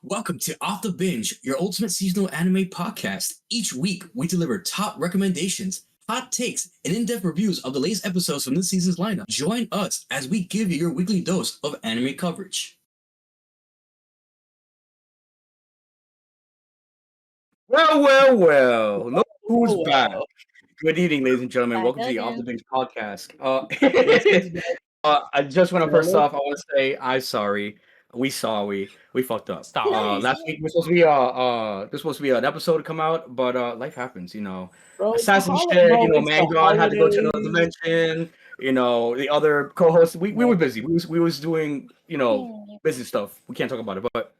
Welcome to Off the Binge, your ultimate seasonal anime podcast. Each week, we deliver top recommendations, hot takes, and in-depth reviews of the latest episodes from this season's lineup. Join us as we give you your weekly dose of anime coverage. Well. Look who's back. Good evening, ladies and gentlemen. Back Welcome to the again. Off the Binge podcast. I just want to first off, I want to say I'm sorry. We fucked up. Stop. Last week was supposed to be an episode to come out, but life happens, Bro, Assassin it's the shit, hol- it's the Man God had to go to another holidays. dimension. The other co-hosts, we were busy. We was doing, busy stuff. We can't talk about it, but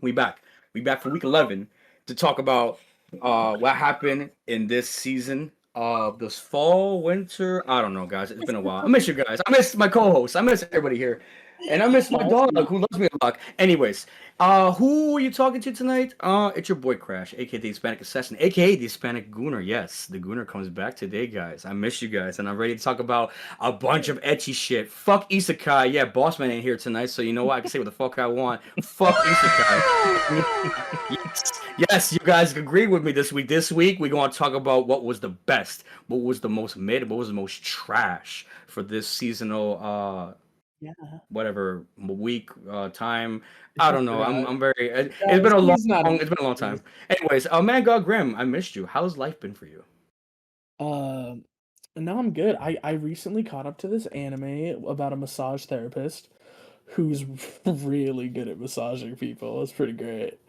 we back. We back for week 11 to talk about what happened in this season of this fall, winter. I don't know, guys. It's been a while. I miss you guys. I miss my co-hosts. I miss everybody here. And I miss my dog who loves me a lot. Anyways, who are you talking to tonight? It's your boy Crash, aka the Hispanic Assassin, aka the Hispanic Gooner. Yes, the Gooner comes back today, guys. I miss you guys, and I'm ready to talk about a bunch of ecchi shit. Fuck Isekai. Yeah, Bossman ain't here tonight, so you know what? I can say what the fuck I want. Fuck Isekai. Yes, you guys agree with me this week. This week, we're going to talk about what was the best, what was the most mid, what was the most trash for this seasonal whatever week time. I don't know. I'm very. It's been a long time. Anyways, man, God Grem, I missed you. How's life been for you? No, I'm good. I recently caught up to this anime about a massage therapist who's really good at massaging people. It's pretty great.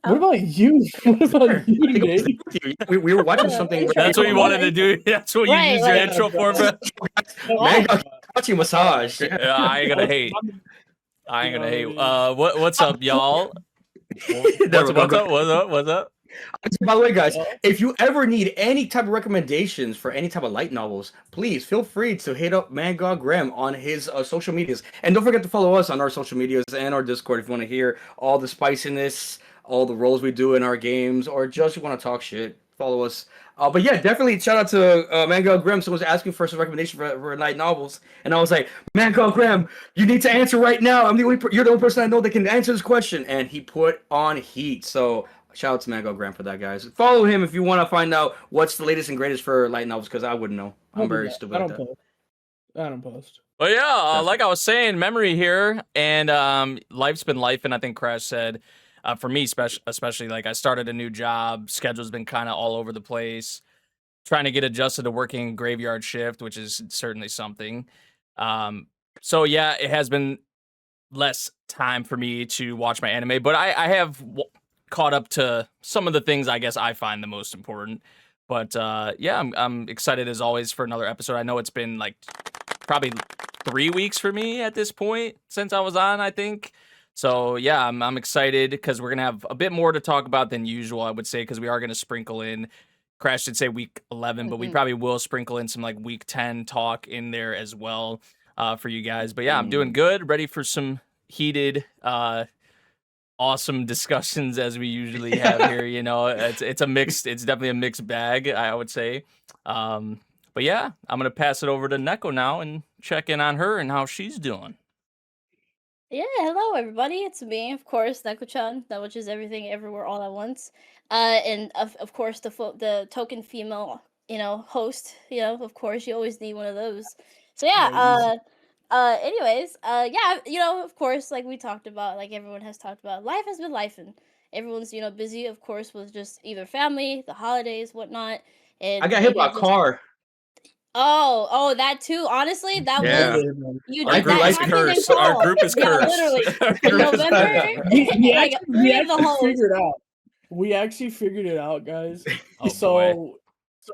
What about you? What about you, Nate? We were watching something. That's what you wanted to do. That's what you used your intro for, bro. Man, God, watching massage. Yeah, I ain't gonna hate. What's up, y'all? What's up? By the way, guys, if you ever need any type of recommendations for any type of light novels, please feel free to hit up Man God Grem on his social medias. And don't forget to follow us on our social medias and our Discord if you want to hear all the spiciness, all the roles we do in our games, or just you want to talk shit. Follow us. But yeah, definitely shout out to Man God Grem. Someone's asking for some recommendation for light novels, and I was like, Man God Grem, you need to answer right now. You're the only person I know that can answer this question, and he put on heat. So shout out to Man God Grem for that, guys. Follow him if you want to find out what's the latest and greatest for light novels, because I wouldn't know. I'm very stupid. I don't post. Well, yeah, like I was saying, memory here, and life's been life, and I think Crash said. For me, especially, like I started a new job, schedule's been kind of all over the place, trying to get adjusted to working graveyard shift, which is certainly something. So yeah, it has been less time for me to watch my anime, but I have caught up to some of the things I guess I find the most important. But yeah, I'm excited as always for another episode. I know it's been like probably 3 weeks for me at this point since I was on, I think. So yeah, I'm excited because we're gonna have a bit more to talk about than usual, I would say, because we are gonna sprinkle in. Crash did say week 11, but we probably will sprinkle in some like week 10 talk in there as well for you guys. But yeah, I'm doing good, ready for some heated, awesome discussions as we usually have here. It's definitely a mixed bag, I would say. But yeah, I'm gonna pass it over to Neko now and check in on her and how she's doing. Yeah, hello everybody. It's me, of course, Neko-chan, that which is everything, everywhere, all at once. And of course the token female, host. Of course, you always need one of those. So yeah. Anyways, yeah, of course, like we talked about, like everyone has talked about, life has been life, and everyone's busy, of course, with just either family, the holidays, whatnot. And I got hit by a car. Oh, that too. Honestly, that was you Our did group that is happen cursed. in Our fall. group is Yeah, cursed. literally. Our In group is November, We like actually, three of the hosts. figured it out. We actually figured it out, guys. Oh, so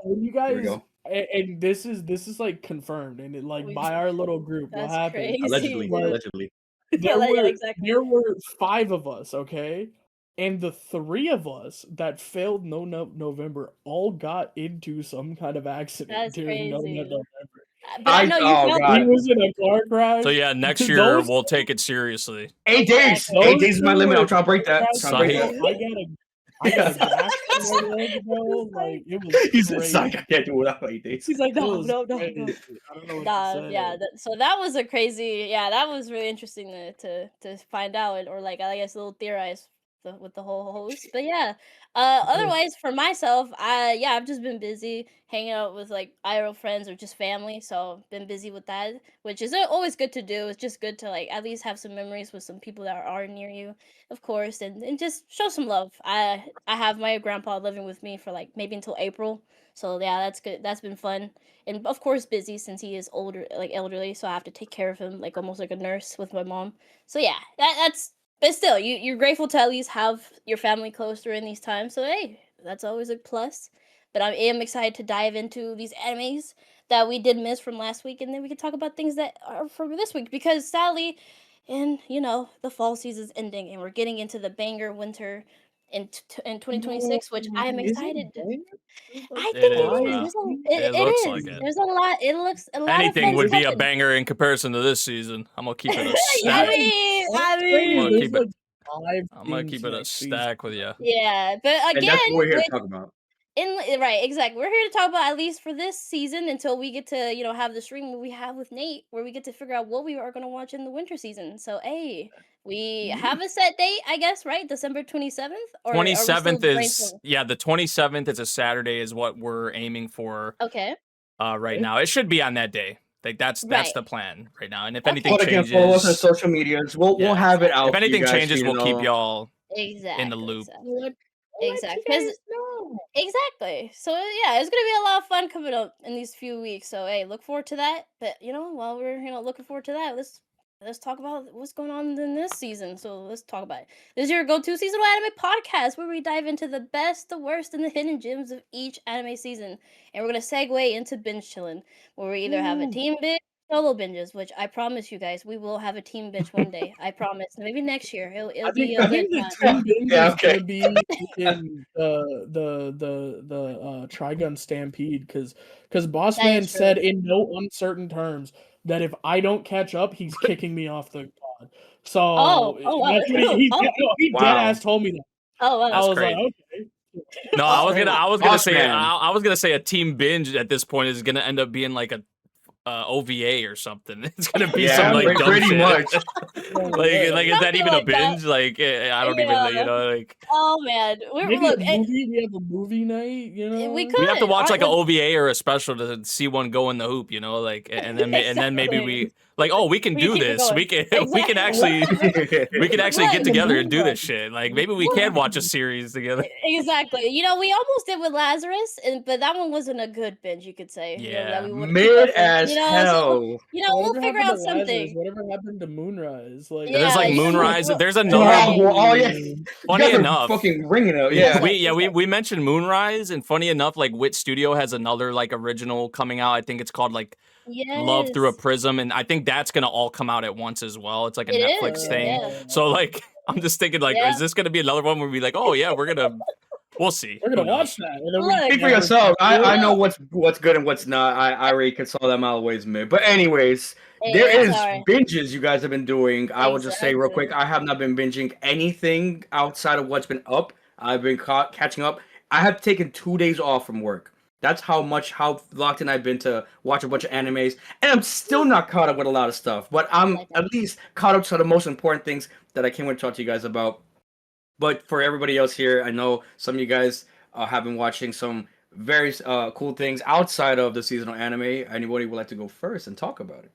when you There we guys go. and this is like confirmed, and by our little group, what That's happened? crazy. Allegedly. There were 5 of us, okay, and the 3 of us that failed November all got into some kind of accident That's during crazy. November. But I know you felt God. He was in a car crash. So yeah, next year Those- we'll take it seriously. 8 days. Those 8 days is my two limit. were I'm trying to break that. Sorry. I got a gash on my leg, bro. Like it was He said, crazy. "Psych, I can't do without my dates." He's like, It no, was no, no, no. crazy. I don't know what to Nah, say. yeah. So that was a crazy. Yeah, that was really interesting to find out, or like I guess a little theorize with the whole host. But yeah, otherwise for myself, I've just been busy hanging out with like IRL friends or just family. So been busy with that, which is always good to do. It's just good to like at least have some memories with some people that are near you, of course, and just show some love. I have my grandpa living with me for like maybe until April. So yeah, that's good. That's been fun, and of course busy since he is older, like elderly. So I have to take care of him, like almost like a nurse with my mom. So yeah, that's. But still, you're grateful to at least have your family close during these times. So hey, that's always a plus. But I am excited to dive into these animes that we did miss from last week, and then we can talk about things that are from this week. Because sadly, and the fall season's ending, and we're getting into the banger winter in 2026, which I am Is it excited. bang? I It think is, it is. bro. It It looks is. like it. There's a lot. It looks a lot of Anything things would be a coming. banger in comparison to this season. I'm gonna keep it a I stack. mean, I'm gonna There's keep it. like 5 I'm gonna things keep it a next season. stack with you. yeah, but And that's what we're again, here with to talk about. right, exactly. We're here to talk about at least for this season until we get to have the stream we have with Nate, where we get to figure out what we are going to watch in the winter season. So, hey, we have a set date, I guess, right? December 27th, or are we still 27th is brainstorming? the 27th is a Saturday is what we're aiming for Okay, right now. It should be on that day. Like that's right. the plan right now. And if Okay. anything But again, follow us on changes, social medias. We'll Yeah. have it out if for you anything guys. changes, You we'll keep know. y'all Exactly. in the loop. Exactly. Let Exactly. you guys know. Exactly. So yeah, it's gonna be a lot of fun coming up in these few weeks. So hey, look forward to that. But while we're looking forward to that, let's talk about what's going on in this season. So let's talk about it. This is your go-to seasonal anime podcast where we dive into the best, the worst, and the hidden gems of each anime season. And we're gonna segue into binge chilling, where we either have a team binge, solo binges, which I promise you guys, we will have a team binge one day. I promise. Maybe next year. It'll be a I good think time. the team binge Yeah, is okay. gonna be in the Trigun Stampede because Boss That Man is true. said in no uncertain terms that if I don't catch up, he's kicking me off the pod. So Oh, wow. that's what he Wow. dead ass told me that. Oh, wow. I That's was like, crazy. okay. No, I was gonna Boss say man. I was gonna say a team binge at this point is gonna end up being like a OVA or something. It's gonna be Yeah, some like dumb pretty shit. much. like is that Something even a like that. binge? Like I don't Yeah. even like Oh man, Maybe look, a movie. We have a movie night. we we have to could. watch like an Look, OVA or a special to see one go in the hoop, like and then maybe Exactly. we like we can We do keep it this. going. We can Exactly. we can actually get Right. together and do this shit. Like maybe we can watch a series together. Exactly. We almost did with Lazarus, but that one wasn't a good binge, you could say. Yeah. That we would Mid as So hell. we'll Whatever figure happened out to Lazarus? something. Whatever happened to Moonrise? Like There's like Yeah, Moonrise. There's Oh, another. oh yeah. Funny you guys enough, are fucking ringing it. Yeah. we mentioned Moonrise, and funny enough, like Wit Studio has another like original coming out. I think it's called like Love Through a Yes. Prism, and I think that's gonna all come out at once as well. It's like a It Netflix is, thing. yeah. So like, I'm just thinking like, Yeah. is this gonna be another one where we like, oh yeah, we'll see. We're Who gonna knows? watch that. And then Look. Speak for yourself. I know what's good and what's not. I already can saw them always mid. But anyways, there is Sorry. binges you guys have been doing. I will just say real Exactly. quick, I have not been binging anything outside of what's been up. I've been catching up. I have taken 2 days off from work. That's how locked in I've been to watch a bunch of animes, and I'm still not caught up with a lot of stuff. But I'm at least caught up to the most important things that I came to talk to you guys about. But for everybody else here, I know some of you guys have been watching some very cool things outside of the seasonal anime. Anybody would like to go first and talk about it?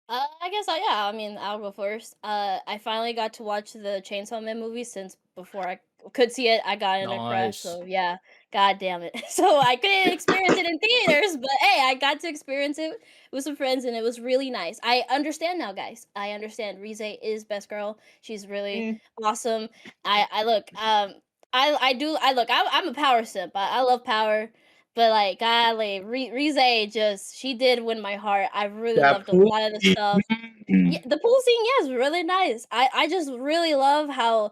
I guess I'll go first. I finally got to watch the Chainsawman movie since before I could see it. I got in a crash, Nice. so yeah, god damn it. So I couldn't experience it in theaters, but hey, I got to experience it with some friends, and it was really nice. I understand now, guys. I understand. Reze is best girl. She's really awesome. I look. I'm a power simp. I love power. But like, golly, Reze she did win my heart. I really loved a lot of the stuff. Yeah, the pool scene, yes, really nice. I just really love how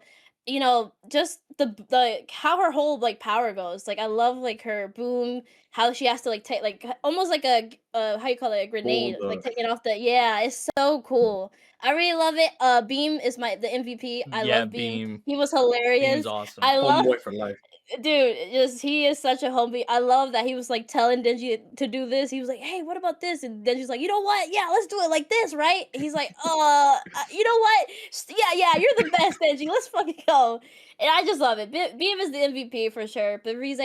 you know, just the how her whole like power goes. Like I love like her boom, how she has to like take like almost like a how you call it, a grenade, like taking off the it's so cool. I really love it. Beam is the MVP. I Yeah, love Beam. Beam. He was Beam's hilarious. awesome. I love Homeboy for life. dude, just he is such a homie. I love that he was like telling Denji to do this. He was like, "Hey, what about this?" And Denji's like, "You know what? Yeah, let's do it like this, right?" He's like, you know what? Yeah, you're the best, Denji. Let's fucking go." And I just love it. Beam is the MVP for sure. But Reze,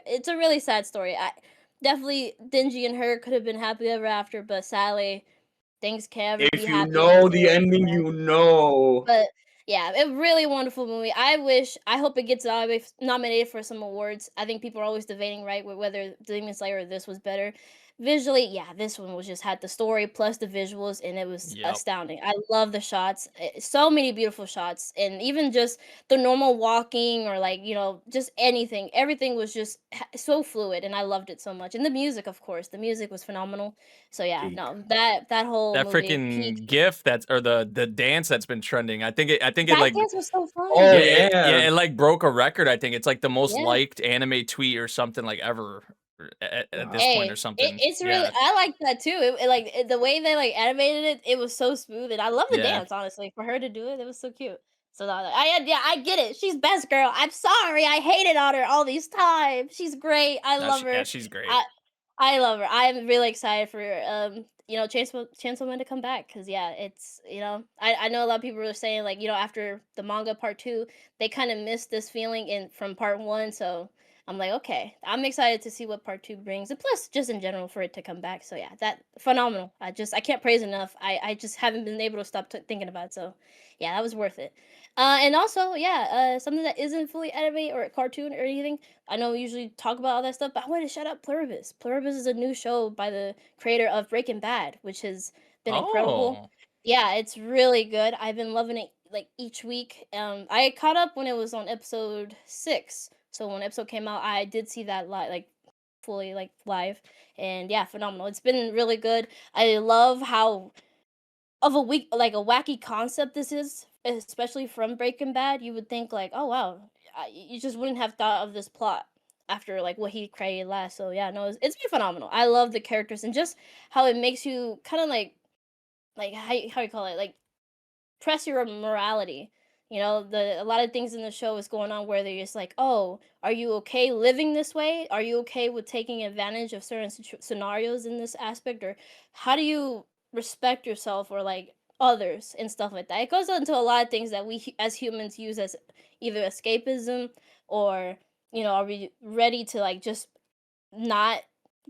it's a really sad story. I definitely Denji and her could have been happy ever after, but sadly, things can't ever be If you happy. know the ending, you know. But yeah, a really wonderful movie. I hope it gets nominated for some awards. I think people are always debating, right, with whether Demon Slayer or this was better. Visually, yeah, this one was just had the story plus the visuals, and it was Yep. astounding. I love the shots, so many beautiful shots, and even just the normal walking or like just anything. Everything was just so fluid, and I loved it so much. And the music, of course, the music was phenomenal. So yeah, Geek. no, that whole That movie, freaking GIF or the dance that's been trending. I think it that like dance was so fun. Oh, it like broke a record. I think it's like the most Yeah. liked anime tweet or something like ever at this point or something. It's really I like that too. The way they like animated it was so smooth, and I love the Yeah. dance. Honestly, for her to do it, it was so cute. So I get it. She's best girl. I'm sorry, I hated on her all these times. She's great. I love her. Yeah, she's great. I love her. I'm really excited for Chainsawman to come back because it's I know a lot of people were saying like after the manga part 2 they kind of missed this feeling from part 1, so I'm like, okay, I'm excited to see what part 2 brings, and plus just in general for it to come back. So yeah, that phenomenal. I can't praise enough. I just haven't been able to stop thinking about it. So yeah, that was worth it. And also something that isn't fully anime or cartoon or anything. I know we usually talk about all that stuff, but I want to shout out Pluribus. Pluribus is a new show by the creator of Breaking Bad, which has been incredible. Oh. Yeah, it's really good. I've been loving it like each week. I caught up when it was on episode 6. So when episode came out, I did see that like fully like live, and yeah, phenomenal. It's been really good. I love how of a week like a wacky concept this is, especially from Breaking Bad. You would think like, oh wow, you just wouldn't have thought of this plot after like what he created last. So yeah, no, it's been phenomenal. I love the characters and just how it makes you kind of like how you call it, like press your morality. A lot of things in the show is going on where they're just like, oh, are you okay living this way? Are you okay with taking advantage of certain scenarios in this aspect? Or how do you respect yourself or like others and stuff like that? It goes into a lot of things that we as humans use as either escapism or, are we ready to like just not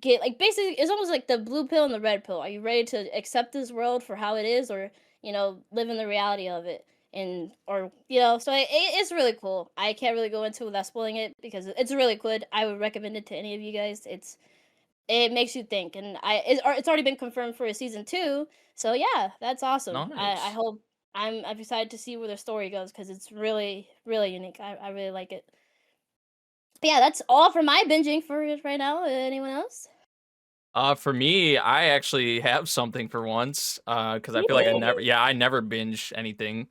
get like basically it's almost like the blue pill and the red pill. Are you ready to accept this world for how it is, or live in the reality of it? And or so it's really cool. I can't really go into it without spoiling it because it's really good. I would recommend it to any of you guys. It makes you think, and it's already been confirmed for a season 2. So yeah, that's awesome. I Nice. hope I'm excited to see where the story goes because it's really really unique. I really like it. But yeah, that's all for my binging for right now. Anyone else? For me, I actually have something for once. Because I feel like I never binge anything.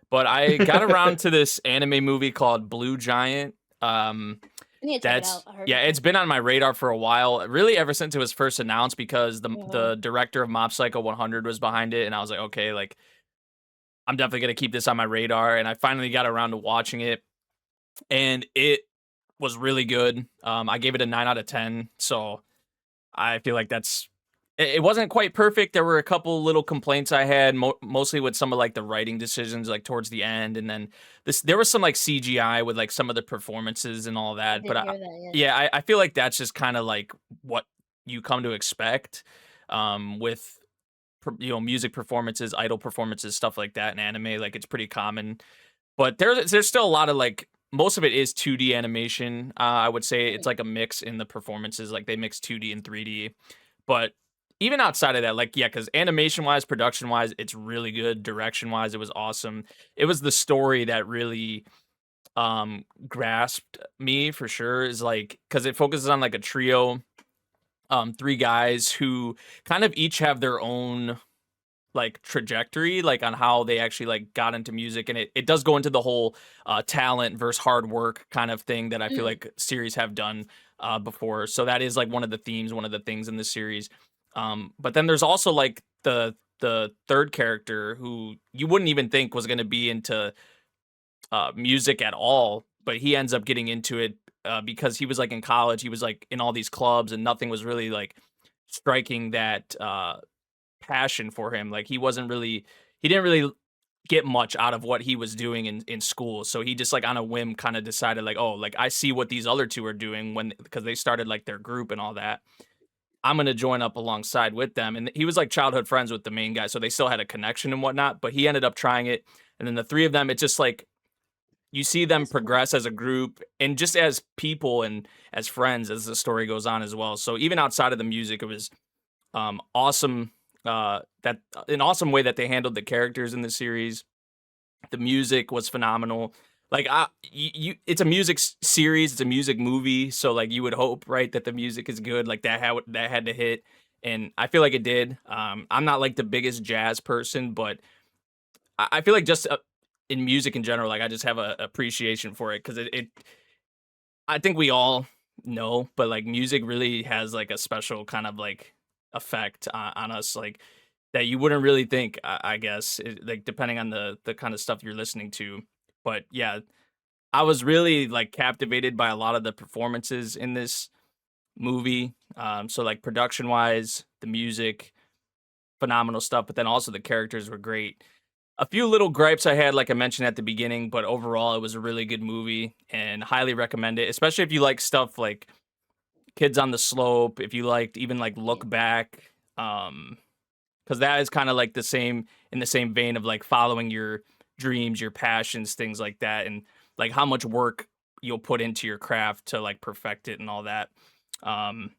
But I got around to this anime movie called Blue Giant. I need to check it out. I heard It's been on my radar for a while, really ever since it was first announced, because the director of Mob Psycho 100 was behind it, and I was like, okay, like I'm definitely gonna keep this on my radar, and I finally got around to watching it, and it was really good. I gave it a 9 out of 10, so I feel like it wasn't quite perfect. There were a couple little complaints I had, mostly with some of like the writing decisions, like towards the end, and then there was some like CGI with like some of the performances and all that. But I feel like that's just kind of like what you come to expect with music performances, idol performances, stuff like that in anime. Like it's pretty common, but there's still a lot of like. Most of it is 2D animation. I would say it's like a mix in the performances. Like they mix 2D and 3D. But even outside of that, like, yeah, because animation-wise, production-wise, it's really good. Direction-wise, it was awesome. It was the story that really grasped me for sure. Is like, because it focuses on like a trio, 3 guys who kind of each have their own like trajectory, like on how they actually like got into music, and it does go into the whole talent versus hard work kind of thing that I feel Mm. like series have done before. So that is like one of the themes, one of the things in the series. But then there's also like the third character who you wouldn't even think was going to be into music at all, but he ends up getting into it because he was like in college, he was like in all these clubs, and nothing was really like striking that passion for him. Like he didn't really get much out of what he was doing in school. So he just like on a whim kind of decided like, oh, like I see what these other two are doing because they started like their group and all that. I'm gonna join up alongside with them. And he was like childhood friends with the main guy, so they still had a connection and whatnot. But he ended up trying it, and then the three of them, it's just like you see them That's cool. progress as a group and just as people and as friends as the story goes on as well. So even outside of the music, it was awesome. That an awesome way that they handled the characters in the series. The music was phenomenal. Like it's a music series, it's a music movie, so like you would hope, right, that the music is good. Like that had to hit, and I feel like it did. I'm not like the biggest jazz person, but I feel like just in music in general, like I just have a appreciation for it because it. I think we all know, but like music really has like a special kind of like effect on us, like that you wouldn't really think. I guess like depending on the kind of stuff you're listening to, but yeah, I was really like captivated by a lot of the performances in this movie. So like production wise, the music, phenomenal stuff, but then also the characters were great. A few little gripes I had, like I mentioned at the beginning, but overall it was a really good movie and highly recommend it, especially if you like stuff like Kids on the Slope, if you liked even like Look Back, because that is kind of like the same in the same vein of like following your dreams, your passions, things like that, and like how much work you'll put into your craft to like perfect it and all that. Um,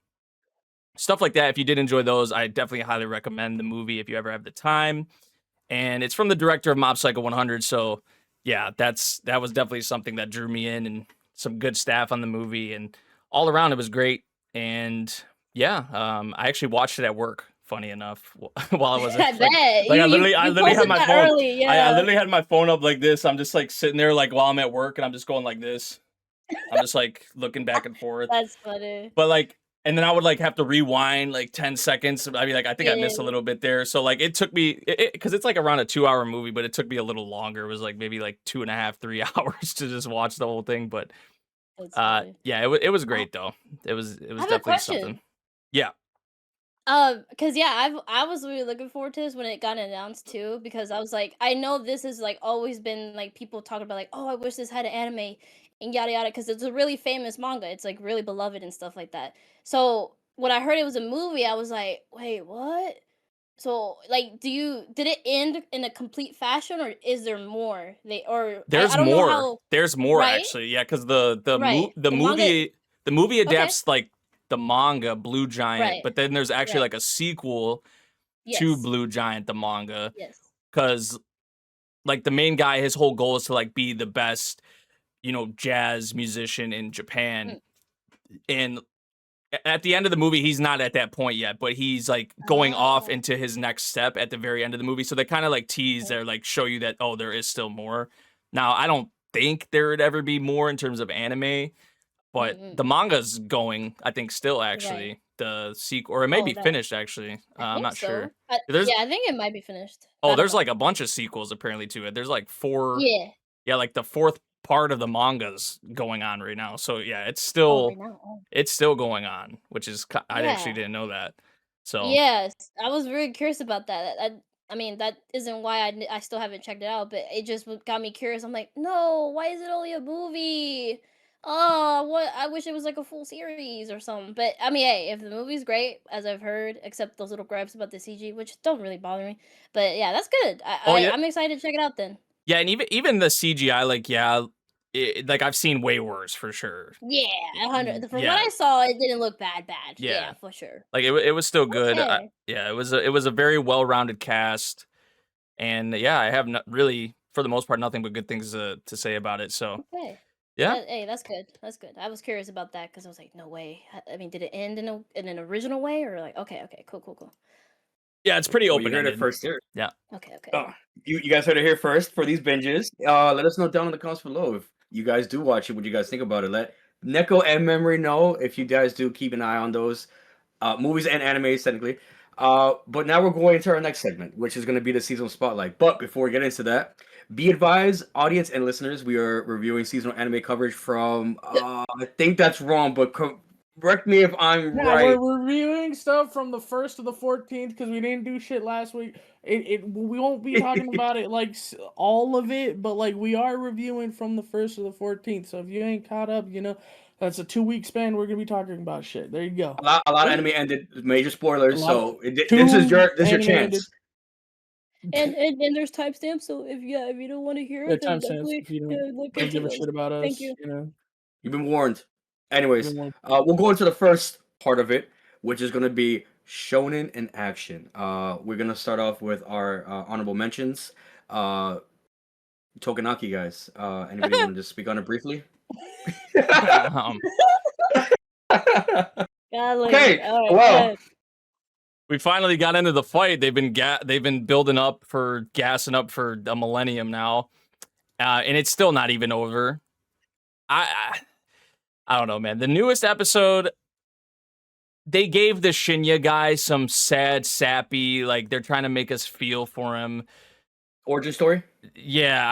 Stuff like that. If you did enjoy those, I definitely highly recommend the movie if you ever have the time. And it's from the director of Mob Psycho 100, so yeah, that was definitely something that drew me in, and some good staff on the movie, and all around it was great. And yeah, I actually watched it at work. Funny enough, while I was I bet like I you literally had posted my that phone. early. I Yeah, literally had my phone up like this. I'm just like sitting there like while I'm at work, and I'm just going like this. I'm just like looking back and forth. that's funny. But like, and then I would like have to rewind like 10 seconds. I mean, like, I think I missed a Yeah, little bit there. So like, it took me, because it's like around a 2 hour movie, but it took me a little longer. It was like maybe like 2.5, 3 hours to just watch the whole thing. But that's funny. yeah, it was I great though. It was I have a definitely question. something. Yeah. Cause yeah, I was really looking forward to this when it got announced too, because I was like, I know this has like always been like people talking about like, oh, I wish this had an anime and yada yada, because it's a really famous manga. It's like really beloved and stuff like that. So when I heard it was a movie, I was like, wait, what? So like, did it end in a complete fashion, or is there more? I There's don't know more. how. There's more Right, actually. Yeah, because the right. the The manga. movie Okay. adapts like the manga Blue Giant, Right. but then there's actually Right. like a sequel to Yes. Blue Giant, the manga, Yes. because like the main guy, his whole goal is to like be the best, jazz musician in Japan. Mm. And at the end of the movie, he's not at that point yet, but he's like going off Oh. into his next step at the very end of the movie. So they kind of like tease Okay. or like show you that, oh, there is still more. Now, I don't think there would ever be more in terms of anime, but Mm-mm. the manga's going, I think, still Right. actually. The sequel, or it may Oh, be that. finished actually. I I'm think not sure. so. There's Yeah, I think it might be finished. Oh, I don't there's know. like a bunch of sequels apparently to it. There's like four. Yeah. Yeah, like the fourth part of the manga's going on right now. So yeah, Oh, right now. Oh. it's still going on, which is I actually Yeah. didn't know that. So Yes, I was very curious about that. I mean, that isn't why I still haven't checked it out, but it just got me curious. I'm like, no, why is it only a movie? Oh, what? I wish it was like a full series or something. But I mean, hey, if the movie's great, as I've heard, except those little gripes about the CG, which don't really bother me. But yeah, that's good. oh yeah, I'm excited to check it out then. yeah, and even the CGI, like yeah, like I've seen way worse for sure. Yeah, 100. From what Yeah, I saw, it didn't look bad. yeah, Yeah, for sure. like it was still good. Okay. Yeah, it was a very well rounded cast, and yeah, I have not really for the most part nothing but good things to say about it. So Okay. yeah. Hey, that's good. That's good. I was curious about that because I was like, no way. I mean, did it end in an original way, or like, okay, cool. Yeah, it's pretty Well, open you heard it ended. first here. Okay. You guys heard it here first for these binges. Let us know down in the comments below if you guys do watch it. What you guys think about it? Let Neko and Memory know if you guys do keep an eye on those movies and animes technically. But now we're going into our next segment, which is going to be the seasonal spotlight. But before we get into that, be advised, audience and listeners, we are reviewing seasonal anime coverage from. I think that's wrong, but correct me if I'm Yeah, right. we're reviewing stuff from the 1st to the 14th because we didn't do shit last week. We won't be talking about it like all of it, but like we are reviewing from the 1st to the 14th. So if you ain't caught up, that's a 2-week span. We're gonna be talking about shit. There you go. A lot of anime ended. Major spoilers. A lot This is your anime chance. And there's timestamps, so if you don't want to hear Yeah, it, then timestamps definitely if you look don't into give a those. shit about us. Thank you. You've been warned. Anyways, Been we'll go into the first part of it, which is going to be shonen in action. We're going to start off with our honorable mentions. Tokonaki, guys. Anybody want to just speak on it briefly? Okay, All right, well, We finally got into the fight. They've been building up for gassing up for a millennium now, and it's still not even over. I don't know, man. The newest episode, they gave the Shinya guy some sad, sappy, like they're trying to make us feel for him. origin story. Yeah,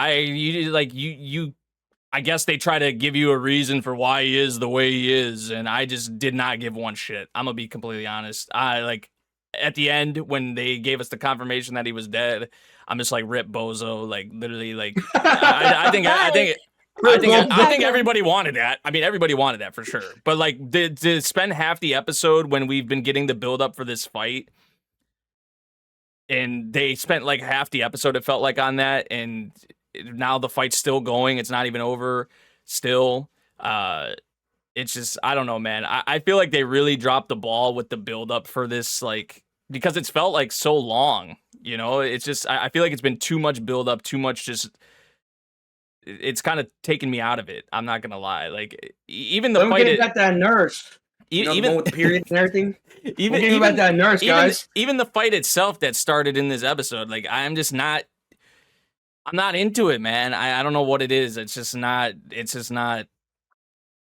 I guess they try to give you a reason for why he is the way he is, and I just did not give one shit. I'm gonna be completely honest. At the end when they gave us the confirmation that he was dead, I'm just like, rip bozo, like literally, like I think everybody wanted that. I mean, everybody wanted that for sure. But like, to spend half the episode when we've been getting the build up for this fight, and they spent like half the episode, it felt like, on that, and now the fight's still going. It's not even over still. It's just, I don't know, man. I feel like they really dropped the ball with the build up for this, like, because it's felt like so long, it's just, I feel like it's been too much build up, too much just, it's kind of taken me out of it. I'm not going to lie. Like, even the fight. Got that nurse. Even the one with the period and everything. Even about that nurse, guys. Even the fight itself that started in this episode, like, I'm not into it, man. I don't know what it is. It's just not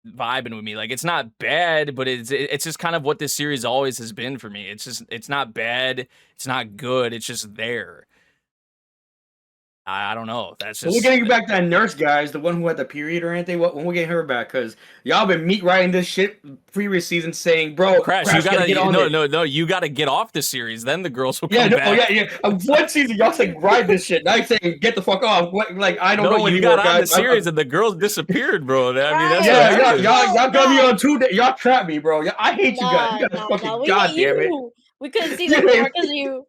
vibing with me. Like, it's not bad, but it's just kind of what this series always has been for me. It's not bad. It's not good. It's just there. I don't know. That's just. We're getting back that nurse, guys, the one who had the period or anything. When we get her back, because y'all been meat riding this shit previous season, saying, "Bro, Crash, you gotta get on no, you gotta get off the series. Then the girls will come back. One season y'all saying ride this shit. Now you saying get the fuck off. Like, I don't know anymore, you got on guys. the series and the girls disappeared, bro. I mean, that's y'all got me on 2 days. Y'all trapped me, bro. I hate you guys. You guys fucking goddamn it. We couldn't see that far because you.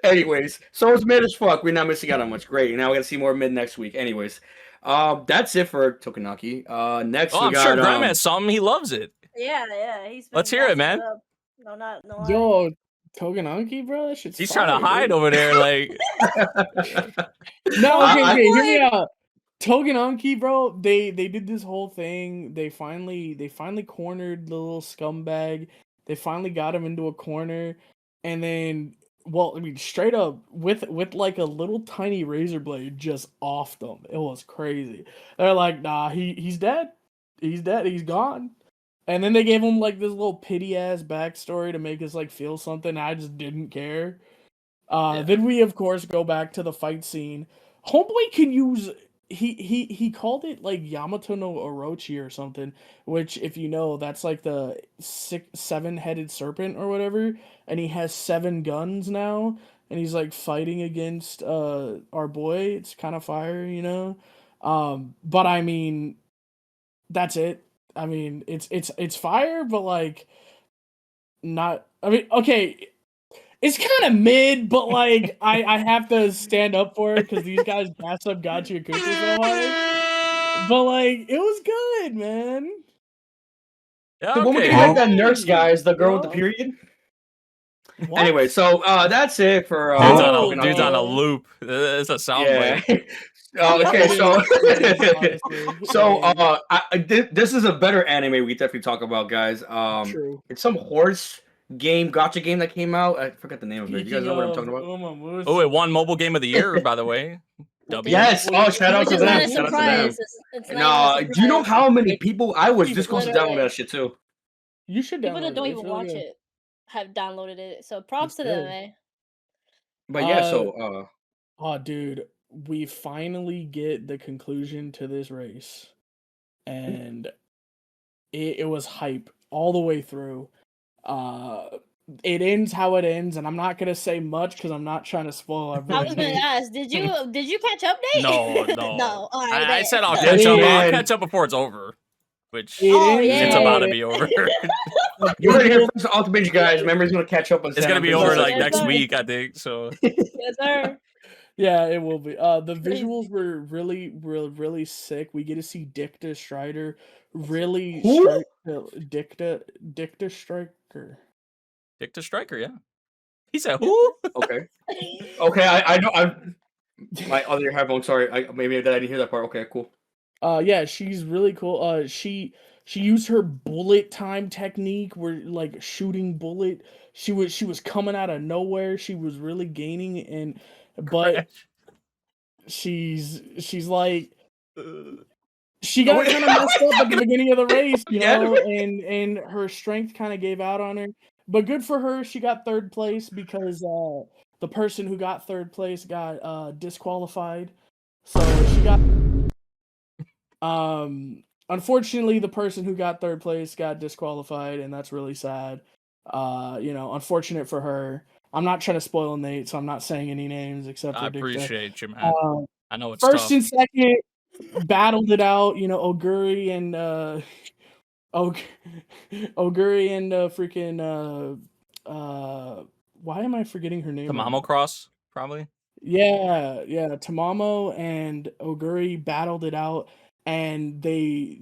Anyways, so it's mid as fuck. We're not missing out on much. Great. Now we gotta see more mid next week. Anyways, that's it for Tokonaki. Next we I'm got. sure Grem has some. He loves it. Yeah. Let's hear it, man. No. Yo, Tokonaki, bro, that shit's He's fire, trying to hide dude. over there, like. No, okay, hear me out. Tokonaki, bro, they did this whole thing. They finally cornered the little scumbag. They finally got him into a corner, and then, well, I mean, straight up with like a little tiny razor blade just offed them. It was crazy. They're like, nah, he's dead. He's dead. He's gone. And then they gave him like this little pity ass backstory to make us like feel something. I just didn't care. Then we of course go back to the fight scene. Homeboy can use. He called it like Yamato no Orochi or something, which, if you know, that's like the 7-headed serpent or whatever, and he has 7 guns now, and he's like fighting against our boy. It's kind of fire, but I mean, that's it. I mean, it's fire, but like, not. I mean, okay. It's kind of mid, but like I have to stand up for it because these guys gassed up Gachiakuta so hard. But like, it was good, man. Yeah, The one we okay. can like that nurse, guys, the girl with the period. What? Anyway, so that's it for Dude's on a loop. It's a soundbite. Okay, so Honestly. this is a better anime we definitely talk about, guys. True. It's some horse game, gotcha game that came out. I forgot the name of it. You guys know what I'm talking about? Oh, it won Mobile Game of the Year, by the way. W. Yes. Oh, shout out Which to is not them. a Shout out to them. surprise. It's not Nah, even a do you know surprise. how many people I was just going to download Literally. that shit too? You should People download that don't it. even It's really watch good. it have downloaded it. So props It's to them, good. eh? But yeah, so Oh, dude, we finally get the conclusion to this race, and it was hype all the way through. It ends how it ends, and I'm not gonna say much because I'm not trying to spoil I everything. was gonna ask, did you catch up, Nate? No. No. All right. I bet. said I'll Yeah, catch up. I'll man. catch up before it's over. Which It Oh, ends it's yeah. about to how be over. you heard it here first, off the binge, guys. Memory's going to catch up. It's gonna be over like Yes, next sir. week, I think. So Yes, sir. Yeah, it will be. The Crazy. visuals were really sick. We get to see Dicta Strider really Who? strike Dicta Striker. Dicta Striker, yeah. He said who? Okay. Okay, I know. My other headphone. Sorry, maybe I didn't hear that part. Okay, cool. Yeah, she's really cool. She used her bullet time technique where like shooting bullet. She was coming out of nowhere. She was really gaining but she's like she got kind of messed up at the beginning of the race, you Yeah. know, and her strength kind of gave out on her. But good for her, she got third place because the person who got third place got disqualified. So she got unfortunately the person who got third place got disqualified, and that's really sad. Unfortunate for her. I'm not trying to spoil Nate, so I'm not saying any names except for I Dicta. appreciate you, man. I know it's First tough. and second battled it out, Oguri and Oguri and freaking why am I forgetting her name? The right Mamo now? Cross, probably. Yeah, Tamamo and Oguri battled it out, and they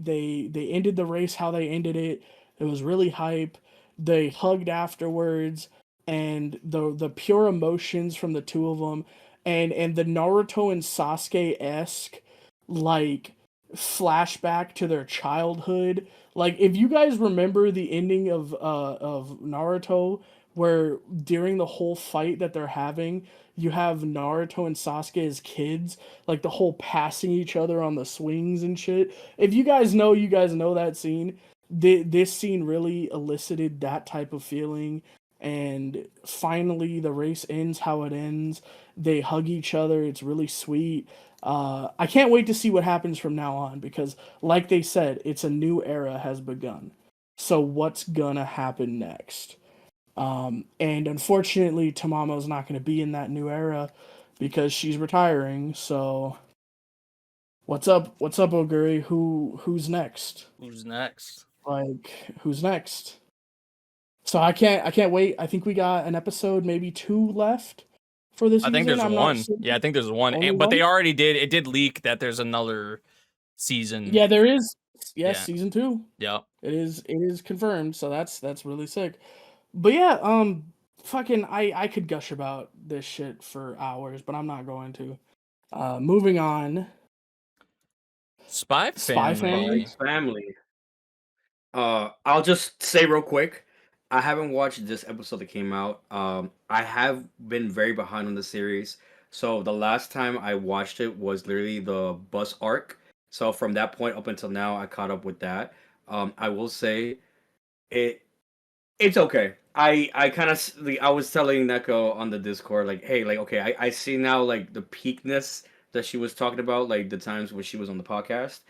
ended the race how they ended it. It was really hype. They hugged afterwards, and the pure emotions from the two of them, and the Naruto and Sasuke-esque like flashback to their childhood. Like if you guys remember the ending of Naruto, where during the whole fight that they're having, you have Naruto and Sasuke as kids, like the whole passing each other on the swings and shit. If you guys know, that scene. This scene really elicited that type of feeling, and finally the race ends how it ends. They hug each other. It's really sweet. I can't wait to see what happens from now on because, like they said, it's a new era has begun. So what's gonna happen next? And unfortunately, Tamamo's not going to be in that new era because she's retiring. So, what's up, Oguri? Who's next? Who's next? Like, who's next? So I can't wait. I think we got an episode, maybe 2 left for this season. I think there's I'm one. not sure. Yeah, I think there's one. Only But they one? already did. It did leak that there's another season. Yeah, there is. Yes, Yeah. season 2. Yep. It is confirmed. So that's really sick. But yeah, fucking I could gush about this shit for hours, but I'm not going to. Moving on. Spy Spy Family. Family. I'll just say real quick, I haven't watched this episode that came out. I have been very behind on the series. So the last time I watched it was literally the bus arc. So from that point up until now, I caught up with that. I will say it's okay. I kind of I was telling Neko on the Discord like, hey, like okay, I see now like the peakness that she was talking about, like the times when she was on the podcast.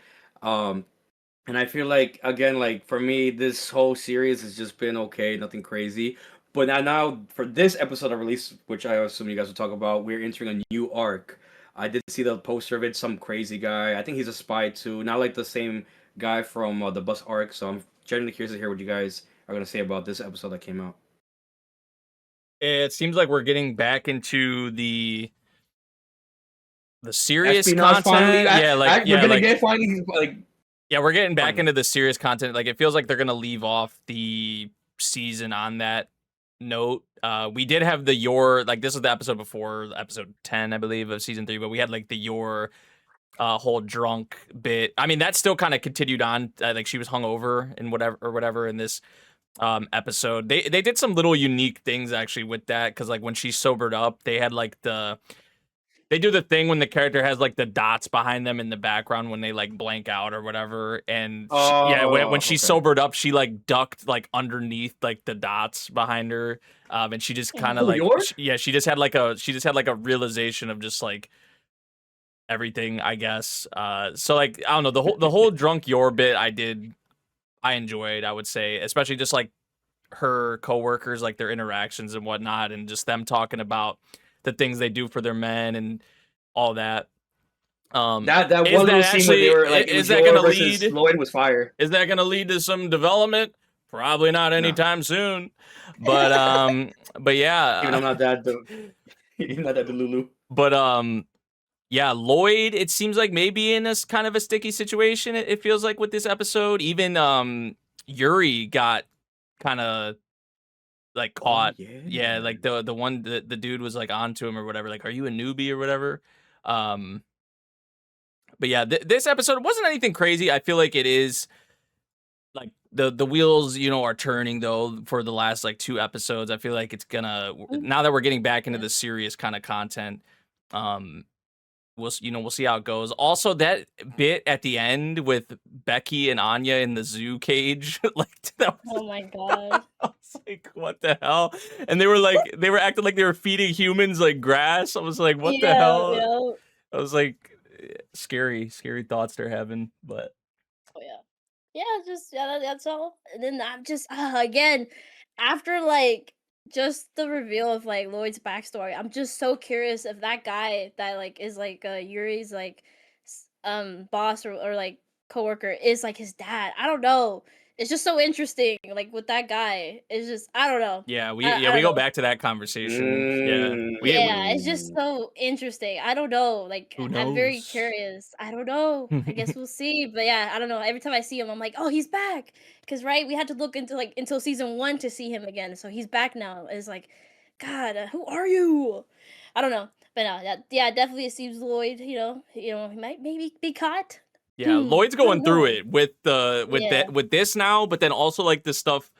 And I feel like again, like for me, this whole series has just been okay, nothing crazy. But now for this episode of release, which I assume you guys will talk about, we're entering a new arc. I did see the poster of it, some crazy guy. I think he's a spy too, not like the same guy from the bus arc. So I'm genuinely curious to hear what you guys are gonna say about this episode that came out. It seems like we're getting back into the serious Espionage content. finally. We're gonna like get finally like. yeah, we're getting back Finally. into the serious content. Like it feels like they're gonna leave off the season on that note. We did have the this is the episode before episode 10, I believe, of season 3, but we had like the whole drunk bit. I mean, that still kind of continued on. Like she was hungover and whatever in this episode. They did some little unique things actually with that, because like when she sobered up, they had like they do the thing when the character has like the dots behind them in the background when they like blank out or whatever. And when she sobered up, she like ducked like underneath like the dots behind her. And she just kind of like she just had like a realization of just like everything, I guess. So like I don't know, the whole drunk Yor bit I enjoyed, I would say, especially just like her coworkers, like their interactions and whatnot, and just them talking about the things they do for their men and all that. That one little scene where they were like, is that going to lead? Lloyd was fire. Is that going to lead to some development? Probably not anytime soon. But yeah, even I'm not that Lulu. But yeah, Lloyd, it seems like maybe in this kind of a sticky situation. It feels like with this episode, even Yuri got kind of like caught. Yeah, like the one the dude was like onto him or whatever, like, are you a newbie or whatever. But yeah, this episode wasn't anything crazy. I feel like it is like the wheels, are turning though for the last like 2 episodes. I feel like it's gonna, now that we're getting back into the serious kind of content, we'll see how it goes. Also, that bit at the end with Becky and Anya in the zoo cage, like that was, oh my god, I was like, what the hell? And they were acting like they were feeding humans like grass. I was like, what the hell? Yeah. I was like, scary thoughts they're having, but that's all. And then I'm just again, after like just the reveal of like Lloyd's backstory, I'm just so curious if that guy that like is like Yuri's like boss or like coworker is like his dad. I don't know. It's just so interesting, like with that guy. It's just I don't know. Yeah, we go back to that conversation. It's just so interesting. I don't know. Like I'm very curious. I don't know. I guess we'll see. But yeah, I don't know. Every time I see him, I'm like, oh, he's back. Because right, we had to look into like until season 1 to see him again. So he's back now. It's like, God, who are you? I don't know. But no, definitely it seems Lloyd. He might maybe be caught. Yeah, Lloyd's going through it with this now, but then also like the stuff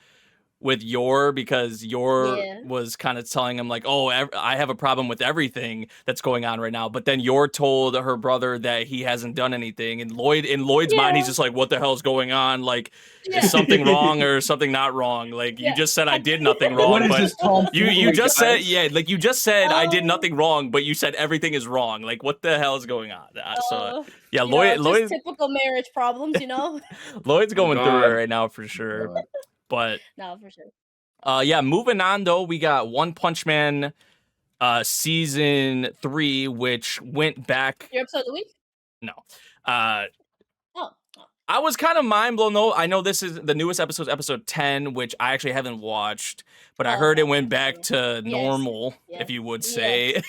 with Yor, because Yor was kind of telling him like, oh, I have a problem with everything that's going on right now. But then Yor told her brother that he hasn't done anything, and in Lloyd's mind, he's just like, what the hell's going on? Like, is something wrong or something not wrong? Like, you just said I did nothing wrong, but you just said you just said I did nothing wrong, but you said everything is wrong. Like, what the hell is going on? So yeah, Lloyd, typical marriage problems, Lloyd's going through it right now for sure. But no, for sure. Yeah, moving on though, we got One Punch Man season 3, which went back. Your episode of the week? No. I was kind of mind blown though. I know this is the newest episode, episode 10, which I actually haven't watched, but I heard it went back to normal, if you would say.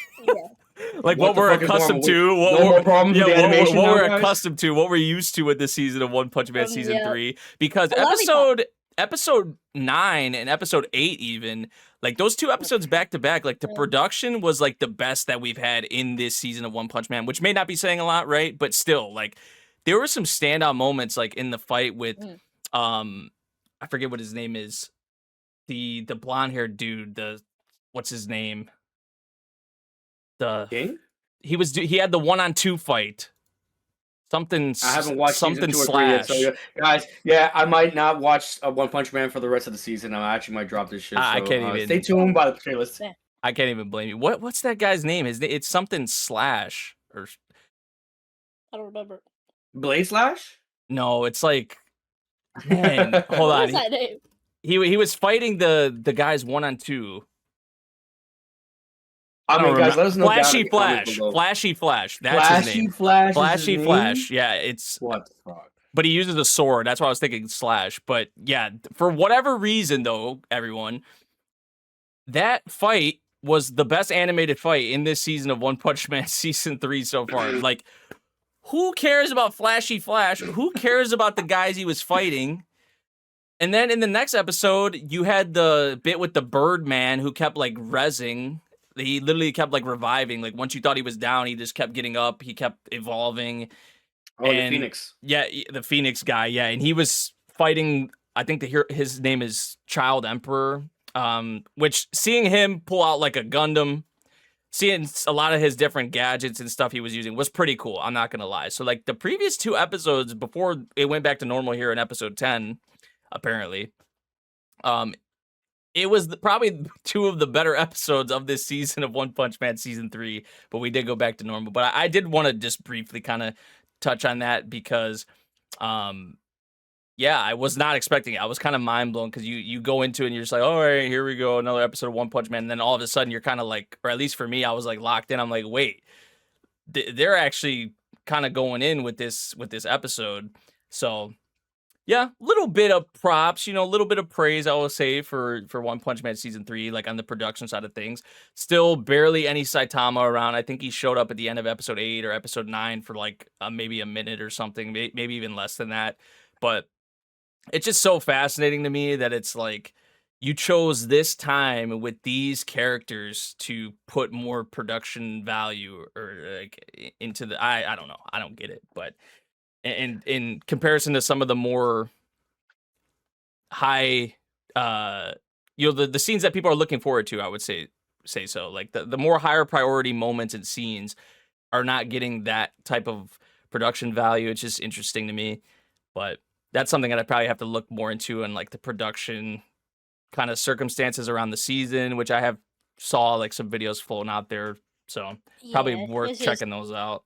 Like what we're accustomed to, what we're accustomed to, what we're used to with this season of One Punch Man season 3, because episode 9 and episode 8 even, like those 2 episodes back to back, like the production was like the best that we've had in this season of One Punch Man, which may not be saying a lot, right? But still, like there were some standout moments, like in the fight with I forget what his name is, the blonde haired dude, what's his name? King? He had the 1-on-2 fight. Something. I haven't watched something season 2 or 3 yet, slash. so guys, I might not watch One Punch Man for the rest of the season. I actually might drop this shit. So, I can't even. Stay tuned by the playlist. I can't even blame you. What's that guy's name? It's something slash or. I don't remember. Blade Slash? No, it's like. Man, hold on. What's that name? He was fighting the guys 1-on-2. I mean, guys, let us know. Flashy Flash. That's his name. Flashy Flash. Yeah, it's what the fuck. But he uses a sword. That's why I was thinking slash. But yeah, for whatever reason, though, everyone, that fight was the best animated fight in this season of One Punch Man season 3 so far. Like, who cares about Flashy Flash? Who cares about the guys he was fighting? And then in the next episode, you had the bit with the Birdman who kept like rezzing. He literally kept like reviving. Like once you thought he was down, he just kept getting up. He kept evolving. Oh, the Phoenix. Yeah, the Phoenix guy. Yeah, and he was fighting. I think his name is Child Emperor. Which seeing him pull out like a Gundam, seeing a lot of his different gadgets and stuff he was using was pretty cool. I'm not gonna lie. So like the previous 2 episodes before it went back to normal here in episode 10, apparently, it was probably 2 of the better episodes of this season of One Punch Man season 3. But we did go back to normal. But I did want to just briefly kind of touch on that because, yeah, I was not expecting it. I was kind of mind blown because you go into it and you're just like, all right, here we go, another episode of One Punch Man. And then all of a sudden you're kind of like, or at least for me, I was like locked in. I'm like, wait, they're actually kind of going in with this episode. So yeah, a little bit of props, a little bit of praise, I will say, for One Punch Man season 3, like on the production side of things. Still barely any Saitama around. I think he showed up at the end of episode 8 or episode 9 for like maybe a minute or something, maybe even less than that. But it's just so fascinating to me that it's like you chose this time with these characters to put more production value or like into the I don't know. I don't get it, but in comparison to some of the more high the scenes that people are looking forward to, I would say so. Like the more higher priority moments and scenes are not getting that type of production value. It's just interesting to me. But that's something that I probably have to look more into and like the production kind of circumstances around the season, which I have saw like some videos floating out there. So probably worth checking those out.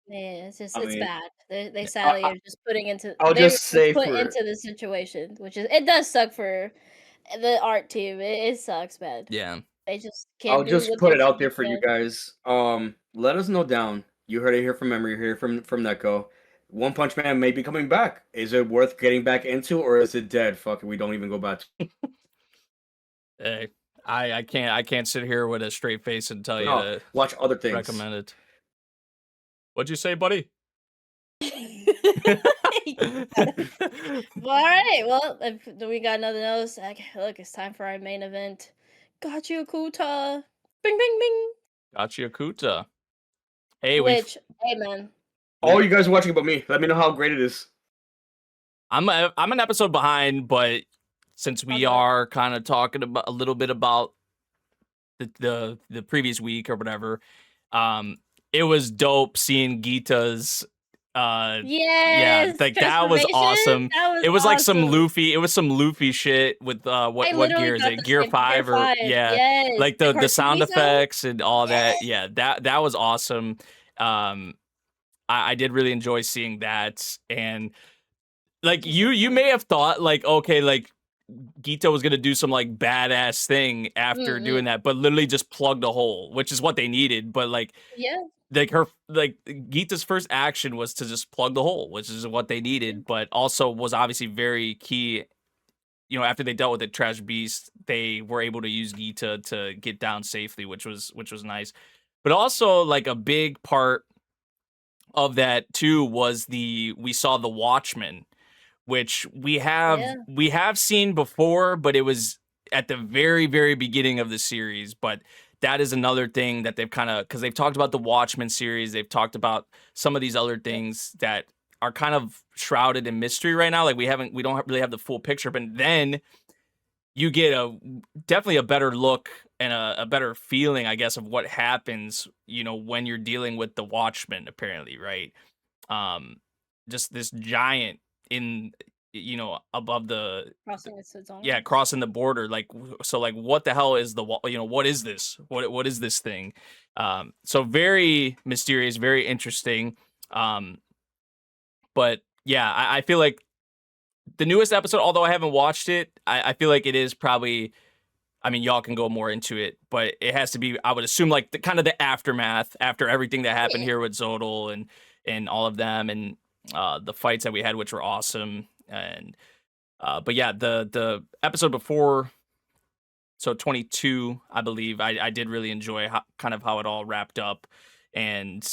Yeah, it's I mean, bad. They sadly are just putting into I'll they're just say put for into the situation, which is it does suck for the art team. It sucks, man. Yeah. They just I'll can't do just what put they it out should there be for you doing. guys. Let us know down. You heard it here from Memory, here from Neko. One Punch Man may be coming back. Is it worth getting back into, or is it dead? Fuck it, we don't even go back. Hey, I can't sit here with a straight face and tell you No, to watch other things. recommend it. What'd you say, buddy? Well, all right. Well, if we got nothing else, look, it's time for our main event. Gachiakuta. Bing, bing, bing. Gachiakuta. Hey, Which, hey, man. All you guys are watching about me. Let me know how great it is. I'm an episode behind, but since we are kind of talking about a little bit about the previous week or whatever, it was dope seeing Gita's Yes, like that was awesome. It was like some Luffy shit with what gear is it? Gear 5 or yes, like the sound cartoony effects and all that. Yeah, that was awesome. I did really enjoy seeing that, and like you may have thought like, okay, like Gita was gonna do some like badass thing after doing that, but literally just plugged a hole, which is what they needed. But like Gita's first action was to just plug the hole, which is what they needed, but also was obviously very key. After they dealt with the trash beast, they were able to use Gita to get down safely, which was nice. But also like a big part of that too was we saw the Watchmen, which we have seen before, but it was at the very, very beginning of the series. But that is another thing that they've kind of, because they've talked about the Watchmen series, they've talked about some of these other things that are kind of shrouded in mystery right now. Like we don't really have the full picture, but then you get definitely a better look and a better feeling, I guess, of what happens, when you're dealing with the Watchmen, apparently, right? Just this giant in above the crossing the border, like, so like what the hell is what is this, what is this thing? So very mysterious, very interesting. But yeah, I feel like the newest episode, although I haven't watched it, I feel like it is probably, I mean, y'all can go more into it, but it has to be, I would assume, like the kind of the aftermath after everything that happened here with Zodal and all of them, and the fights that we had, which were awesome. And but yeah, the episode before, so 22, I believe, I did really enjoy how it all wrapped up. And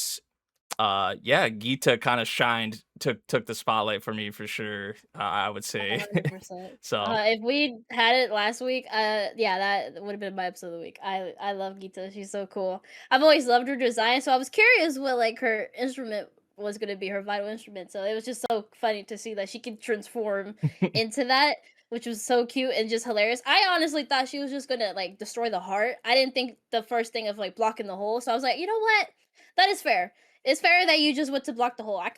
yeah, Gita kind of shined, took the spotlight for me for sure, I would say. 100%. So if we had it last week, yeah, that would have been my episode of the week. I love Gita. She's so cool. I've always loved her design, so I was curious what like her instrument was gonna be her vital instrument. So it was just so funny to see that she could transform into that, which was so cute and just hilarious. I honestly thought she was just gonna like destroy the heart. I didn't think the first thing of like blocking the hole. So I was like, you know what? That is fair. It's fair that you just went to block the hole. I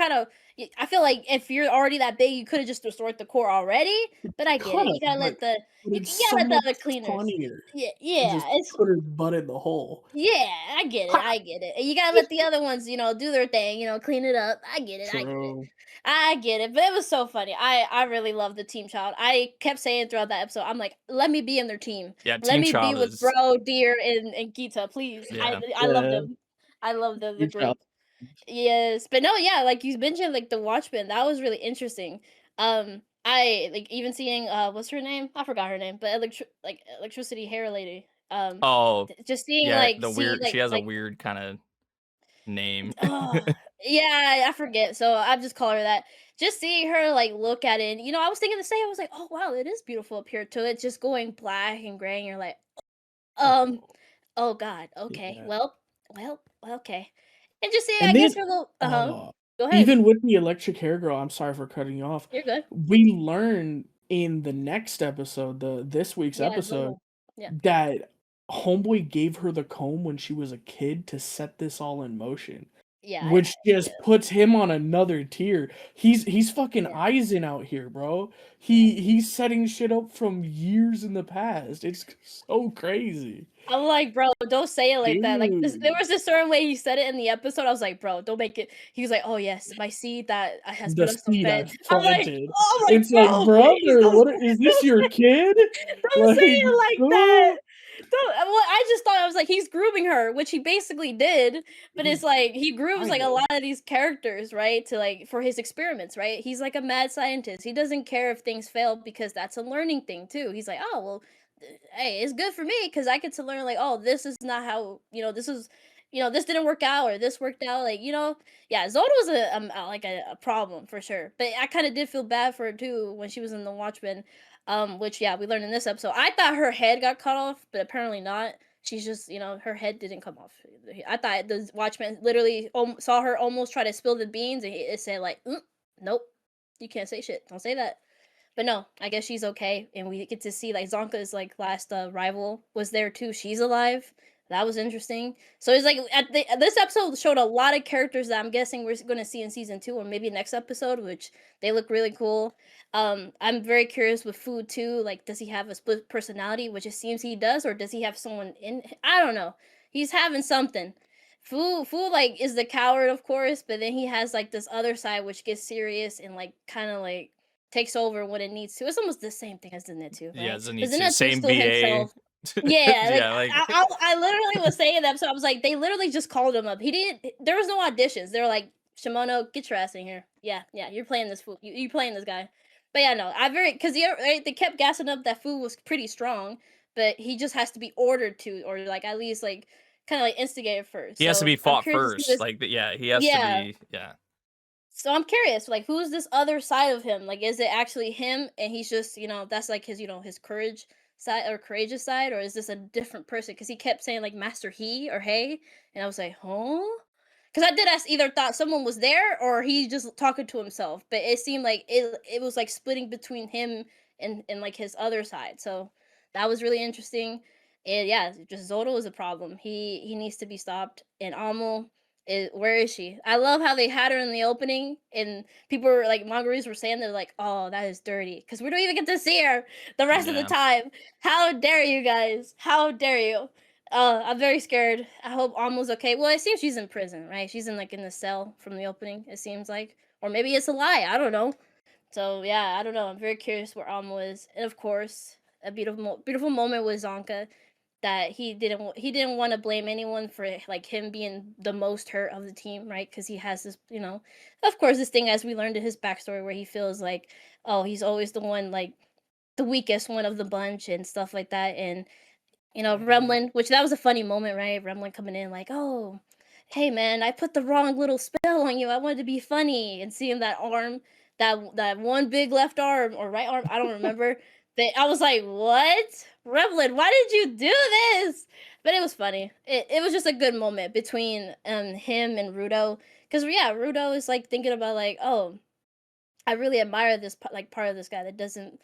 feel like if you're already that big, you could have just destroyed the core already. But I get it. You gotta let the but you it's gotta so let the much other cleaners. funnier Yeah, to yeah. just It's put her butt in the hole. yeah, I get it. I get it. And you gotta let the other ones, do their thing, clean it up. I get it. I get it. True. I get it. But it was so funny. I really love the team child. I kept saying throughout that episode, I'm like, let me be in their team. Yeah, Let Team me be Child with is Bro, Deer, and Gita, please. yeah. I love Yeah. them. I love the Team Child. group. Yes, but no, yeah, like you mentioned, like the Watchmen, that was really interesting. I like even seeing what's her name? I forgot her name, but electricity hair lady. Oh, Just seeing yeah, like the see weird. She has a like weird kind of name. oh yeah, I forget. So I just call her that. Just seeing her like look at it, I was thinking the same. I was like, oh wow, it is beautiful up here to it, just going black and gray, and you're like, um, Oh, oh god, okay, yeah. well, okay, and just see, I And then guess her little uh Go ahead. even with the electric hair girl, I'm sorry for cutting you off. You're good. We learn in the next episode, this week's Yeah, episode, Zola. Yeah. that Homeboy gave her the comb when she was a kid to set this all in motion. Yeah, Which just yeah, puts him on another tier. He's fucking yeah. Eisen out here, bro. He's setting shit up from years in the past. It's so crazy. I'm like, bro, don't say it like that. Like this, there Dude. was a certain way he said it in the episode. I was like, bro, don't make it. He was like, oh yes, my seed that has The been so seed fed. I've I'm like, planted. oh my It's like, please, brother, what is this your kid? don't say Like, it like that. bro? Don't. Well, I just thought I was like, he's grooming her, which he basically did. But it's like he grooms like a Kinda. lot of these characters, right? To like for his experiments, right? He's like a mad scientist. He doesn't care if things fail because that's a learning thing too. He's like, oh well, hey, it's good for me because I get to learn like, oh, this is not how this is, this didn't work out or this worked out, like yeah, Zoda was like a problem for sure, but I kind of did feel bad for her too when she was in the Watchmen, which yeah, we learned in this episode. I thought her head got cut off, but apparently not. She's just, her head didn't come off. I thought the Watchman literally saw her almost try to spill the beans, and it said like, nope, you can't say shit. Don't say that. But no, I guess she's okay, and we get to see like Zonka's like last rival was there too. She's alive. That was interesting. So it's like this episode showed a lot of characters that I'm guessing we're going to see in season 2 or maybe next episode, which they look really cool. I'm very curious with Food too. Like, does he have a split personality, which it seems he does, or does he have someone in? I don't know. He's having something. Fu like is the coward, of course, but then he has like this other side which gets serious and like kind of like takes over when it needs to. It's almost the same thing as Zenitsu, right? Yeah, Because Zenitsu, same still BA. himself. Yeah, like Yeah, like I literally was saying that, so I was like, they literally just called him up. He didn't. There was no auditions. They were like, Shimono, get your ass in here. Yeah, you're playing this fool. You playing this guy. But yeah, no, because right, they kept gassing up that Fu was pretty strong, but he just has to be ordered to, or like at least like kind of like instigated first. he has to So be I'm fought curious to see first. this. Like, yeah, he has to Yeah. be. Yeah, So I'm curious, like, who's this other side of him? Like, is it actually him, and he's just, that's like his, his courage side or courageous side, or is this a different person? Because he kept saying like Master He or Hey, and I was like, huh? Because I did either thought someone was there or he just talking to himself, but it seemed like it was like splitting between him and like his other side. So that was really interesting. And yeah, just Zoto is a problem. He needs to be stopped. And Amo where is she? I love how they had her in the opening, and people were like, mangaroos were saying they're like, "Oh, that is dirty," because we don't even get to see her the rest of the Yeah. time. How dare you guys? How dare you? I'm very scared. I hope Almo's okay. Well, it seems she's in prison, right? She's in the cell from the opening. It seems like, or maybe it's a lie. I don't know. So yeah, I don't know. I'm very curious where Almo is, and of course, a beautiful moment with Zonka that he didn't want to blame anyone for like him being the most hurt of the team, right? Because he has this, of course, this thing as we learned in his backstory where he feels like, oh, he's always the one like the weakest one of the bunch and stuff like that. And Remlin, which that was a funny moment, right? Remlin coming in like, oh, hey man, I put the wrong little spell on you. I wanted to be funny, and seeing that arm, that one big left arm or right arm, I don't remember. I was like, what? Revlin, why did you do this? But it was funny. It was just a good moment between him and Rudo. Because, yeah, Rudo is like thinking about, like, oh, I really admire this like part of this guy that doesn't,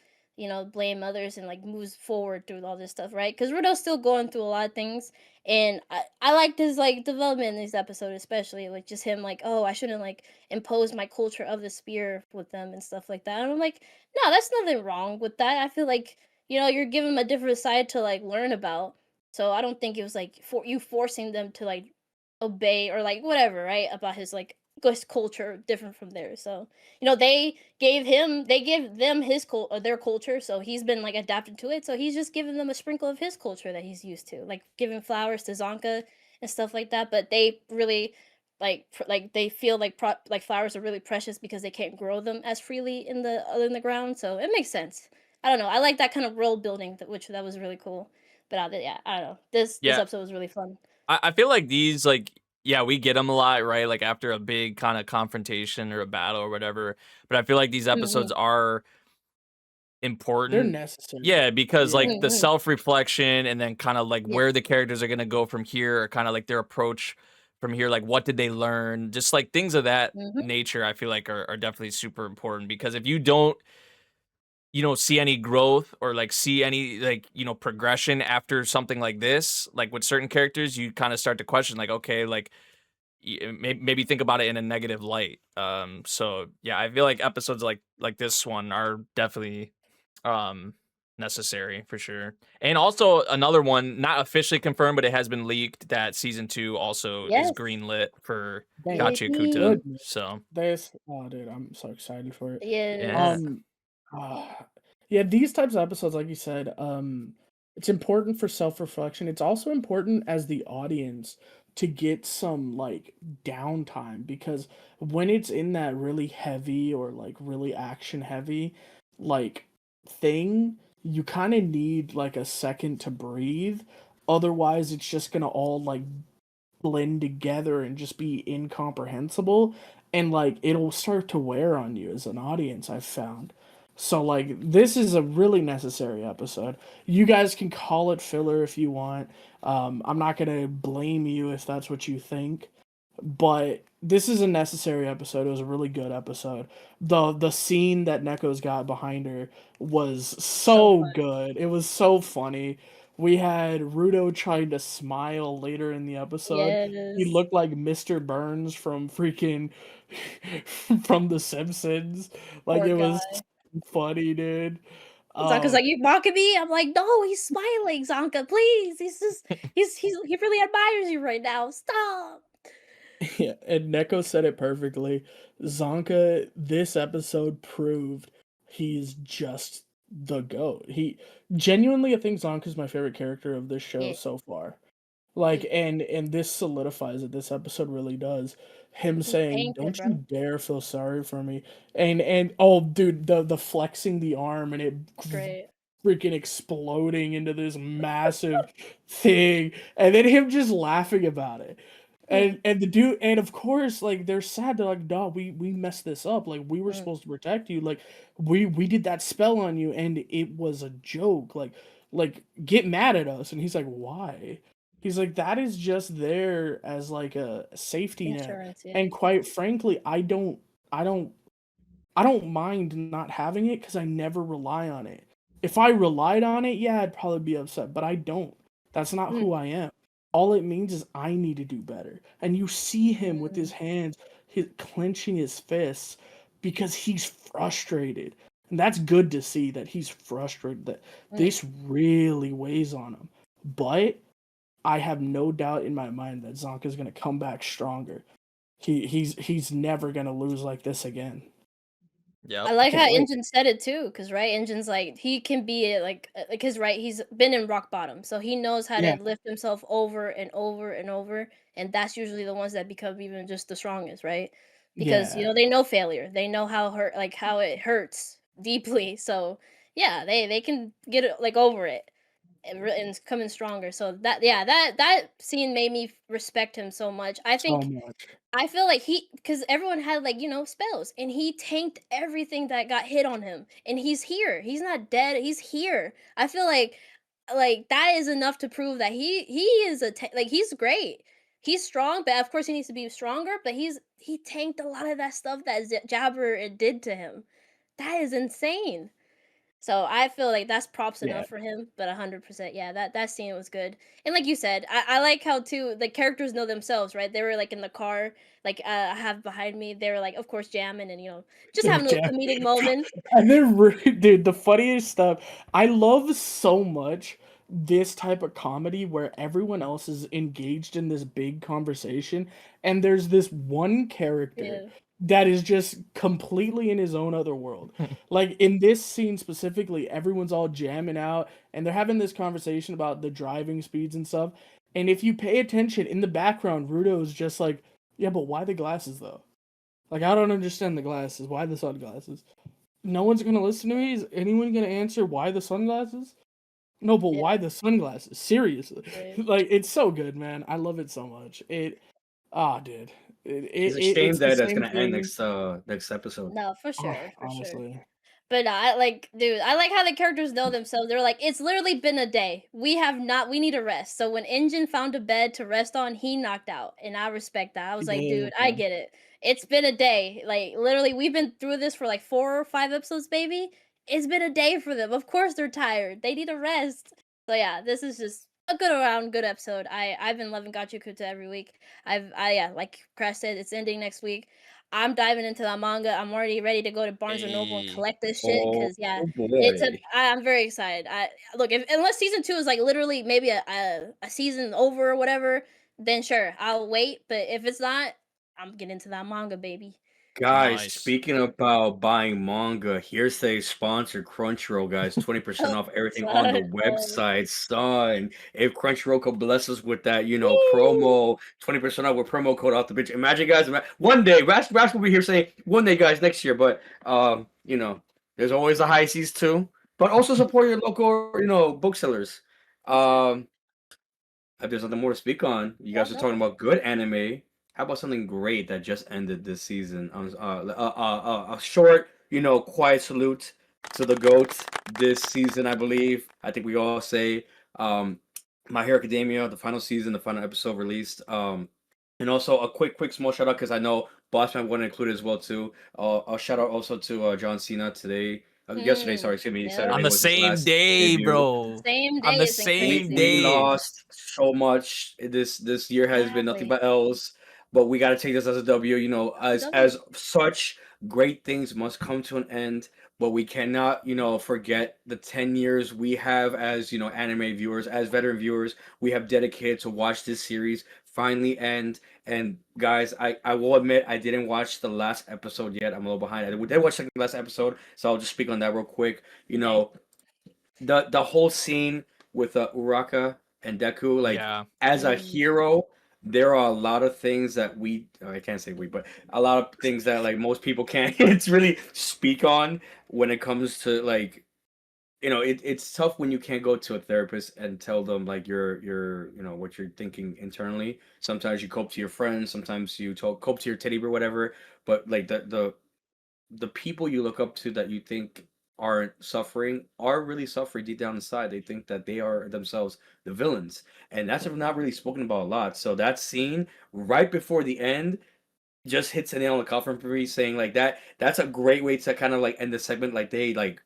blame others and like moves forward through all this stuff, right? Because Rudo's still going through a lot of things, and I liked his like development in this episode, especially like just him like, oh, I shouldn't like impose my culture of the spear with them and stuff like that. And I'm like, no, that's nothing wrong with that. I feel like you're giving them a different side to like learn about. So I don't think it was like for you forcing them to like obey or like whatever, right? About his like culture different from theirs. So they give them their culture, so he's been like adapted to it. So he's just giving them a sprinkle of his culture that he's used to, like giving flowers to Zonka and stuff like that. But they really like they feel like like flowers are really precious because they can't grow them as freely in the ground. So it makes sense. I don't know. I like that kind of world building, which that was really cool. But yeah, I don't know. This Yeah. episode was really fun. I feel like these, like, yeah, we get them a lot, right? Like after a big kind of confrontation or a battle or whatever. But I feel like these episodes are They're important. necessary. Yeah, because like the Mhm. self-reflection and then kind of like Yeah. where the characters are gonna go from here, or kind of like their approach from here, like what did they learn? Just like things of that Mhm. nature, I feel like are definitely super important, because if you don't, see any growth or like see any like, progression after something like this, like with certain characters, you kind of start to question like, okay, like maybe think about it in a negative light. So yeah, I feel like episodes like this one are definitely necessary for sure. And also another one, not officially confirmed, but it has been leaked that season 2 also is Yes. greenlit for Dang. Gachiakuta. Goodness. So Dude, I'm so excited for it. Yeah. Yeah, these types of episodes, like you said, it's important for self-reflection. It's also important as the audience to get some like downtime, because when it's in that really heavy or like really action heavy like thing, you kind of need like a second to breathe. Otherwise, it's just gonna all like blend together and just be incomprehensible, and like it'll start to wear on you as an audience, I've found. So like this is a really necessary episode. You guys can call it filler if you want. I'm not gonna blame you if that's what you think, but this is a necessary episode. It was a really good episode. The scene that Neko's got behind her was so funny. good. It was so funny. We had Rudo trying to smile later in the episode. He Yes. looked like Mr. Burns from freaking from The Simpsons. Like Poor it was guy. funny, dude. Zonka's like, you mocking me? I'm like, no, he's smiling, Zonka, please. He really admires you right now. Stop. Yeah, and Neko said it perfectly. Zonka, this episode proved he's just the GOAT. He genuinely, I think Zonka's my favorite character of this show Yeah. so far. Like, Yeah. and this solidifies it. This episode really does. Him saying, Anchor, "Don't you bro. dare feel sorry for me," and oh, dude, the flexing the arm and it Great. freaking exploding into this massive thing, and then him just laughing about it. And the dude, and of course, like they're sad. They're like, "Dog, we messed this up. Like we were supposed to protect you. Like we did that spell on you, and it was a joke. Like get mad at us." And he's like, "Why?" He's like, "That is just there as like a safety net." Insurance, yeah. And quite frankly, I don't mind not having it because I never rely on it. If I relied on it, yeah, I'd probably be upset, but I don't. That's not who I am. All it means is I need to do better. And you see him with his hands, clenching his fists because he's frustrated. And that's good to see that he's frustrated, that this really weighs on him. But I have no doubt in my mind that Zonka's going to come back stronger. He's never going to lose like this again. yeah. I like how Can't wait. Engine said it too, because right, Engine's like he can be like his right. He's been in rock bottom, so he knows how Yeah. to lift himself over and over and over, and that's usually the ones that become even just the strongest, right? Because Yeah. they know failure, they know how it hurts deeply. So yeah, they can get it like over it. and coming stronger. So that scene made me respect him so much. I So think much. I feel like because everyone had like spells, and he tanked everything that got hit on him, and he's here. He's not dead. He's here. I feel like that is enough to prove that he is like he's great. He's strong, but of course he needs to be stronger. But he tanked a lot of that stuff that Jabber did to him. That is insane. So I feel like that's props Yeah. enough for him, but 100%, yeah, that scene was good. And like you said, I like how too the characters know themselves, right? They were like in the car, like I have behind me. They were like, of course, jamming and just They're having a little jamming. comedic moment. And dude, the funniest stuff. I love so much this type of comedy where everyone else is engaged in this big conversation, and there's this one character Yeah, that is just completely in his own other world. Like in this scene specifically, everyone's all jamming out and they're having this conversation about the driving speeds and stuff. And if you pay attention in the background, Rudo's just like, yeah, but why the glasses though? Like, I don't understand the glasses. Why the sunglasses? No one's gonna listen to me. Is anyone gonna answer why the sunglasses? No, but yeah, why the sunglasses? Seriously, right. like it's so good, man. I love it so much. Dude, It's a it's shame the that that's same gonna end thing. next episode. No, for Oh, sure, for sure. honestly, But I like, dude, I like how the characters know themselves. They're like, it's literally been a day. We need a rest. So when Engine found a bed to rest on, he knocked out. And I respect that. I was like, yeah, dude, I get it. It's been a day. Like, literally, we've been through this for like 4 or 5 episodes, baby. It's been a day for them. Of course they're tired. They need a rest. So yeah, this is just a good episode. I've been loving Gachiakuta every week. Yeah, like Crash said, it's ending next week. I'm diving into that manga. I'm already ready to go to Barnes and Noble and Hey. collect this shit Oh because yeah, boy. I'm very excited. Look, if unless season 2 is like literally maybe a season over or whatever, then sure I'll wait. But if it's not, I'm getting into that manga, baby. Guys, Nice. speaking about buying manga, here's a sponsor Crunchyroll, guys. 20% off everything on the Son, website, son. If Crunchyroll could bless us with that, woo! promo, 20% off with promo code off the bitch. Imagine, guys, one day, Rash will be here saying, one day, guys, next year. But, there's always the high seas too. But also support your local, booksellers. Um, if there's nothing more to speak on, you Yeah, guys are no. talking about good anime. How about something great that just ended this season? A short, quiet salute to the goat this season. I believe. I think we all say, My Hero Academia, the final season, the final episode released. And also a quick small shout out because I know Bossman wanted to include it as well too. A shout out also to John Cena today. Yesterday, sorry, excuse me. Yep. On Saturday the was his same last day, debut. bro. Same On day. the It's been same crazy. We day. lost so much. This year has been nothing Sadly. but L's, but we got to take this as a W. W. As such, great things must come to an end. But we cannot, forget the 10 years we have as anime viewers, as veteran viewers. We have dedicated to watch this series finally end. And guys, I will admit I didn't watch the last episode yet. I'm a little behind. I did watch the last episode, so I'll just speak on that real quick. The whole scene with Uraka and Deku, like Yeah. as a hero, there are a lot of things that I can't say we, but a lot of things that like most people can't it's really speak on when it comes to like it's tough when you can't go to a therapist and tell them like your what you're thinking internally. Sometimes you cope to your friends, sometimes you cope to your teddy bear, whatever. But like the people you look up to that you think aren't suffering are really suffering deep down inside. They think that they are themselves the villains. And that's not really spoken about a lot. So that scene right before the end just hits a nail on the coffin for me, saying like that's a great way to kind of like end the segment. Like they like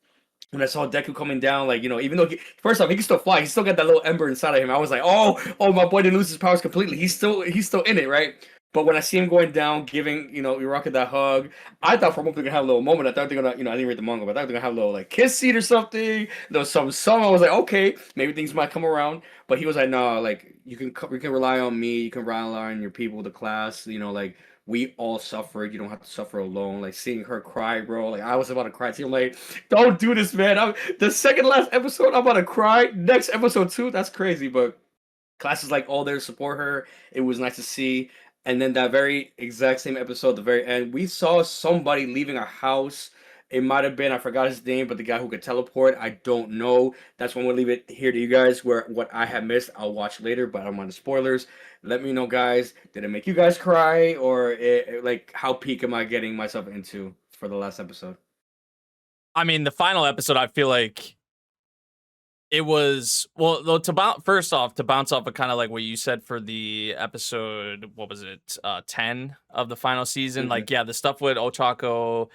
when I saw Deku coming down, like, even though first off, he can still fly, he still got that little ember inside of him. I was like, oh, my boy didn't lose his powers completely. He's still in it, right? But when I see him going down, giving, Uraka that hug, I thought for a moment they're gonna have a little moment. I thought they're gonna, I didn't read the manga, but I thought they're gonna have a little like kiss scene or something. There was some I was like, okay, maybe things might come around. But he was like, no, like you can rely on me, you can rely on your people, the class, like we all suffered. You don't have to suffer alone. Like seeing her cry, bro. Like I was about to cry too. I'm like, don't do this, man. The second last episode, I'm about to cry. Next episode too. That's crazy. But class is like all there to support her. It was nice to see. And then that very exact same episode, at the very end, we saw somebody leaving a house It might have been, I forgot his name, but the guy who could teleport. I don't know. That's when we'll leave it here to you guys. Where what I have missed, I'll watch later, but I don't mind the spoilers. Let me know, guys. Did it make you guys cry, or like how peak am I getting myself into for the last episode? I mean, the final episode, I feel like it was first off, to bounce off of kind of like what you said for the episode, what was it, 10 of the final season? Mhm. Like, yeah, the stuff with Ochako,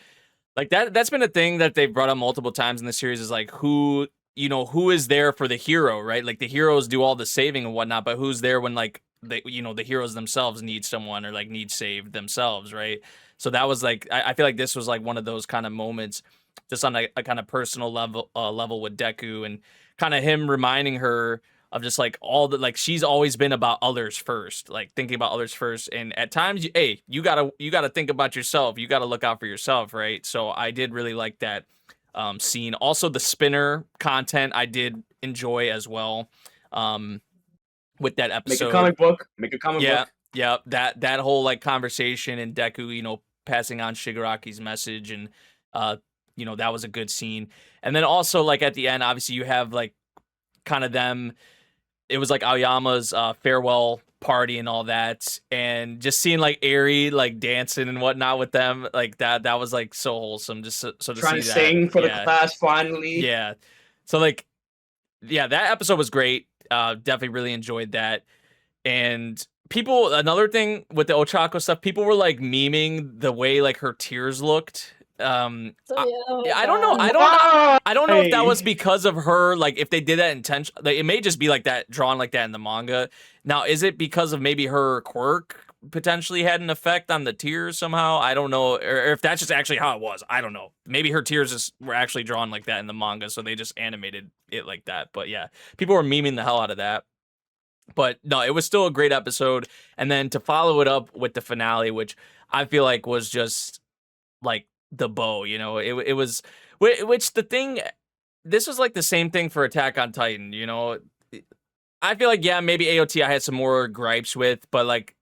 like that's been a thing that they've brought up multiple times in the series, is like who is there for the hero, right? Like the heroes do all the saving and whatnot, but who's there when like the heroes themselves need someone or like need saved themselves, right? So that was like, I feel like this was like one of those kind of moments, just on a kind of personal level with Deku, and kind of him reminding her of just like all the, like, she's always been about others first, like thinking about others first, and at times you gotta think about yourself, you gotta look out for yourself, right? So I did really like that scene. Also the spinner content I did enjoy as well, with that episode. Make a comic book. Yeah, that whole like conversation, and Deku passing on Shigaraki's message, and that was a good scene. And then also like at the end, obviously you have like kind of them, it was like Aoyama's farewell party and all that, and just seeing like Eri like dancing and whatnot with them, like that was like so wholesome, just so to Trying see to that. sing for the class finally. Yeah. So like, yeah, that episode was great. Definitely really enjoyed that. And another thing with the Ochako stuff, people were like memeing the way like her tears looked. I don't know. I don't know if that was because of her, like if they did that intention. Like, it may just be like that, drawn like that in the manga. Now, is it because of maybe her quirk potentially had an effect on the tears somehow? I don't know, or if that's just actually how it was. I don't know. Maybe her tears were actually drawn like that in the manga, so they just animated it like that. But yeah, people were memeing the hell out of that. But no, it was still a great episode. And then to follow it up with the finale, which I feel like was just like the bow, it was, which the thing, this was like the same thing for Attack on Titan, I feel like, yeah, maybe AOT I had some more gripes with, but like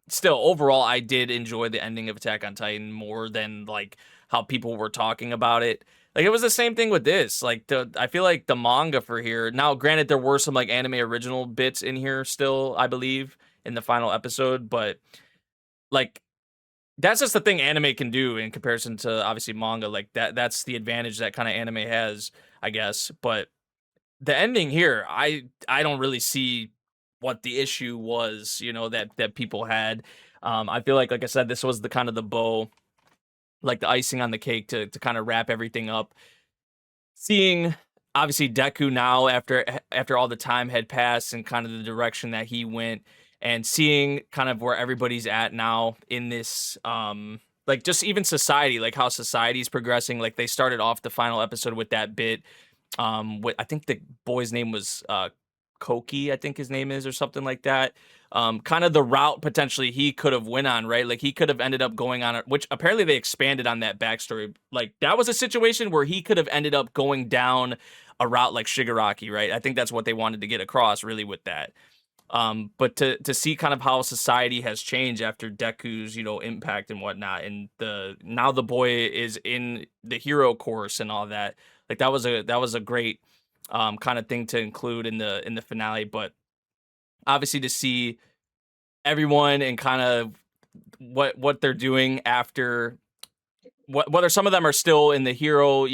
still overall I did enjoy the ending of Attack on Titan more than like how people were talking about it. Like, it was the same thing with this. Like, I feel like the manga for here, now granted there were some like anime original bits in here still, I believe, in the final episode, but like that's just the thing anime can do in comparison to obviously manga. Like that's the advantage that kind of anime has, I guess. But the ending here, I don't really see what the issue was, that people had. I feel like I said, this was the kind of the bow, like the icing on the cake to kind of wrap everything up. Seeing obviously Deku now after all the time had passed and kind of the direction that he went, and seeing kind of where everybody's at now in this, like just even society, like how society's progressing. Like they started off the final episode with that bit, with, I think the boy's name was Koki, I think his name is, or something like that. Kind of the route potentially he could have went on, right? Like he could have ended up going on, which apparently they expanded on that backstory. Like that was a situation where he could have ended up going down a route like Shigaraki, right? I think that's what they wanted to get across really with that. But to see kind of how society has changed after Deku's, impact and whatnot, and now the boy is in the hero course and all that. Like that was a great kind of thing to include in the finale. But obviously to see everyone and kind of what they're doing after, whether some of them are still in the hero,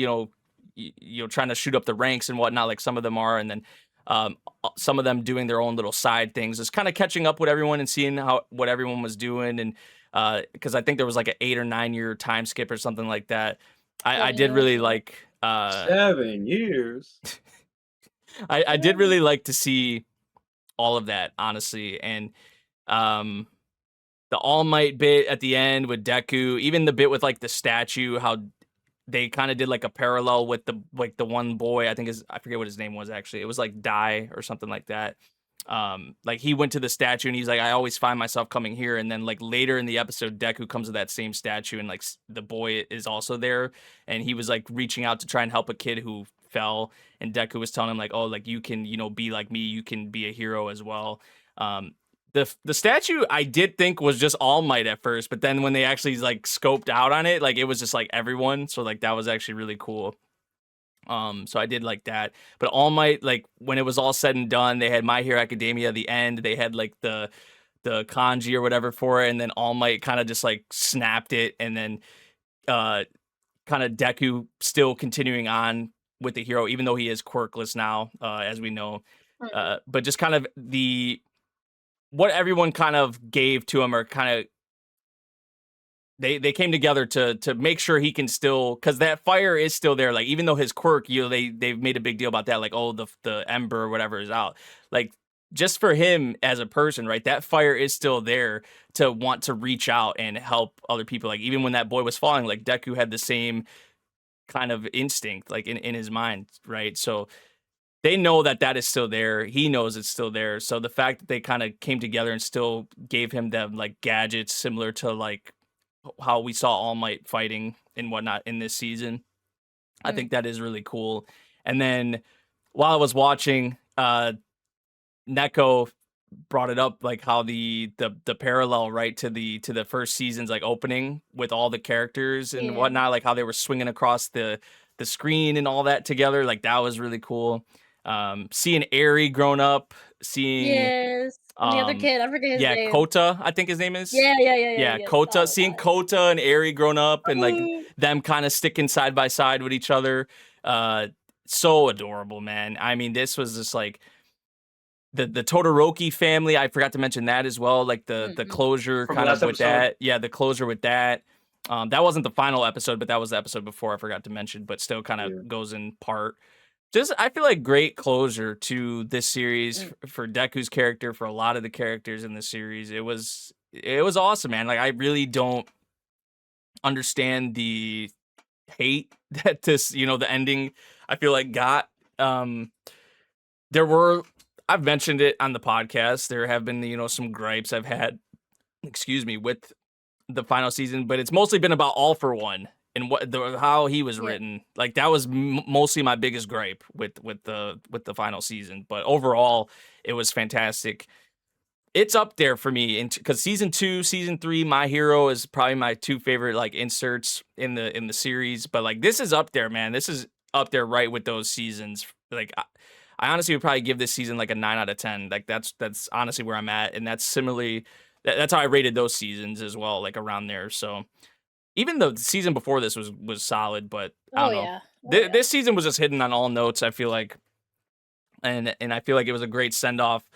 trying to shoot up the ranks and whatnot, like some of them are, and then some of them doing their own little side things, just kind of catching up with everyone and seeing what everyone was doing. And because I think there was like an 8 or 9 year time skip or something like that. I did really like 7 years. I did really like to see all of that, honestly. And the All Might bit at the end with Deku, even the bit with like the statue, how they kind of did like a parallel with the one boy, I forget what his name was actually. It was like Dai or something like that. Like he went to the statue and he's like, I always find myself coming here. And then like later in the episode, Deku comes to that same statue and like the boy is also there. And he was like reaching out to try and help a kid who fell. And Deku was telling him like, oh, like you can, be like me. You can be a hero as well. the statue I did think was just All Might at first, but then when they actually like scoped out on it, like it was just like everyone. So like that was actually really cool. So I did like that. But All Might, like when it was all said and done, they had My Hero Academia at the end. They had like the kanji or whatever for it, and then All Might kind of just like snapped it, and then kind of Deku still continuing on with the hero, even though he is quirkless now, as we know. But just kind of what everyone kind of gave to him, or kind of they came together to make sure he can still, because that fire is still there. Like even though his quirk, they've made a big deal about that. Like, oh, the ember or whatever is out. Like just for him as a person, right? That fire is still there to want to reach out and help other people. Like even when that boy was falling, like Deku had the same kind of instinct, like in his mind, right? So they know that is still there. He knows it's still there. So the fact that they kind of came together and still gave him them like gadgets similar to like how we saw All Might fighting and whatnot in this season, I think that is really cool. And then while I was watching, Neko brought it up, like how the parallel, right, to the first season's like opening with all the characters and whatnot, like how they were swinging across the screen and all that together. Like that was really cool. Seeing Eri grown up, seeing and the other kid, I forget his name. Kota, I think his name is. Yeah, Kota, seeing Kota and Eri grown up and like them kind of sticking side by side with each other. So adorable, man. I mean, this was just like the Todoroki family. I forgot to mention that as well. Like the closure From kind of last with episode. that. Yeah, the closure with that. That wasn't the final episode, but that was the episode before I forgot to mention, but still kind of goes in part. Just, I feel like great closure to this series for Deku's character, for a lot of the characters in the series. It was awesome, man. Like I really don't understand the hate that this, the ending, I feel like got. I've mentioned it on the podcast. There have been, some gripes I've had, with the final season, but it's mostly been about All for One and how he was written. Like that was mostly my biggest gripe with the final season. But overall, it was fantastic. It's up there for me, because season 2, season 3, My Hero is probably my 2 favorite like inserts in the series. But like this is up there, man. This is up there right with those seasons. Like I honestly would probably give this season like a 9 out of 10. Like that's honestly where I'm at, and that's similarly that's how I rated those seasons as well, like around there. So even the season before this was solid, but I don't know. This season was just hitting on all notes, I feel like, and I feel like it was a great send off.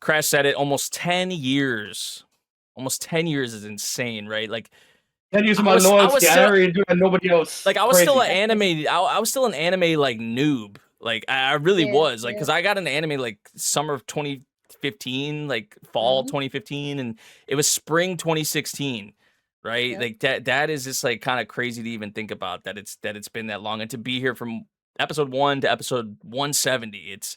Crash said it, almost 10 years. Almost 10 years is insane, right? Like 10 years of my loyalty. I already do that. Nobody else. Like I was still an anime. I was still an anime like noob. Like I really was. Like because I got into anime like summer of 2015, like fall 2015, and it was spring 2016. Right? Like that is just like kind of crazy to even think about that it's been that long, and to be here from episode 1 to episode 170. It's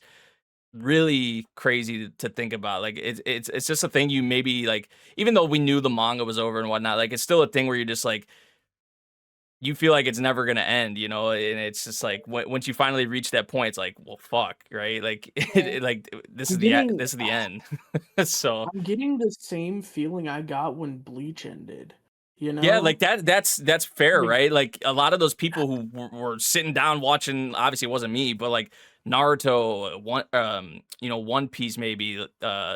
really crazy to think about. Like it's just a thing you maybe like, even though we knew the manga was over and whatnot, like it's still a thing where you're just like, you feel like it's never gonna end, and it's just like once you finally reach that point, it's like, well, fuck, right? Like like this is the end. So I'm getting the same feeling I got when Bleach ended. Yeah, like that's fair, right? Like a lot of those people who were sitting down watching, obviously it wasn't me, but like Naruto, One Piece, maybe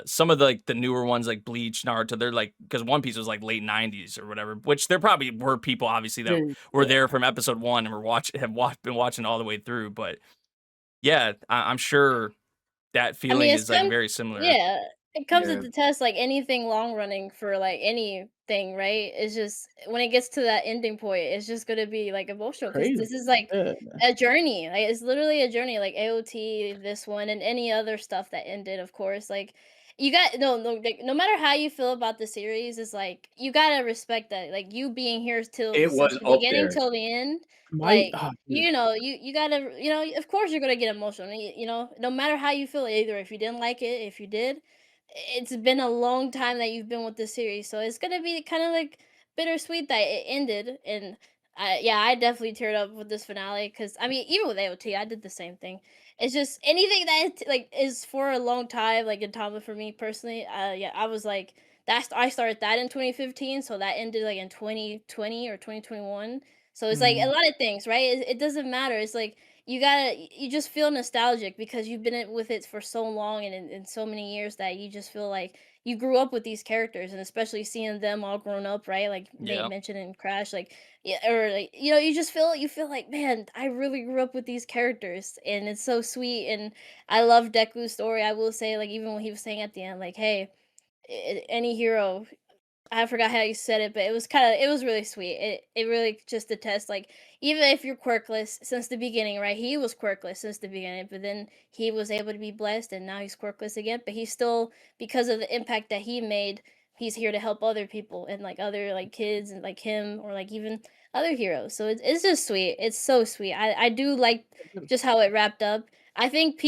some of the newer ones like Bleach, Naruto, they're like, because One Piece was like late 90s or whatever, which there probably were people obviously that were there from episode 1 and been watching all the way through. But yeah, I'm sure that feeling is like very similar. Yeah, it comes with the test, like anything long running for like anything, right? It's just when it gets to that ending point, it's just gonna be like emotional, because this is like a journey. Like it's literally a journey. Like AOT, this one, and any other stuff that ended, of course. Like you got like, no matter how you feel about the series, it's like you gotta respect that. Like you being here since the beginning till the end. Like you gotta, of course you're gonna get emotional. No matter how you feel, either if you didn't like it, if you did, it's been a long time that you've been with the series, so it's gonna be kind of like bittersweet that it ended. And I definitely teared up with this finale because I mean, even with AOT, I did the same thing. It's just anything that like is for a long time, like in Tama for me personally. Yeah, I was like I started that in 2015, so that ended like in 2020 or 2021. So it's like a Mm. lot of things, right? It doesn't matter. It's like you just feel nostalgic because you've been with it for so long and in so many years that you just feel like you grew up with these characters, and especially seeing them all grown up, right? Like Nate Yeah. mentioned in Crash, like yeah, or like you feel like, man, I really grew up with these characters, and it's so sweet. And I love Deku's story. I will say, like, even when he was saying at the end, like, hey, any hero, I forgot how you said it, but it was really sweet. It really just attests, like, even if you're quirkless since the beginning, right? He was quirkless since the beginning, but then he was able to be blessed, and now he's quirkless again. But he's still, because of the impact that he made, he's here to help other people and like other like kids and like him, or like even other heroes. So it's just sweet. It's so sweet. I do like just how it wrapped up. I think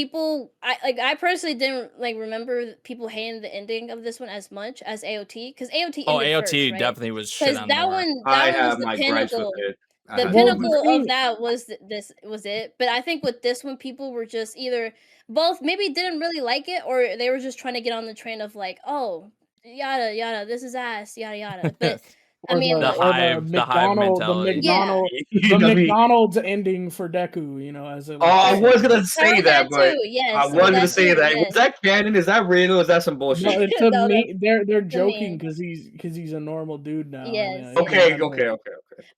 I personally didn't like remember people hating the ending of this one as much as AOT, because AOT Oh, ended first, AOT right? definitely was shit Because on more. I that one was have the my gripes with pinnacle. it. I The have Well, my the pinnacle gripes. of thing, that was this was it. But I think with this one, people were just either both maybe didn't really like it, or they were just trying to get on the train of like, oh, yada yada, this is ass, yada yada. But I or mean, like, The hive mentality. yeah. You The know me. McDonald's ending for Deku, you know, as it Oh, like I the was second. gonna I say heard that that, but too. I Yes, was gonna that say too. that. Was Yes. that canon? Is that real? Or is that some No, bullshit? it's a No, no, me. They're to joking me. because he's a normal dude now, and Yes, you know, yes. Okay, had to. okay.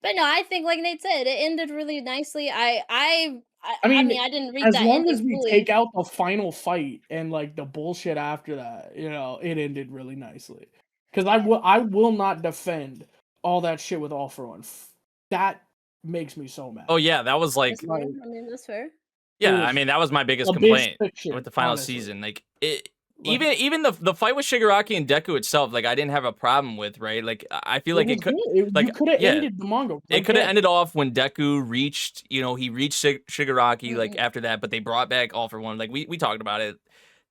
But no, I think like Nate said, it ended really nicely. I I mean, mean, I didn't read as that long ending as we take fully. out the final fight and like the bullshit after that, you know, it ended really nicely. Because I will not defend all that shit with All For One. That makes me so mad. Oh yeah, that was That's like fair. Like I mean, that's fair. it yeah, I was mean that was my biggest abyss complaint with fiction, the final honestly. season. Like it Like even the fight with Shigaraki and Deku itself, like I didn't have a problem with, right? Like I feel it like was it could good. like You could have yeah, ended the manga it right could have there. ended off when Deku reached, he reached Shigaraki like Mm-mm. after that, but they brought back All For One. Like we talked about it.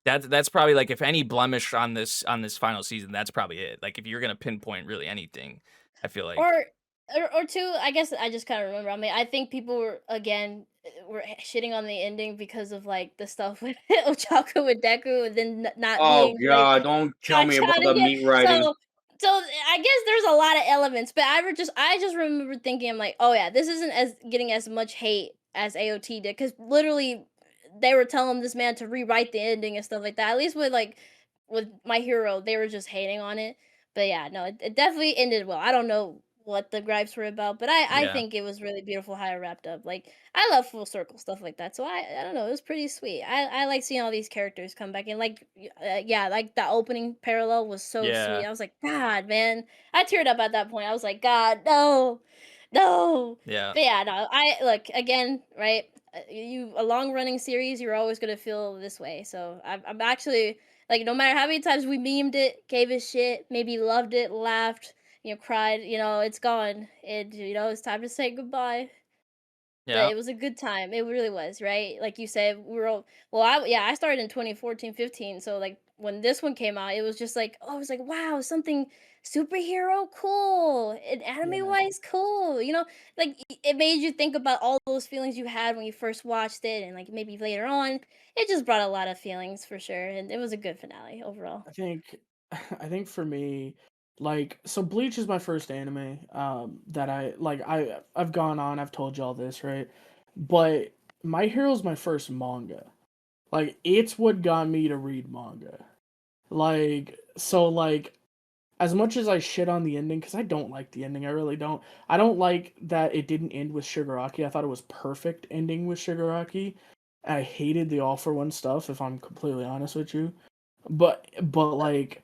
That's probably like if any blemish on this final season, that's probably it. Like if you're gonna pinpoint really anything, I feel like Or two, I guess I just kind of remember. I mean, I think people were again were shitting on the ending because of like the stuff with Ochako with Deku, and then not Oh being like God! Don't tell me about Gachana the yet. meat writing. So I guess there's a lot of elements, but I just remember thinking, I'm like, oh yeah, this isn't as getting as much hate as AOT did, because literally they were telling this man to rewrite the ending and stuff like that. At least with My Hero, they were just hating on it. But yeah, no, it definitely ended well. I don't know what the gripes were about, but I yeah. think it was really beautiful how it wrapped up. Like I love full circle stuff like that, so I don't know, it was pretty sweet. I like seeing all these characters come back, and like yeah, like the opening parallel was so sweet. Yeah. I was like, God, man, I teared up at that point. I was like, God, no, no. Yeah. But yeah, no, I look again, right? You a long running series, you're always gonna feel this way. So I'm actually like, no matter how many times we memed it, gave it shit, maybe loved it, laughed, cried, it's gone. It's time to say goodbye. But Yeah. it was a good time. It really was, right? Like you said, we were all, well, I started in 2014, 15. So like when this one came out, it was just like, oh, I was like, wow, something superhero cool. And anime Yeah. wise cool. Like it made you think about all those feelings you had when you first watched it, and like maybe later on. It just brought a lot of feelings for sure. And it was a good finale overall. I think I think for me, like, so Bleach is my first anime that I've gone on, I've told y'all this, right? But My Hero's my first manga. Like it's what got me to read manga. Like as much as I shit on the ending, because I don't like the ending, I really don't. I don't like that it didn't end with Shigaraki. I thought it was perfect ending with Shigaraki. I hated the All For One stuff, if I'm completely honest with you. But like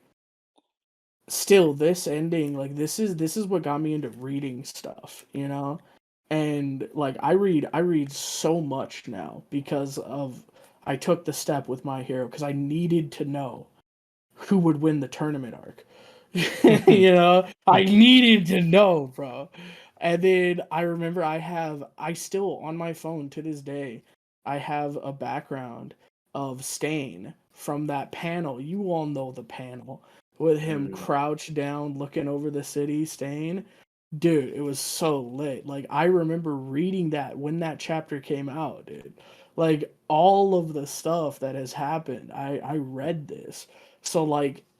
still, this ending, like this is what got me into reading stuff, you know? And like I read so much now because of I took the step with My Hero because I needed to know who would win the tournament arc. You know, I needed to know, bro. And then I remember I still on my phone to this day, I have a background of Stain from that panel. You all know the panel with him crouched down looking over the city, Stain. Dude, it was so lit. Like, I remember reading that when that chapter came out, dude. Like, all of the stuff that has happened, I read this. So,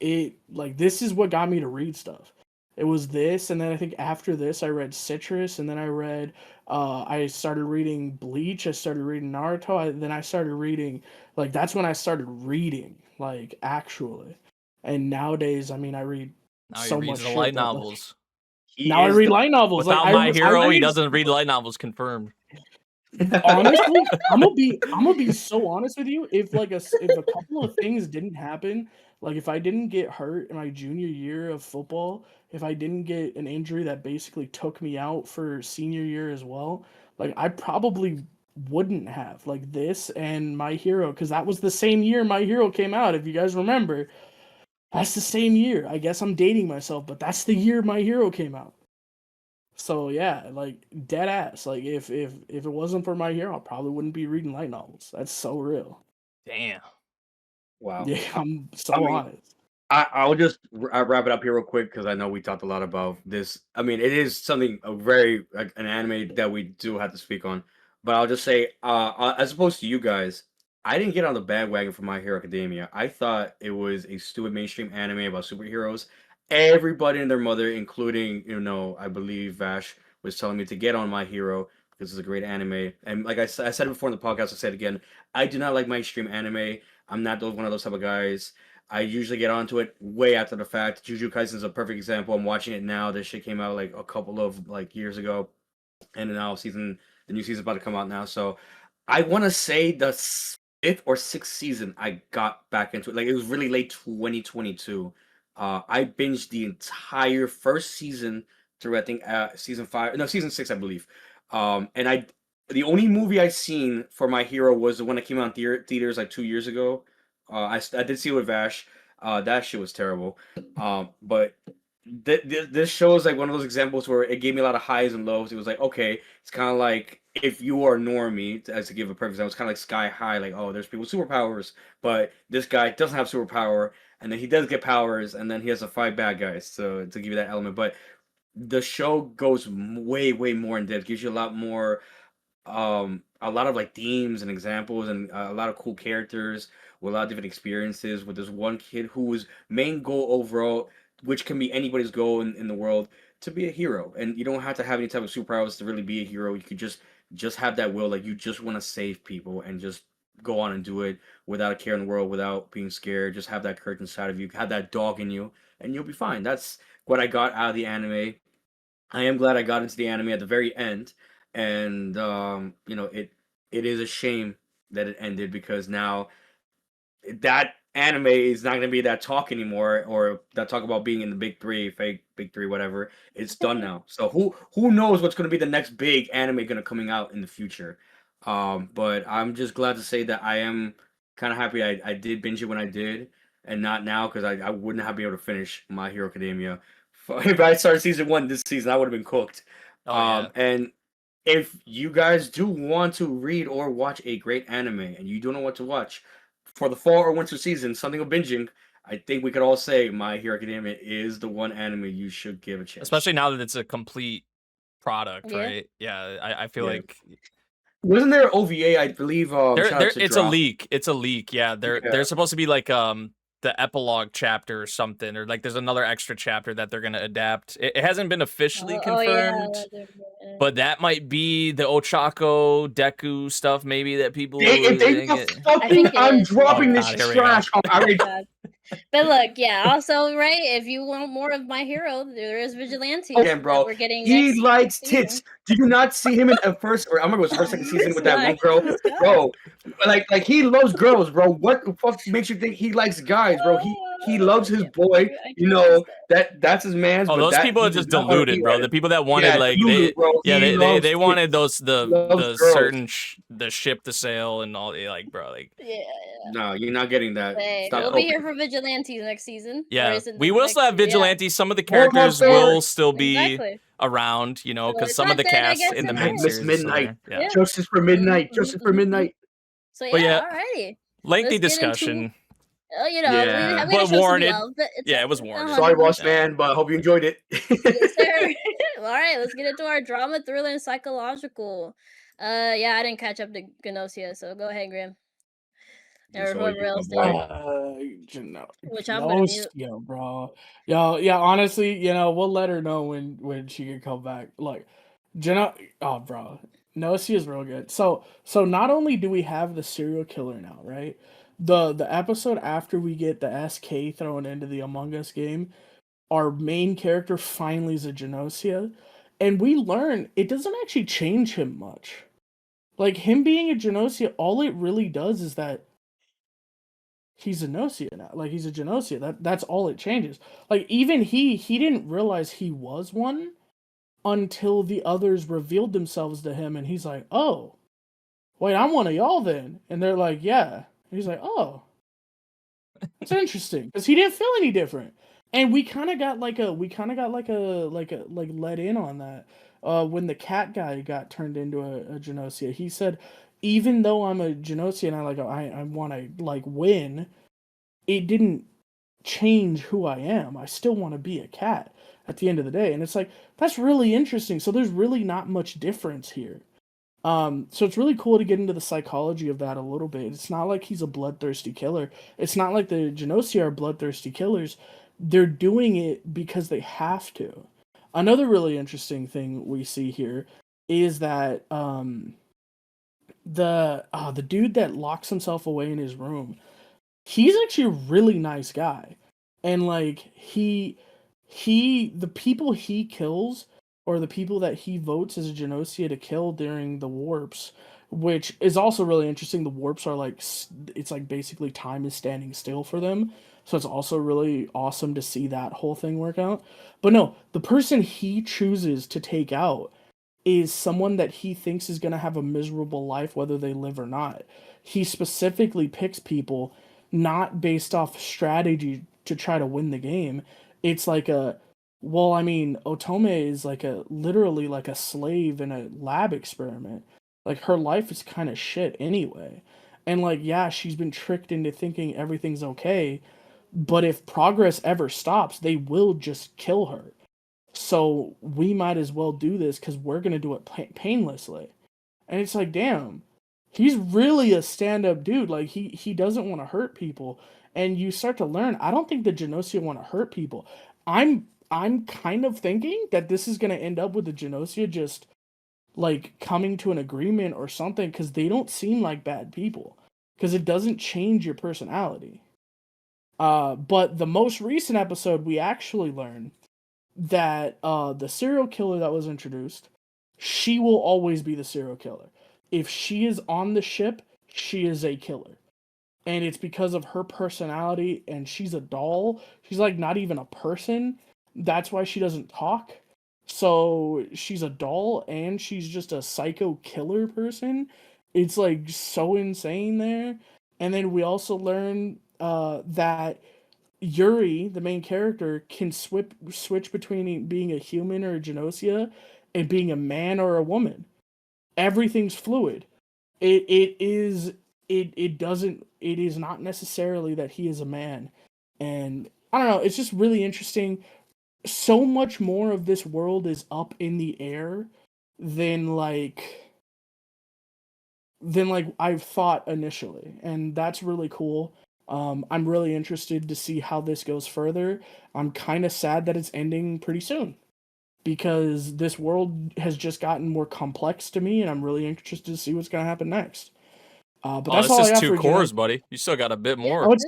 this is what got me to read stuff. It was this, and then I think after this, I read Citrus, and then I started reading Bleach, I started reading Naruto, then I started reading, that's when I started reading, actually. And nowadays, I mean, I read Now so he reads much the shit light that, novels. now I read light novels. Without I My Hero, he read- doesn't read light novels. Confirmed. Honestly, I'm gonna be so honest with you. If a couple of things didn't happen, like if I didn't get hurt in my junior year of football, if I didn't get an injury that basically took me out for senior year as well, I probably wouldn't have this and My Hero, because that was the same year My Hero came out. If you guys remember, that's the same year. I guess I'm dating myself, but that's the year My Hero came out. So yeah, dead ass. If it wasn't for My Hero, I probably wouldn't be reading light novels. That's so real. Damn. Yeah, Wow. I'm so honest. I'll just wrap it up here real quick because I know we talked a lot about this. I mean, it is something a very an anime that we do have to speak on. But I'll just say, as opposed to you guys, I didn't get on the bandwagon for My Hero Academia. I thought it was a stupid mainstream anime about superheroes. Everybody and their mother, including I believe Vash, was telling me to get on My Hero because it's a great anime. And like I said it before in the podcast, I said it again, I do not like mainstream anime. I'm not one of those type of guys. I usually get onto it way after the fact. Jujutsu Kaisen is a perfect example. I'm watching it now. This shit came out a couple of years ago, and now the new season's about to come out now. So I want to say the fifth or sixth season I got back into it. It was really late 2022. I binged the entire first season through I think season 6 I believe. And the only movie I seen for My Hero was the one that came out in theaters 2 years ago. I did see it with Vash. That shit was terrible. But this shows one of those examples where it gave me a lot of highs and lows. It was okay, it's kind of like if you are normie, as to give a perfect example, it's kind of like Sky High. Oh, there's people with superpowers, but this guy doesn't have superpower, and then he does get powers, and then he has to fight bad guys. So to give you that element, but the show goes way more in depth, gives you a lot of themes and examples and a lot of cool characters with a lot of different experiences with this one kid whose main goal overall, which can be anybody's goal in the world, to be a hero. And you don't have to have any type of superpowers to really be a hero. You could just have that will, you just want to save people and just go on and do it without a care in the world, without being scared. Just have that courage inside of you, have that dog in you, and you'll be fine. That's what I got out of the anime. I am glad I got into the anime at the very end, and it is a shame that it ended because now that anime is not going to be that talk anymore, or that talk about being in the big three, fake big three, whatever. It's done now. So who knows what's going to be the next big anime going to coming out in the future. But I'm just glad to say that I am kind of happy I did binge it when I did, and not now, because I wouldn't have been able to finish My Hero Academia. If I started season 1 this season, I would have been cooked. And if you guys do want to read or watch a great anime and you don't know what to watch for the fall or winter season, something of binging, I think we could all say My Hero Academia is the one anime you should give a chance. Especially now that it's a complete product, Yeah. right? Yeah, I feel like wasn't there OVA? I believe it's a leak. It's a leak. Yeah, they're supposed to be the epilogue chapter or something, or there's another extra chapter that they're gonna adapt. It hasn't been officially confirmed, but that might be the Ochako Deku stuff, maybe that people. I'm dropping this trash. But look, yeah. Also, right? If you want more of My Hero, there is Vigilante. Okay, bro. We're getting. He likes tits. Did you not see him in the first, or I'm gonna go first, second season with that one girl, bro? Like he loves girls, bro. What the fuck makes you think he likes guys, bro? He loves his boy. That's his man's. Oh, those people are just deluded, bro. The people that wanted they wanted the certain the ship to sail and all. Bro, no, you're not getting that. We'll be here for Vigilantes next season. Yeah, we will still have Vigilantes. Some of the characters will still be around, because some of the cast in the main series. Midnight, Justice for Midnight, Justice for Midnight. So alrighty. Lengthy discussion. We had but to show warranted. some love, but it was warranted. Sorry, boss man, but I hope you enjoyed it. Yes, sir. All right, let's get into our drama, thriller, and psychological. Yeah, I didn't catch up to Gnosia, so go ahead, Graham. Or whoever else did. Which I'm gonna mute. Gnosia, bro. Yeah, honestly, we'll let her know when she can come back. Like, oh, bro. Gnosia is real good. So not only do we have the serial killer now, right? The episode after we get the SK thrown into the Among Us game, our main character finally is a Genosia, and we learn it doesn't actually change him much. Like, him being a Genosia, all it really does is that he's a Gnosia now. Like, he's a Genosia. That's all it changes. Like, even he didn't realize he was one until the others revealed themselves to him, and he's like, oh, wait, I'm one of y'all then. And they're like, yeah. And he's like, oh, that's interesting, because he didn't feel any different. And we kind of got let in on that when the cat guy got turned into a Genosia. He said, even though I'm a Genosia and I want to win, it didn't change who I am. I still want to be a cat at the end of the day. And it's like, that's really interesting. So there's really not much difference here. So it's really cool to get into the psychology of that a little bit. It's not like he's a bloodthirsty killer. It's not like the Genosia are bloodthirsty killers. They're doing it because they have to. Another really interesting thing we see here is that the dude that locks himself away in his room, he's actually a really nice guy. And the people he kills, or the people that he votes as a Genosia to kill during the warps, which is also really interesting. The warps are it's basically time is standing still for them. So it's also really awesome to see that whole thing work out. But no, the person he chooses to take out is someone that he thinks is going to have a miserable life, whether they live or not. He specifically picks people not based off strategy to try to win the game. It's Otome is literally a slave in a lab experiment. Like, her life is kind of shit anyway. And yeah, she's been tricked into thinking everything's okay, but if progress ever stops, they will just kill her. So we might as well do this because we're going to do it painlessly. And it's damn, he's really a stand-up dude. He doesn't want to hurt people. And you start to learn, I don't think the Genosia want to hurt people. I'm kind of thinking that this is going to end up with the Genosia just coming to an agreement or something, because they don't seem like bad people, because it doesn't change your personality. But the most recent episode, we actually learn that the serial killer that was introduced, she will always be the serial killer. If she is on the ship, she is a killer. And it's because of her personality, and she's a doll. She's not even a person. That's why she doesn't talk. So she's a doll, and she's just a psycho killer person. It's so insane there. And then we also learn that Yuri, the main character, can switch between being a human or a Genosia and being a man or a woman. Everything's fluid. It is not necessarily that he is a man. And I don't know, it's just really interesting. So much more of this world is up in the air than I've thought initially, and that's really cool. I'm really interested to see how this goes further. I'm kind of sad that it's ending pretty soon, because this world has just gotten more complex to me, and I'm really interested to see what's going to happen next. But that's all I got two for cores, buddy. You still got a bit more. Oh, it's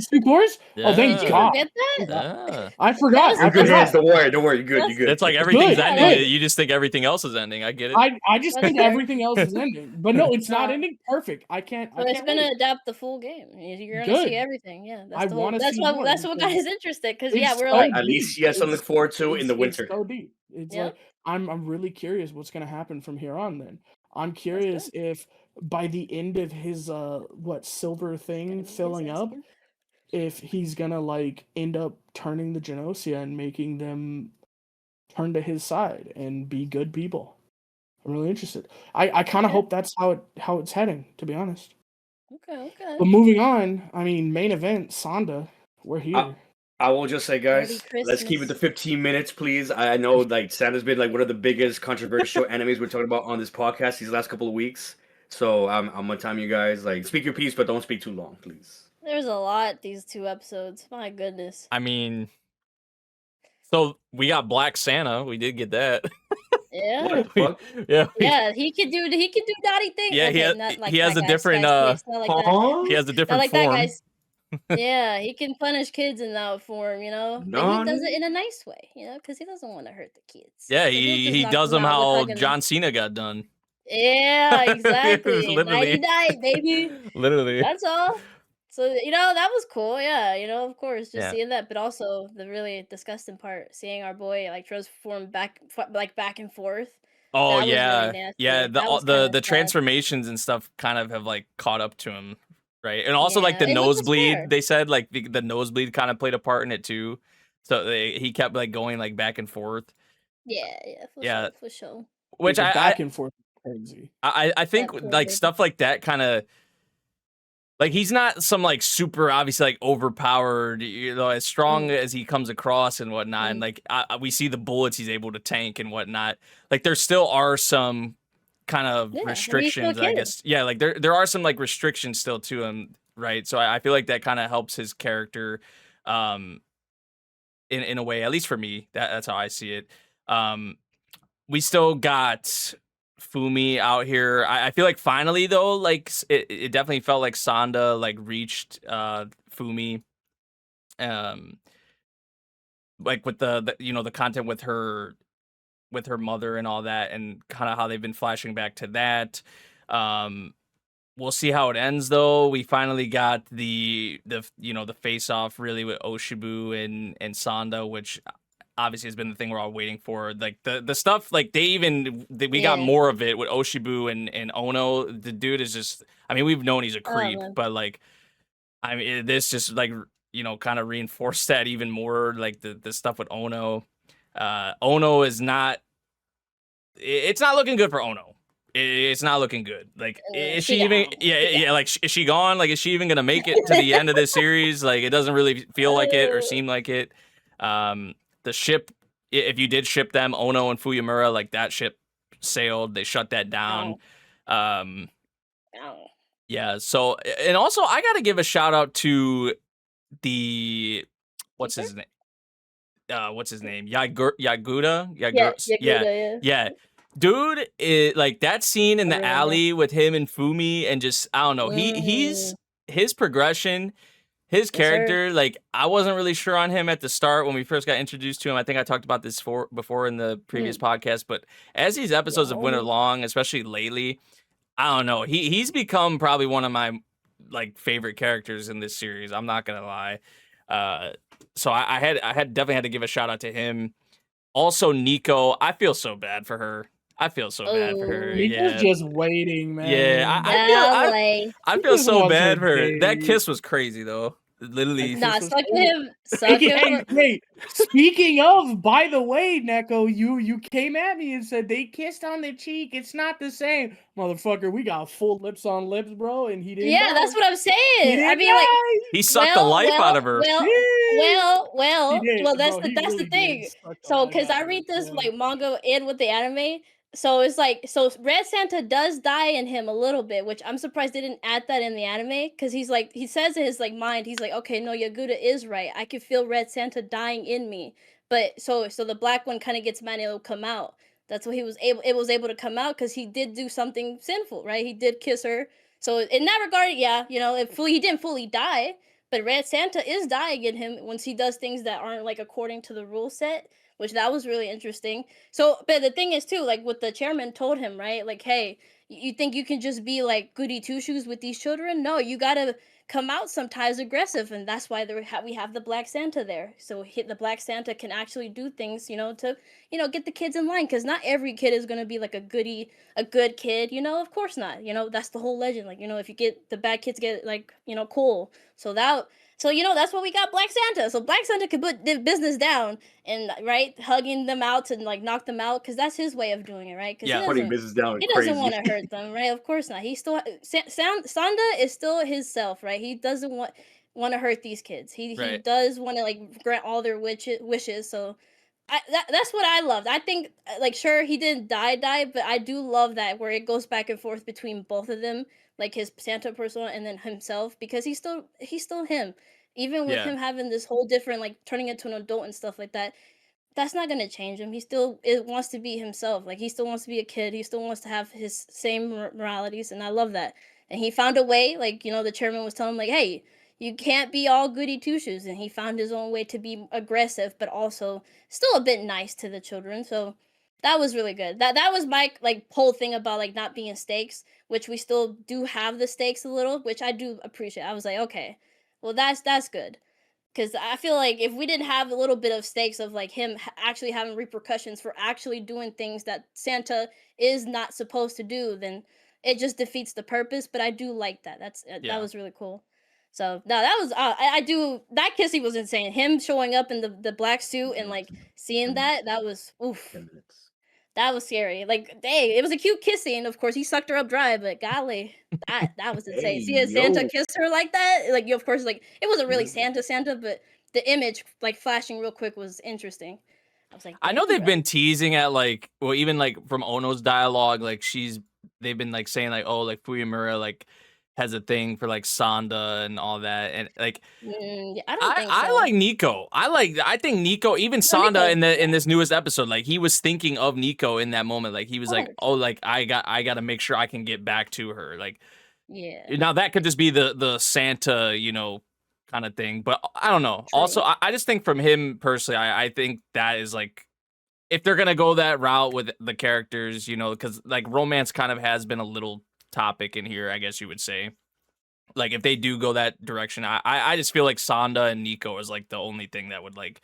two cores? Yeah. Oh, thank God. Get that? Yeah. I forgot. You're good hands. Don't worry. You're good. You're good. It's everything's Good. ending. Good. You just think everything else is ending. I get it. I just think everything else is ending. But no, it's not ending perfect. I can't. But it's gonna adapt the full game. You're gonna see everything. Yeah, that's what got us interested. Because we're at least she has something to look forward to in the winter. It's so deep. It's I'm really curious what's gonna happen from here on. Then I'm curious if by the end of his silver thing filling up, if he's gonna end up turning the Genosia and making them turn to his side and be good people. I'm really interested. I kind of hope that's how it's heading, to be honest. Okay. But moving on, main event, SANDA. We're here. I will just say, guys, Merry let's keep it to Christmas. 15 minutes, please. I know, like, Santa's been like one of the biggest controversial animes we're talking about on this podcast these last couple of weeks. So I'm gonna time you guys, like, speak your piece, but don't speak too long, please. There's a lot these 2 episodes. My goodness. I mean, so we got Black Santa. We did get that. Yeah. What the fuck? Yeah. Yeah, he could do naughty things. Yeah, he Okay, has- not like he has that a guy's different, face, not like that. Huh? He has a Not different like that, form. guys. Yeah, he can punish kids in that form, you know, but he does it Nani? in a nice way, you know, because he doesn't want to hurt the kids. Yeah, So he'll just he knock does them them out with how hugging them. John Cena got done. Yeah, exactly. Literally. Night, baby. Literally. That's all. So, you know, that was cool. Yeah, you know, of course, just Yeah. seeing that, but also the really disgusting part, seeing our boy like transform back and forth. Oh That was really yeah, nasty. yeah. That was The kinda sad. transformations and stuff kind of have like caught up to him, right? And also like Yeah, the it was nosebleed. fair. They said like the nosebleed kind of played a part in it too. So he kept like going like back and forth. Yeah, for Yeah. sure, for sure. Which The I back and forth is crazy. I think That poor like baby. stuff like that kind of like he's not some like super obviously like overpowered, you know, as strong as he comes across and whatnot. And like we see the bullets he's able to tank and whatnot. Like there still are some kind of Yeah, and he's still a restrictions, I kid. guess. Yeah, like there are some like restrictions still to him, right? So I feel like that kind of helps his character, in a way. At least for me, that's how I see it. We still got Fumi out here. I feel like finally though, like it definitely felt like Sanda like reached Fumi, like with the you know the content with her mother and all that, and kind of how they've been flashing back to that. We'll see how it ends though. We finally got the you know the face off really with Oshibu and Sanda, which obviously has been the thing we're all waiting for. Like the stuff like we got Yeah. more of it with Oshibu and Ono. The dude is just, I mean, we've known he's a creep, man. but like I mean this just like you know kind of reinforced that even more. Like the stuff with Ono. Ono is not, it's not looking good for Ono. It's not looking good. Like, is she even? Yeah. Like, is she gone? Like, is she even gonna make it to the end of this series? Like, it doesn't really feel like it or seem like it. The ship, if you did ship them, Ono and Fuyamura, like that ship sailed. They shut that down. Ow. Yeah. So, and also, I gotta give a shout out to the what's his name? What's his name? Yaguta. Yeah. Dude, like that scene in the alley with him and Fumi, and just I don't know. He's his progression, his character. Like I wasn't really sure on him at the start when we first got introduced to him. I think I talked about this before in the previous podcast. But as these episodes have went along, especially lately, I don't know. He's become probably one of my like favorite characters in this series. I'm not gonna lie. So I had definitely had to give a shout out to him. Also, Nico, I feel so bad for her. Bad for her. Nico's just waiting, man. Yeah, I feel just so wants bad her for her. That baby. kiss was crazy though. Literally. Nah, was suck crazy. him. Suck him. Wait, speaking of, by the way, Neko, you came at me and said they kissed on the cheek. It's not the same, motherfucker. We got full lips on lips, bro, and he didn't. Yeah, die. that's what I'm saying. He didn't I mean, like, die. He sucked the life out of her. Well, He did, that's bro, he the really thing. did suck the So, life because out I of read her, this yeah. like manga and with the anime, so it's like, so Red Santa does die in him a little bit, which I'm surprised they didn't add that in the anime, because he's like, he says in his like mind, he's like, okay, no, Yaguta is right. I can feel Red Santa dying in me, but so the black one kind of gets mad and it'll come out. That's what it was able to come out because he did do something sinful, right? He did kiss her. So in that regard, yeah, you know, he didn't fully die, but Red Santa is dying in him once he does things that aren't like according to the rule set, which that was really interesting. So, but the thing is too, like what the chairman told him, right? Like, hey, you think you can just be like goody two shoes with these children? No, you gotta come out sometimes aggressive, and that's why we have the Black Santa there. So the Black Santa can actually do things, you know, to get the kids in line, because not every kid is gonna be like a good kid, you know. Of course not. You know, that's the whole legend. Like, you know, if you get the bad kids get like, you know, cool. So you know, that's why we got Black Santa. So Black Santa could put the business down and right hugging them out and like knock them out, because that's his way of doing it, right? Yeah, putting business down. He doesn't want to hurt them, right? Of course not. He still Sanda is still his self, right? He doesn't want want to hurt these kids. He Right. does want to like grant all their wishes. So that's what I loved. I think like sure he didn't die, but I do love that where it goes back and forth between both of them, like his Santa persona and then himself, because he's still him. Even with Yeah. him having this whole different like turning into an adult and stuff like that, that's not gonna change him. He still wants to be himself. Like he still wants to be a kid. He still wants to have his same moralities, and I love that. And he found a way. Like the chairman was telling him, like, hey, you can't be all goody two shoes. And he found his own way to be aggressive, but also still a bit nice to the children. So that was really good. That was my like whole thing about like not being stakes, which we still do have the stakes a little, which I do appreciate. I was like, okay, well that's good. Because I feel like if we didn't have a little bit of stakes of like him actually having repercussions for actually doing things that Santa is not supposed to do, then it just defeats the purpose. But I do like that. That Yeah. was really cool. So no, that was I do that kissy was insane. Him showing up in the black suit and like seeing that was oof. 10 minutes. That was scary. Like, dang, it was a cute kiss scene. Of course, he sucked her up dry, but golly, that was insane. Hey, Seeing Santa yo. kiss her like that, like, of course, like it wasn't really Yeah. Santa, but the image like flashing real quick was interesting. I was like, I know dang, they've bro. been teasing at like, well, even like from Ono's dialogue, like they've been like saying like, oh, like Fuyamura like has a thing for like Sanda and all that, and like Yeah, I don't think I so. like Nico. I think Nico, even Sanda Nico's- in this newest episode, like he was thinking of Nico in that moment. Like he was like, 100%. oh, like I got to make sure I can get back to her. Like Yeah. now that could just be the Santa, kind of thing. But I don't know. True. Also, I just think from him personally, I think that is like if they're gonna go that route with the characters, because like romance kind of has been a little topic in here, I guess you would say. Like if they do go that direction, I just feel like Sanda and Nico is like the only thing that would like.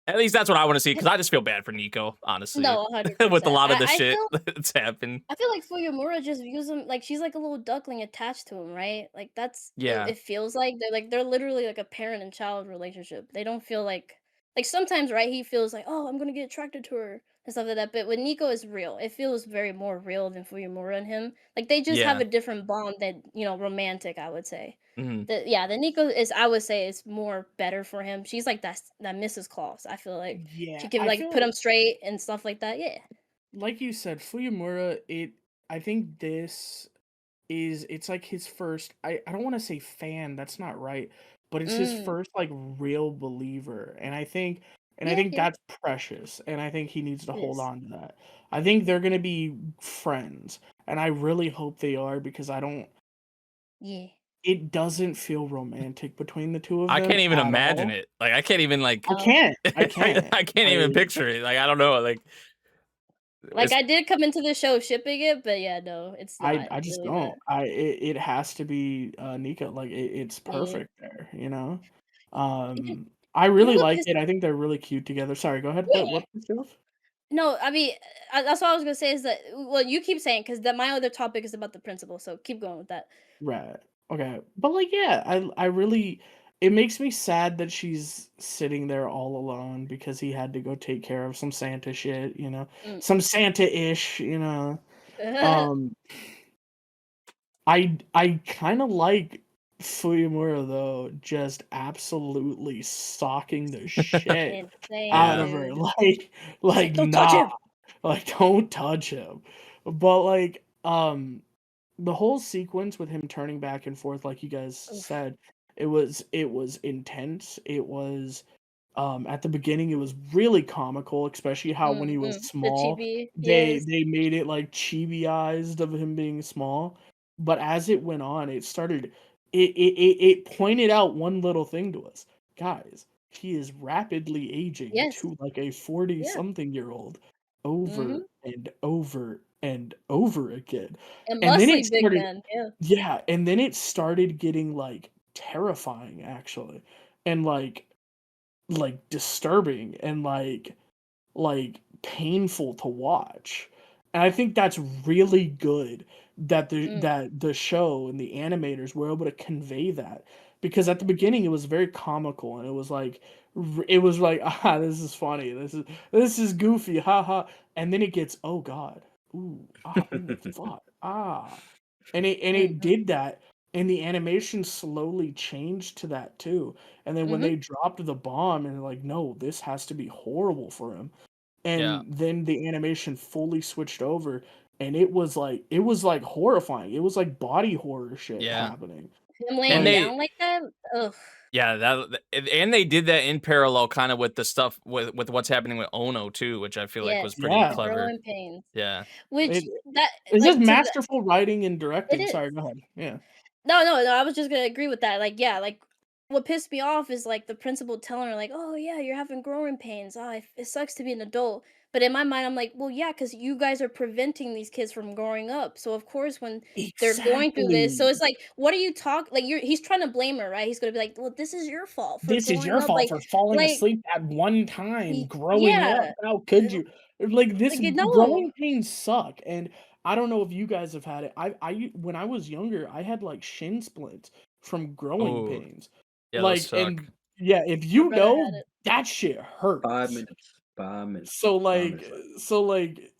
At least that's what I want to see because I just feel bad for Nico, honestly, No, 100%. with a lot of the I shit feel that's happened. I feel like Fuyamura just views him like she's like a little duckling attached to him, right? Like that's Yeah. it feels like they're literally like a parent and child relationship. They don't feel like sometimes, right? He feels like, oh, I'm gonna get attracted to her and stuff like that. But with Nico, it's real. It feels very more real than Fuyamura and him. Like they just have Yeah. a different bond that romantic. I would say. hmm The Nico is I would say is more better for him. She's like that Mrs. Claus. I feel like Yeah, she can I like feel put him straight and stuff like that. Yeah. like you said, Fuyamura. I think it's like his first. I don't want to say fan. That's not right, but it's his Mm. first like real believer, and I think Yeah. that's precious, and I think he needs to It hold is. on to that. I think they're gonna be friends, and I really hope they are because I don't. Yeah. It doesn't feel romantic between the two of I them. can't even at imagine all. it. Like I can't even like. I can't. I can't. I can't even picture it. Like I don't know. Like. Like it's- I did come into the show shipping it, but yeah, no, it's not I just really don't. It has to be Nika. Like it's Yeah. perfect there, you know. Even- I you know really what like pissed- it. I think they're really cute together. Sorry, go ahead. Yeah. What pissed you off? No, I mean that's what I was gonna say is that well, you keep saying because my other topic is about the principal, so keep going with that. Right. Okay. But like yeah, I really it makes me sad that she's sitting there all alone because he had to go take care of some Santa shit, you know. Mm. Some Santa-ish, you know. I kind of like Fuyamura though, just absolutely socking the shit Insane, out of her. dude. Like Don't touch nah, him. like don't touch him. But like the whole sequence with him turning back and forth, like you guys Oof. said, it was intense. It was at the beginning it was really comical, especially how when he was The small, chibi, they yes. made it like chibi-ized of him being small. But as it went on, it pointed out one little thing to us. Guys, he is rapidly aging Yes. to like a 40-something-year-old over Mhm. and over and over again. And And then muscly it big started man, yeah. yeah, and then it started getting like terrifying actually. And like disturbing and like painful to watch. And I think that's really good that the show and the animators were able to convey that because at the beginning it was very comical and it was like this is funny, this is goofy, haha, and then it gets oh god, ooh, ooh fuck, and it Mhm. did that and the animation slowly changed to that too. And then when Mhm. they dropped the bomb and like, no, this has to be horrible for him. Yeah. And then the animation fully switched over, and it was like horrifying. It was like body horror shit Yeah. happening. Him And laying Like, they down like that? Ugh. yeah, and they did that in parallel kind of with the stuff with what's happening with Ono too, which I feel like was Yes, pretty yeah, the clever. growing pains. Yeah. Which it, that it's just like to the masterful writing and it directing. Sorry, is. go ahead. Yeah. No, I was just gonna agree with that. Like, yeah, like what pissed me off is like the principal telling her like, "Oh yeah, you're having growing pains. Oh, it sucks to be an adult." But in my mind, I'm like, "Well, yeah, because you guys are preventing these kids from growing up. So of course, when they're going through this, so Exactly. it's like, what are you talk like? He's trying to blame her, right? He's gonna be like, "Well, this is your fault for This is growing your up." fault for falling Like, asleep at one time, growing up. yeah, How could you? Like this like you know, growing pains suck. And I don't know if you guys have had it. When I was younger, I had like shin splints from growing Oh, pains. yeah, those Like, suck. and yeah, if my you brother know, had it. that shit 5 hurts. minutes. 5 minutes. So 5 like minutes left. so like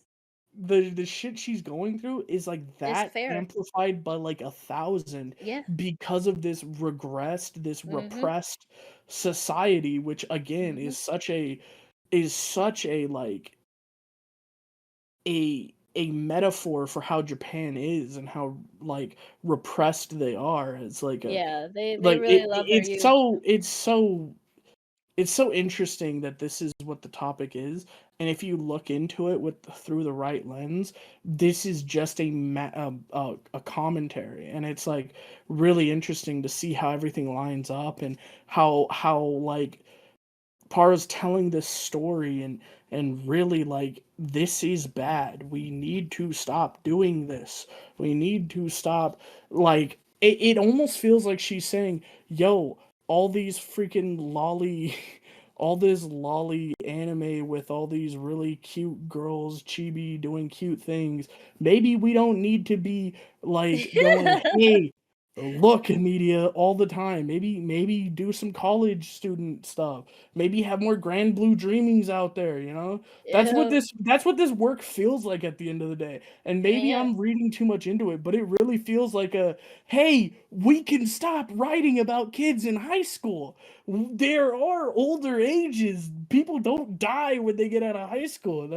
the shit she's going through is like It's that fair. amplified by like 1,000 Yeah. because of this regressed, this Mhm. repressed society, which again Mhm. is such a like a metaphor for how Japan is and how like repressed they are. It's like a Yeah, they like really love their youth. it's so interesting that this is what the topic is, and if you look into it through the right lens, this is just a commentary, and it's like really interesting to see how everything lines up and how like Para's telling this story and really like this is bad. We need to stop doing this. We need to stop like it almost feels like she's saying, "Yo, all these freaking lolly all this lolly anime with all these really cute girls chibi doing cute things. Maybe we don't need to be like going, "Hey, look media all the time. Maybe do some college student stuff. Maybe have more grand blue dreamings out there, you know?" Yeah. That's what this work feels like at the end of the day. And maybe Yeah. I'm reading too much into it, but it really feels like hey, we can stop writing about kids in high school. There are older ages. People don't die when they get out of high school.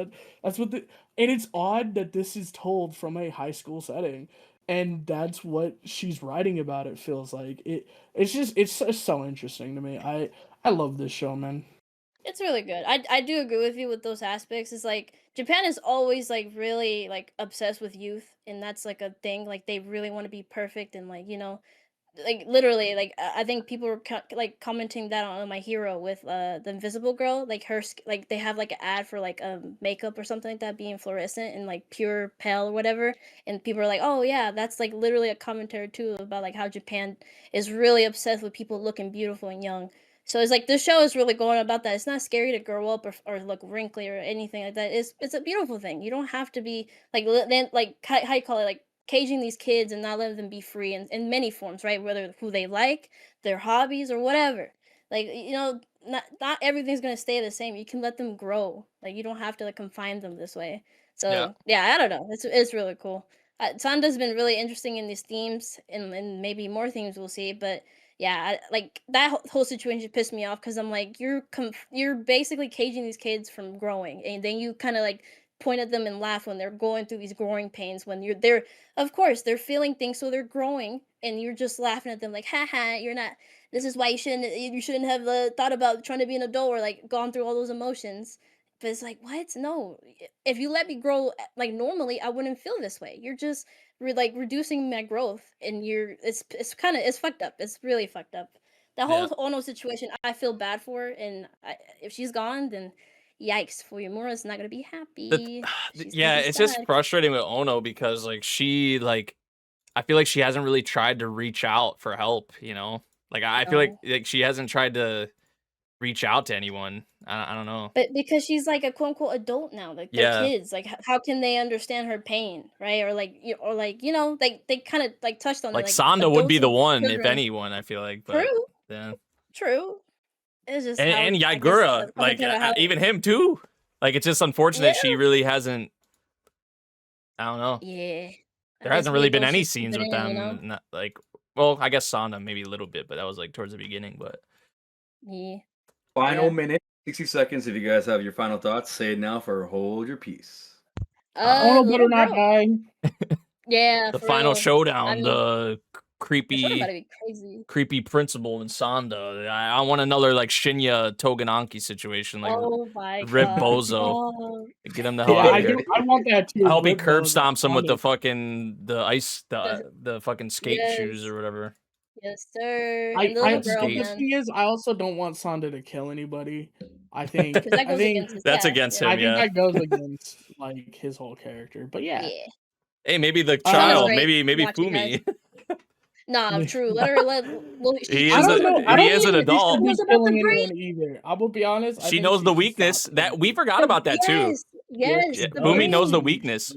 That's what and it's odd that this is told from a high school setting, and that's what she's writing about. It feels like it's so interesting to me. I love this show, man. It's really good. I do agree with you with those aspects. It's like Japan is always like really like obsessed with youth, and that's like a thing. Like they really want to be perfect and like like literally like I think people were like commenting that on My Hero with the Invisible Girl, like like they have like an ad for like makeup or something like that being fluorescent and like pure pale or whatever, and people are like, oh yeah, that's like literally a commentary too about like how Japan is really obsessed with people looking beautiful and young. So it's like this show is really going about that. It's not scary to grow up or look wrinkly or anything like that. It's a beautiful thing. You don't have to be like then like how you call it, like caging these kids and not letting them be free in many forms, right? Whether who they like, their hobbies, or whatever. Like not everything's gonna stay the same. You can let them grow. Like you don't have to like confine them this way. Yeah. So yeah, I don't know. It's really cool. Sanda's been really interesting in these themes, and maybe more themes we'll see. But yeah, like that whole situation pissed me off because I'm like, you're basically caging these kids from growing, and then you kind of like point at them and laugh when they're going through these growing pains when they're of course they're feeling things, so they're growing, and you're just laughing at them like, haha, you're not. This is why you shouldn't have thought about trying to be an adult or like gone through all those emotions. But it's like, what? No, if you let me grow like normally, I wouldn't feel this way. You're just like reducing my growth, and it's kind of it's fucked up. It's really fucked up. The Yeah. whole Ono situation, I feel bad for her, and if she's gone, then yikes, Fuyamura's not gonna be happy. She's gonna Yeah, be it's just sad. frustrating with Ono because like I feel like she hasn't really tried to reach out for help, you know? Like I feel No. like she hasn't tried to reach out to anyone. I don't know. But because she's like a quote unquote adult now, like they're Yeah. kids, like how can they understand her pain, right? Or like like they kind of like touched on it, Like like Sanda would adults be the and one, if children. anyone, I feel like, but True, yeah. true. It's just how And I guess Yaigura, a like commentary on how even him too. Like it's just yeah unfortunate she really hasn't. I don't know. yeah. I There guess hasn't be really been adults any just keep scenes it with in, you know. them. Like, Well, I guess SANDA maybe a little bit, but that was like towards the beginning. But Yeah. Final Yeah. minute, 60 seconds. If you guys have your final thoughts, say it now for hold your peace. Ono better Little not girl. die. Yeah, the for final real. showdown, I mean, the it's about to creepy, be crazy. creepy principal in SANDA. I want another like Shinya Togananki situation, like Oh my Rip god. Bozo. Oh, Get him the hell Yeah, out I of here. do. I want that too. I hope he Rip curb Bozo, stomps him with the honest. fucking Yes. the fucking skate shoes Yes. or whatever. Yes, sir. I, And the I little girl, but the Skate. man. thing is, I also don't want Sanda to kill anybody. I think Because that I goes think against his That's yeah, against yeah. I him, think yeah. that goes against like his whole character. But yeah, Yeah. Hey, maybe the Uh, Sanda's child, great. maybe Watch it, guys. Fumi. Nah, true. Let her let well, He I is don't know. I he don't is know an if he should adult. be Knows about the killing brain. anyone either. I will be honest. I She think knows the she should stop weakness. it. That we forgot about that too. Yes, she Yeah, the does. Fumi knows the brain. weakness.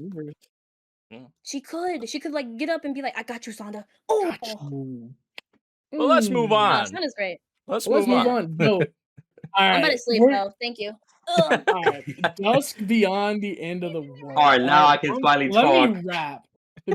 She could like get up and be like, I got you, Sanda. Oh, Got you. Well, let's move Mm. nah, on. Sanda's great. Let's Let's move move on. on. Yo, all I'm about right. to sleep We're, though. Thank you. Ugh. all right. Dusk beyond the end of the world. All right, now I can finally Let talk. me wrap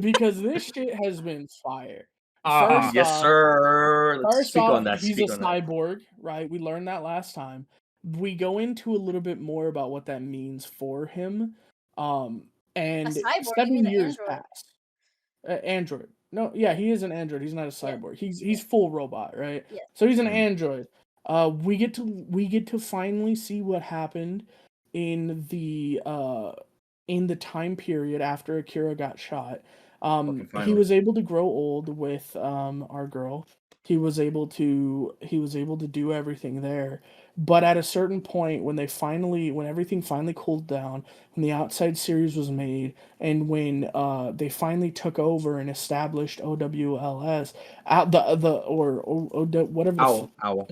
because this shit has been fire. Yes, off, sir. Let's First speak off, on that. he's Speak a on that. cyborg, right? We learned that last time. We go into a little bit more about what that means for him. And cyborg? You 7 mean an years android? passed. Android. No, yeah, he is an android. He's not a Yeah. cyborg. He's full robot, right? Yeah. So he's an Mhm. android. We get to finally see what happened in the time period after Akira got shot. Fucking He finally. was able to grow old with our girl. He was able to do everything there. But at a certain point when everything finally cooled down, when the outside series was made, and when they finally took over and established OWLS, out whatever Owl.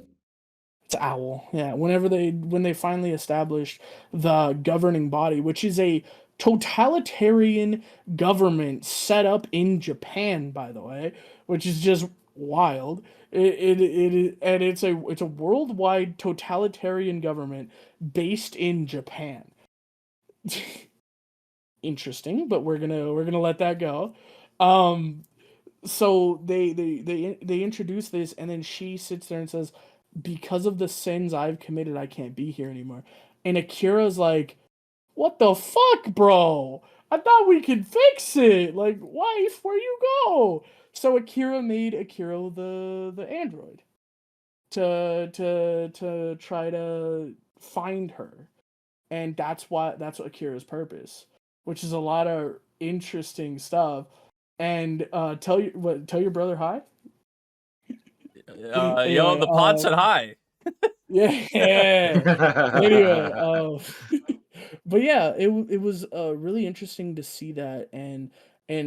it's Owl. Yeah, when they finally established the governing body, which is a totalitarian government set up in Japan, by the way, which is just wild. It's a worldwide totalitarian government based in Japan. Interesting, but we're gonna let that go. So they introduce this, and then she sits there and says, because of the sins I've committed, I can't be here anymore. And Akira's like, what the fuck, bro? I thought we could fix it. Like, wife, where you go? So Akira made Akira the android to try to find her. And that's what Akira's purpose, which is a lot of interesting stuff. And tell your brother hi. Yo, the pod said hi. Yeah. Anyway, but yeah, it was really interesting to see that, and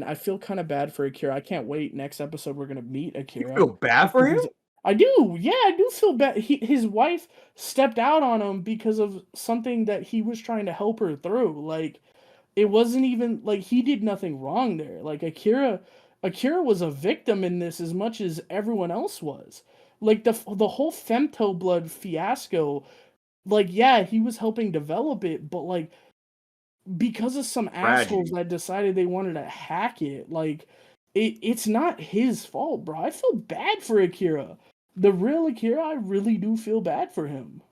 I feel kind of bad for Akira. I can't wait. Next episode, we're gonna meet Akira. You feel bad for him? I do. Yeah, I do feel bad. His wife stepped out on him because of something that he was trying to help her through. Like, it wasn't even like he did nothing wrong there. Like Akira was a victim in this as much as everyone else was. Like the whole femto blood fiasco, like yeah, he was helping develop it, but like because of some assholes that decided they wanted to hack it, like it's not his fault, bro. I feel bad for Akira. The real Akira, I really do feel bad for him.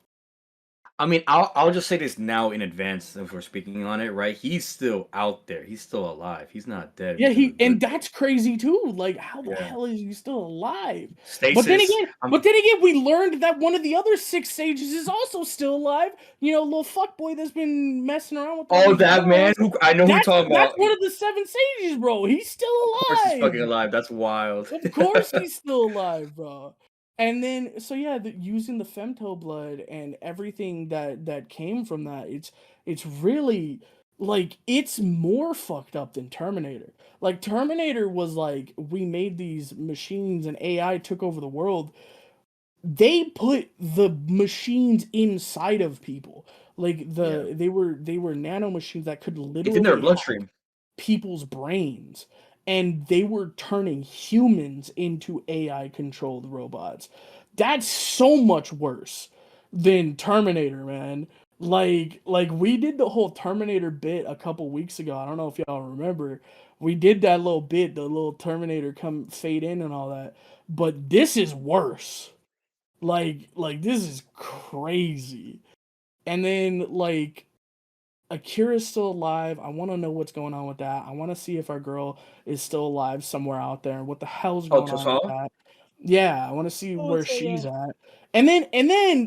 I mean, I'll just say this now in advance if we're speaking on it, right? He's still out there. He's still alive. He's not dead. Yeah, because of and good- that's crazy too. Like, how the Yeah. hell is he still alive? Stasis. But then again, we learned that one of the other 6 sages is also still alive. You know, little fuckboy that's been messing around with. Oh, that man who I know who you're talking about. That's one of the 7 sages, bro. He's still alive. Of course he's fucking alive. That's wild. Of course he's still alive, bro. And then, so yeah, using the femto blood and everything that came from that, it's really like it's more fucked up than Terminator. Like Terminator was like, we made these machines and AI took over the world. They put the machines inside of people. Like they were nano machines that could literally It's in their bloodstream. people's brains, and they were turning humans into AI controlled robots. That's so much worse than Terminator, man. Like we did the whole Terminator bit a couple weeks ago. I don't know if y'all remember, We did that little bit, the little Terminator come fade in and all that. But this is worse. Like this is crazy. And then like Akira's still alive. I want to know what's going on with that. I want to see if our girl is still alive somewhere out there and what the hell's going on with that. Yeah, I want to see where she's at. And then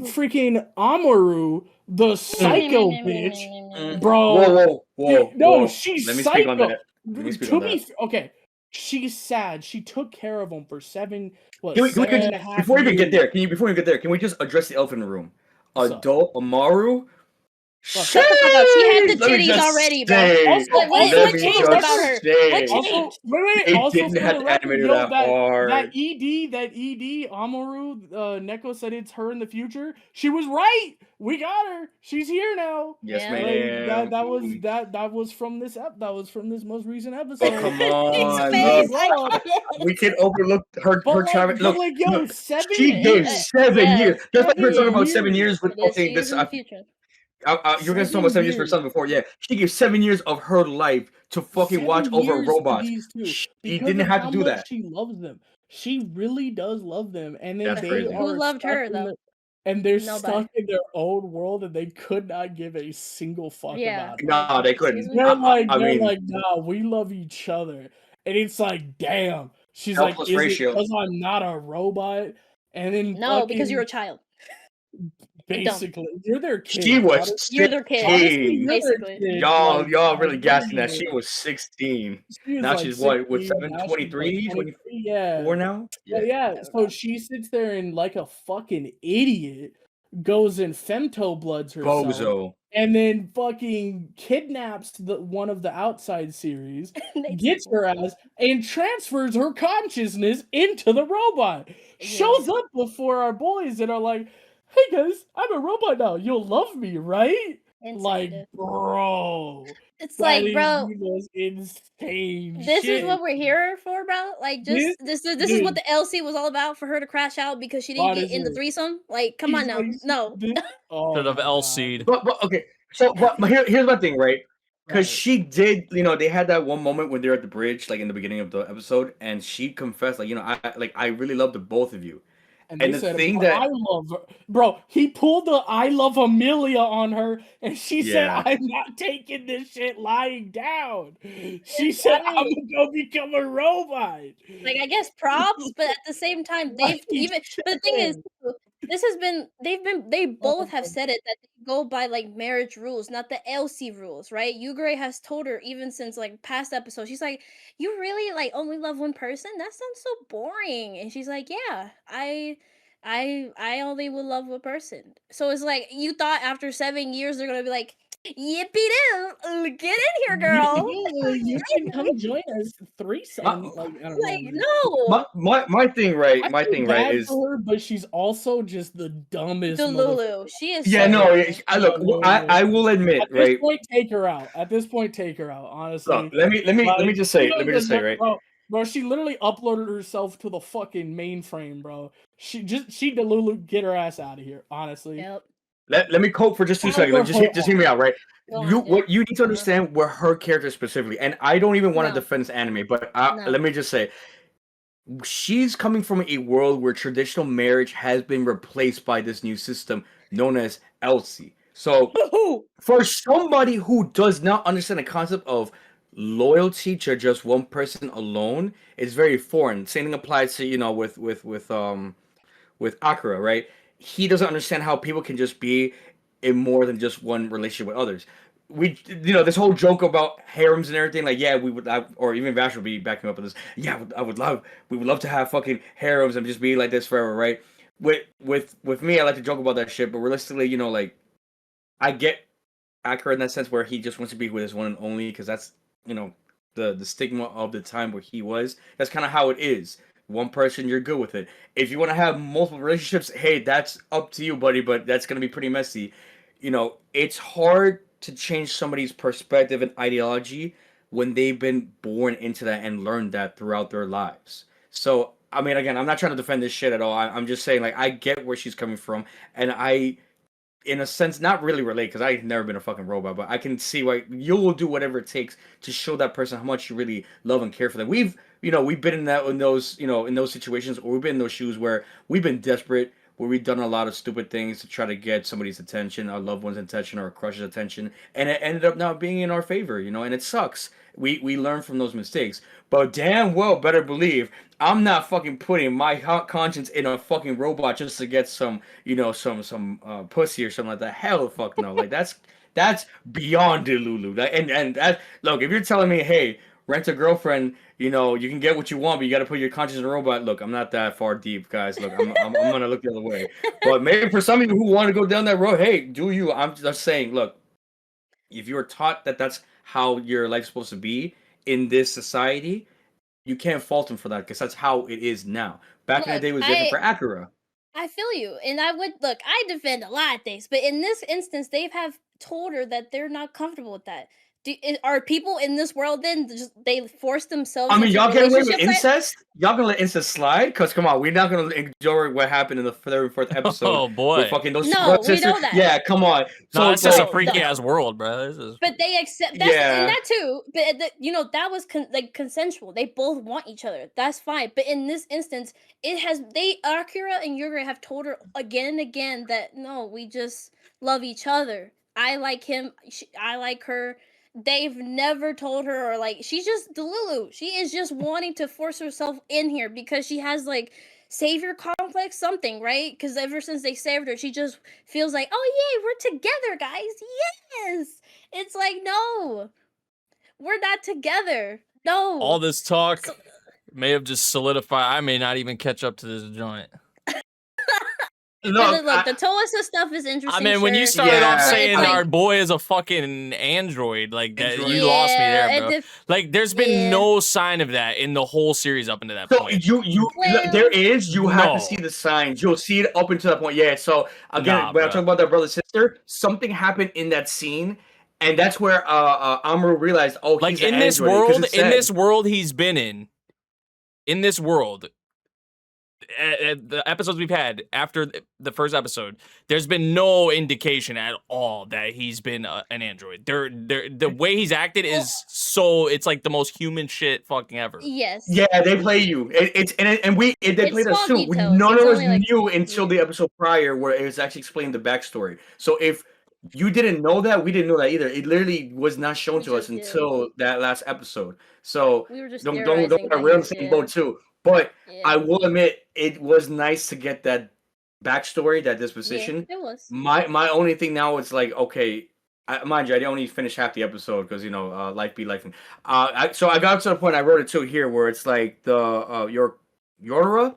freaking Amaru, the psycho bitch, bro. Whoa. She's Let me psycho. speak on that. Let me speak on that. Okay, she's sad. She took care of him for seven Before we even get there, can we just address the elephant in the room? Adult Amaru. Shut the fuck up. She had the titties already, bro. What changed about her? What changed? Wait. Didn't have to animate her that hard. That ED, Amaru, Neko said it's her in the future. She was right. We got her. She's here now. Yes, man. Like, that was from this most recent episode. Oh, come on. We can overlook her child. Look, like, yo, 7 she years. gave 7 years. That's why we're talking about 7 years with this. You're gonna talk about 7 years for something before, yeah. She gave 7 years of her life to fucking watch over robots. She didn't have to do that. She loves them. She really does love them, and then Who loved her though? And they're stuck in their own world, and they could not give a single fuck about it. No, they couldn't. They're like, nah, we love each other, and it's like, damn. She's like, is it because I'm not a robot? And then because you're a child. Basically, you're their kid. She was you're their kid. Basically, y'all really gassing that. She was 16. Now she's what? With 23, 24 now. Yeah. So she sits there and like a fucking idiot goes and femto bloods herself. Bozo. And then fucking kidnaps one of the outside series, gets her ass, and transfers her consciousness into the robot. Shows up before our boys and are like, hey guys, I'm a robot now. You'll love me, right? Like, bro. It's like, bro, insane. This is what we're here for, bro. Like, just this is what the LC was all about, for her to crash out because she didn't get in the threesome. Like, come on now, no. Instead of LC'd. But okay, so but here's my thing, right? Because she did, they had that one moment when they're at the bridge, like in the beginning of the episode, and she confessed, like, I really love the both of you. And the thing that I love her, bro, he pulled the I love Amelia on her, and she said, "I'm not taking this shit lying down." She said, "I'm gonna go become a robot." Like, I guess props, but at the same time, they've even. But the thing is, this has been they both have said it that they go by like marriage rules, not the LC rules, right? Yugure has told her even since like past episodes, she's like, you really like only love one person? That sounds so boring. And she's like, yeah, I only will love one person. So it's like, you thought after 7 years they're gonna be like, yippee doo, get in here, girl. You can come join us threesome. No. My thing, right? My thing, right, is her, but she's also just the dumbest. Lulu. She is. I will admit, at this point, take her out. At this point, take her out. Honestly, look, let me just say, right, bro, she literally uploaded herself to the fucking mainframe, bro. She Delulu, get her ass out of here. Honestly. Yep. Let me cope for just 2 seconds. Just hear me out, right? What you need to understand were her character specifically, and I don't even want to defend this anime, but let me just say, she's coming from a world where traditional marriage has been replaced by this new system known as LC. So, for somebody who does not understand the concept of loyalty to just one person alone, it's very foreign. Same thing applies to with Akira, right? He doesn't understand how people can just be in more than just one relationship with others. This whole joke about harems and everything, like, yeah, we would, or even Vash would be backing up on this. Yeah, we would love to have fucking harems and just be like this forever, right? With me, I like to joke about that shit, but realistically, like, I get Akira in that sense where he just wants to be with his one and only, because that's, the stigma of the time where he was. That's kind of how it is. One person, you're good with it. If you want to have multiple relationships, hey, that's up to you, buddy, but that's going to be pretty messy. It's hard to change somebody's perspective and ideology when they've been born into that and learned that throughout their lives. So, I mean, again, I'm not trying to defend this shit at all. I'm just saying, like, I get where she's coming from, and I in a sense, not really relate because I've never been a fucking robot, but I can see why you will do whatever it takes to show that person how much you really love and care for them. We've been in those, in those situations, or we've been in those shoes where we've been desperate, where we've done a lot of stupid things to try to get somebody's attention, our loved one's attention, or a crush's attention, and it ended up not being in our favor, and it sucks. We learn from those mistakes, but damn well better believe I'm not fucking putting my conscience in a fucking robot just to get some, some pussy or something like that. Hell, the fuck no. Like that's beyond Delulu. And that, look, if you're telling me, hey, rent a girlfriend, you can get what you want, but you got to put your conscience in a robot. Look, I'm not that far deep, guys. Look, I'm gonna look the other way. But maybe for some of you who want to go down that road, hey, do you? I'm just saying, look, if you were taught that that's how your life's supposed to be in this society, you can't fault him for that because that's how it is now. Back in the day, it was different for Akira. I feel you, and I defend a lot of things, but in this instance, they have told her that they're not comfortable with that. Are people in this world then they force themselves? I mean, into y'all get away with relationships incest? Y'all gonna let incest slide? Because come on, we're not gonna enjoy what happened in the third and fourth episode. Oh boy, with fucking those No, sisters. we know that. Yeah, come on. No, it's just a freaky ass world, bro. But they accept and that too. But that was consensual. They both want each other. That's fine. But in this instance, Akira and Yuri have told her again and again that no, we just love each other. I like him. I like her. They've never told her, or she's just Delulu. She is just wanting to force herself in here because she has savior complex, something, right? Because ever since they saved her, she just feels like, oh yay, we're together, guys. Yes. It's like, no, we're not together. No. All this talk may have just solidified. I may not even catch up to this joint. Look, the Toasa stuff is interesting. I mean, when you started off saying our boy is a fucking android, that, you lost me there, bro. There's been no sign of that in the whole series up until that point. There is. You have to see the signs. You'll see it up until that point. Yeah. So again, when I talk about that brother sister, something happened in that scene, and that's where Amuro realized, oh, he's an android. In this world he's been in this world. The episodes we've had after the first episode, there's been no indication at all that he's been an android. The way he's acted is it's like the most human shit fucking ever. Yes. Yeah, they play you. They played us too. None of us knew until the episode prior where it was actually explained the backstory. So if you didn't know that, we didn't know that either. It literally was not shown to us until that last episode. So we were just don't we're on the same boat too. But I will admit, it was nice to get that backstory, that disposition. Yeah, it was. My only thing now is okay, mind you, I only finished half the episode because life be life. So I got to the point I wrote it too here where it's the Yorora.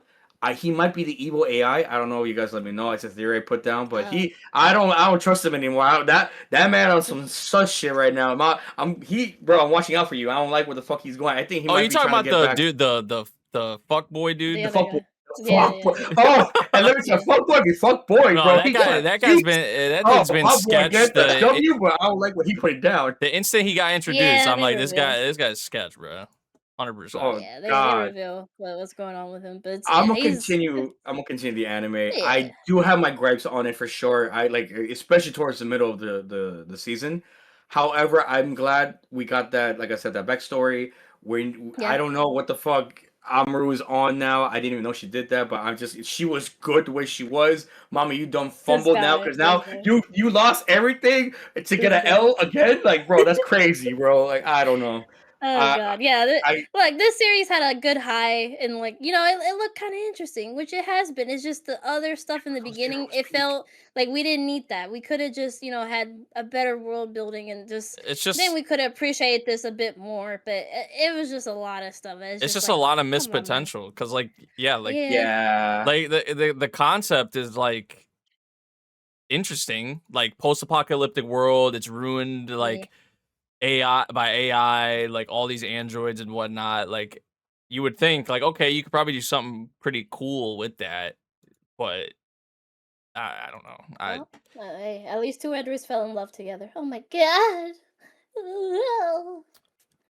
He might be the evil AI. I don't know. You guys let me know. It's a theory I put down, but I don't trust him anymore. That man on some such shit right now. I'm watching out for you. I don't like where the fuck he's going. I think he might be trying to get back. Dude, the fuck boy dude? The fuck boy. Oh, and let me say, fuck boy, no, bro. That guy's been sketched. But I don't like what he put down. The instant he got introduced, I'm like, this guy's sketch, bro. 100%. Oh, yeah, they reveal what's going on with him. But I'm gonna continue the anime. Yeah. I do have my gripes on it for sure. I especially towards the middle of the season. However, I'm glad we got that, like I said, that backstory. I don't know what the fuck Amuro is on now. I didn't even know she did that, but she was good the way she was. Mama, you done fumbled now because now you lost everything to get an L again. Bro, that's crazy, bro. I don't know. Oh god, yeah. This series had a good high, and it looked kind of interesting, which it has been. It's just the other stuff in the beginning. It felt like we didn't need that. We could have just had a better world building and then we could appreciate this a bit more. But it was just a lot of stuff. It's just a lot of missed potential because, the concept is interesting, post-apocalyptic world. It's ruined, AI, all these androids and whatnot. You would think, okay, you could probably do something pretty cool with that, but I don't know. Hey, at least two androids fell in love together. Oh my god.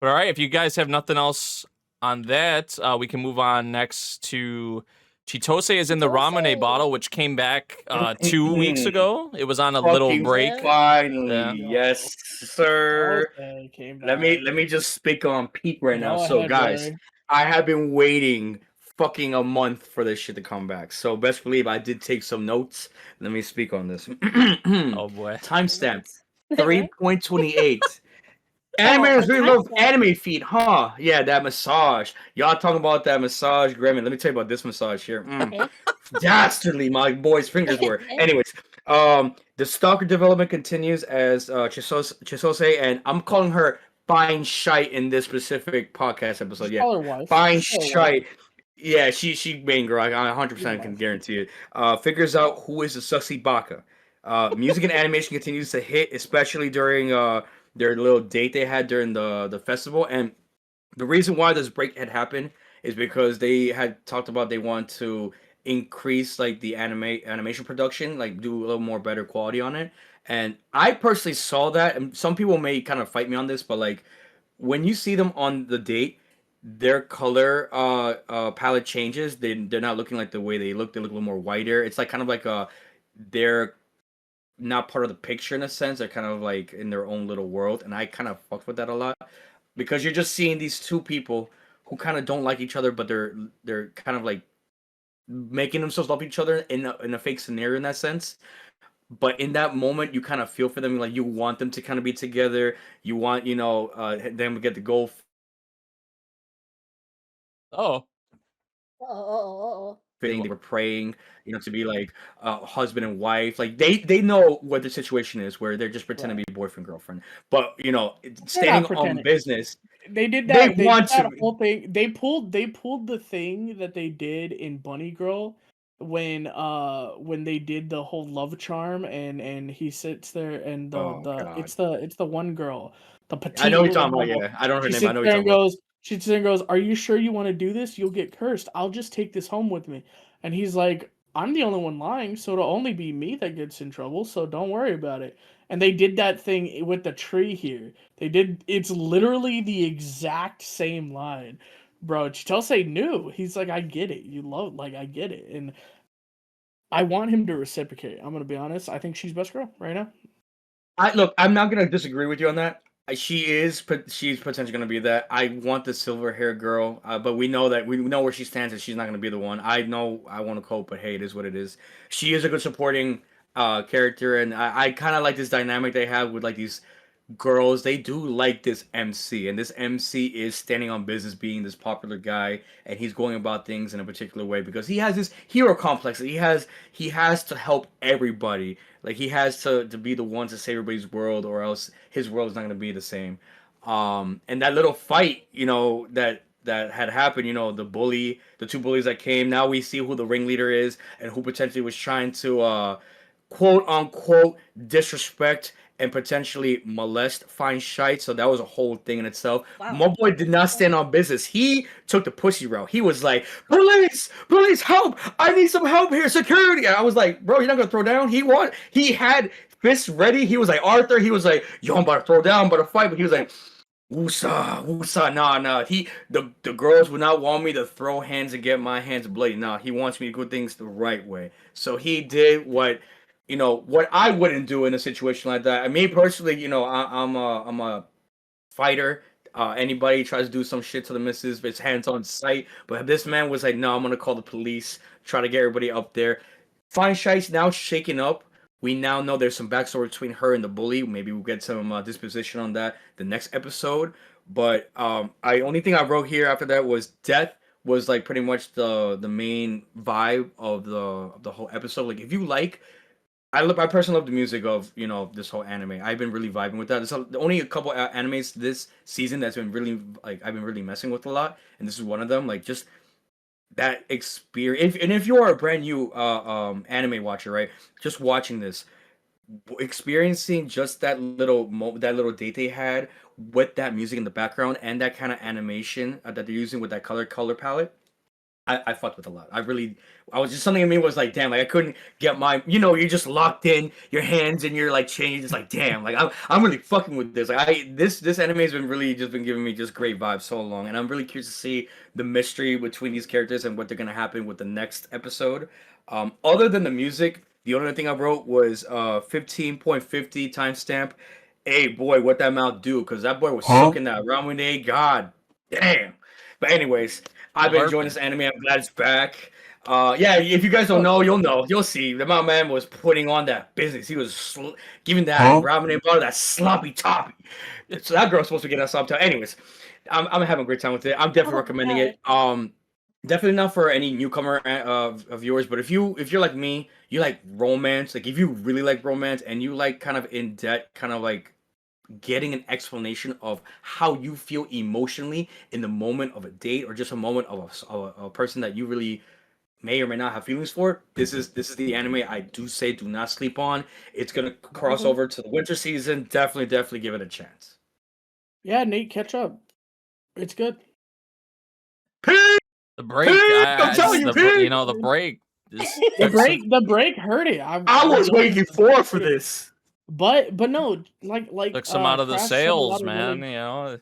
But all right, if you guys have nothing else on that, we can move on next to Chitose is in the Ramune Chitose. bottle, which came back 2 weeks ago. It was on a little Fucking break. Finally, Yeah. yes, sir. Okay, came Let me just speak on peak right now. Go So ahead, guys, brother. I have been waiting fucking a month for this shit to come back. So best believe I did take some notes. Let me speak on this. Oh boy. Timestamp Okay. 3.28. Animators really love timestamp. anime feed, huh? Yeah, that massage. Y'all talking about that massage, Grem? Let me tell you about this massage here. Okay. Dastardly, my boy's fingers were. Anyways, the stalker development continues as Chisose, and I'm calling her Fine Shite in this specific podcast episode. Yeah, Call her wife. Fine Call her wife. Shite. Yeah, she main girl. I 100% can guarantee it. Figures out who is the sussy baka. Music and animation continues to hit, especially during their little date they had during the festival. And the reason why this break had happened is because they had talked about they want to increase like the animation production, like do a little more better quality on it. And I personally saw that, and some people may kind of fight me on this, but like when you see them on the date, their color palette changes. They're not looking like the way they look. They look a little more whiter. It's like kind of like they're not part of the picture in a sense. They're kind of like in their own little world, and I kind of fucked with that a lot because you're just seeing these two people who kind of don't like each other, but they're kind of like making themselves love each other in a fake scenario in that sense. But in that moment, you kind of feel for them, like you want them to kind of be together. You want them to get the goal. Oh. Oh. They were praying, to be like husband and wife. Like they know what the situation is, where they're just pretending to be boyfriend girlfriend. But standing on pretending. business, They did they that. They want did that to. whole thing. They pulled the thing that they did in Bunny Girl when they did the whole love charm and he sits there and Oh, God. it's the one girl, the petite. I know what you're little talking about. girl. Yeah, I don't know her She name. I sits know what there you're and talking about. goes. She sits there and goes, "Are you sure you want to do this? You'll get cursed. I'll just take this home with me." And he's like, "I'm the only one lying, so it'll only be me that gets in trouble. So don't worry about it." And they did that thing with the tree here. It's literally the exact same line. Bro, Chitose knew. He's like, I get it. I get it. And I want him to reciprocate. I'm gonna be honest. I think she's best girl right now. I'm not gonna disagree with you on that. She's potentially gonna be that. I want the silver hair girl, but we know where she stands, and she's not gonna be the one. I know I want to cope, but hey, it is what it is. She is a good supporting character, and I kind of like this dynamic they have with like these girls. They do like this MC, and this MC is standing on business, being this popular guy, and he's going about things in a particular way because he has this hero complex. He has to help everybody. Like he has to be the one to save everybody's world, or else his world is not going to be the same. And that little fight, that had happened, the two bullies that came. Now we see who the ringleader is and who potentially was trying to quote unquote disrespect and potentially molest Fine Shite. So that was a whole thing in itself. Wow. My boy did not stand on business. He took the pussy route. He was like, police, help! I need some help here, security. And I was like, bro, you're not gonna throw down. He had fists ready. He was like Arthur. He was like, yo, I'm about to throw down, I'm about to fight. But he was like, woosah, nah. The girls would not want me to throw hands and get my hands bloody. Nah, he wants me to do things the right way. So he did what I wouldn't do in a situation like that. I mean, personally, I'm a fighter. Anybody tries to do some shit to the missus, it's hands on sight. But this man was like, no, I'm gonna call the police, try to get everybody up there. Fine Shite's now shaking up. We now know there's some backstory between her and the bully. Maybe we'll get some disposition on that the next episode. But only thing I wrote here after that was death was like pretty much the main vibe of the whole episode. Like if you like. I personally love the music of this whole anime. I've been really vibing with that. There's only a couple animes this season that's been really I've been really messing with a lot, and this is one of them. Like just that experience. If you are a brand new anime watcher, right? Just watching this, experiencing just that little date they had with that music in the background and that kind of animation that they're using with that color palette. I fucked with a lot. I was just something in me was like, damn, like I couldn't get my, you're just locked in, your hands and you're like changing, just like, damn, like I'm really fucking with this. Like this anime has been really just been giving me just great vibes so long, and I'm really curious to see the mystery between these characters and what they're gonna happen with the next episode. Other than the music, the only thing I wrote was 15.50 timestamp. Hey boy, what that mouth do? Because that boy was sucking that Ramune. God damn. But anyways, I've been enjoying this anime. I'm glad it's back. Yeah, if you guys don't know, you'll know. You'll see. The my man was putting on that business. He was giving that ramen butter, that sloppy toppy. So that girl's supposed to get that subtitle. Anyways, I'm having a great time with it. I'm definitely recommending it. Definitely not for any newcomer of viewers, but if you're like me, you like romance. Like if you really like romance and you like kind of in depth, kind of like getting an explanation of how you feel emotionally in the moment of a date or just a moment of a person that you really may or may not have feelings for, this is the anime I do say do not sleep on. It's gonna cross over to the winter season. Definitely give it a chance. Yeah, Nate, catch up. It's good. The break, I'm telling you, the break. The break hurt it. I was waiting for this. But no, like Took some out of the Crash sales, said man.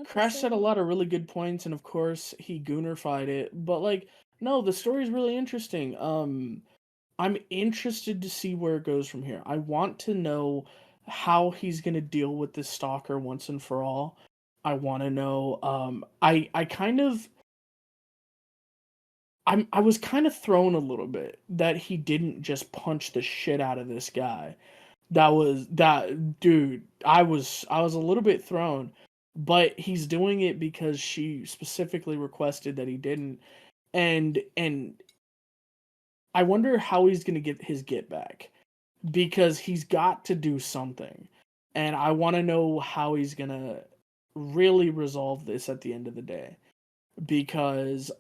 Crash said a lot of really good points, and of course he goonerfied it. But like, no, the story's really interesting. I'm interested to see where it goes from here. I want to know how he's gonna deal with this stalker once and for all. I want to know. I was kind of thrown a little bit that he didn't just punch the shit out of this guy. Dude. I was a little bit thrown, but he's doing it because she specifically requested that he didn't, and I wonder how he's gonna get his get back, because he's got to do something, and I want to know how he's gonna really resolve this at the end of the day, because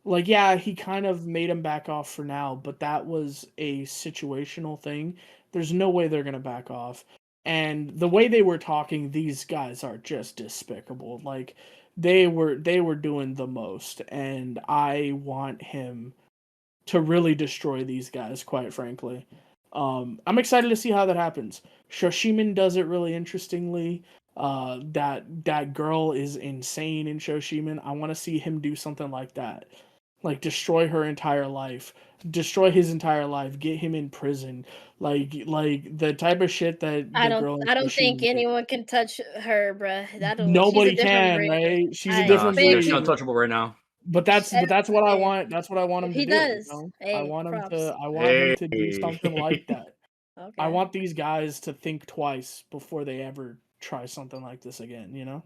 like, yeah, he kind of made him back off for now, but that was a situational thing. There's no way they're going to back off. And the way they were talking, these guys are just despicable. Like, they were doing the most, and I want him to really destroy these guys, quite frankly. I'm excited to see how that happens. Shoshimen does it really interestingly. That girl is insane in Shoshimen. I want to see him do something like that. Like, destroy her entire life, destroy his entire life, get him in prison, like the type of shit that I don't think anyone can touch her, bruh. Nobody she's a can, breed. right? She's a different breed. She's untouchable right now. But that's what I want. That's what I want him He to do. does. You know? Hey, I want him props. to. I want him to do something like that. Okay. I want these guys to think twice before they ever try something like this again. You know.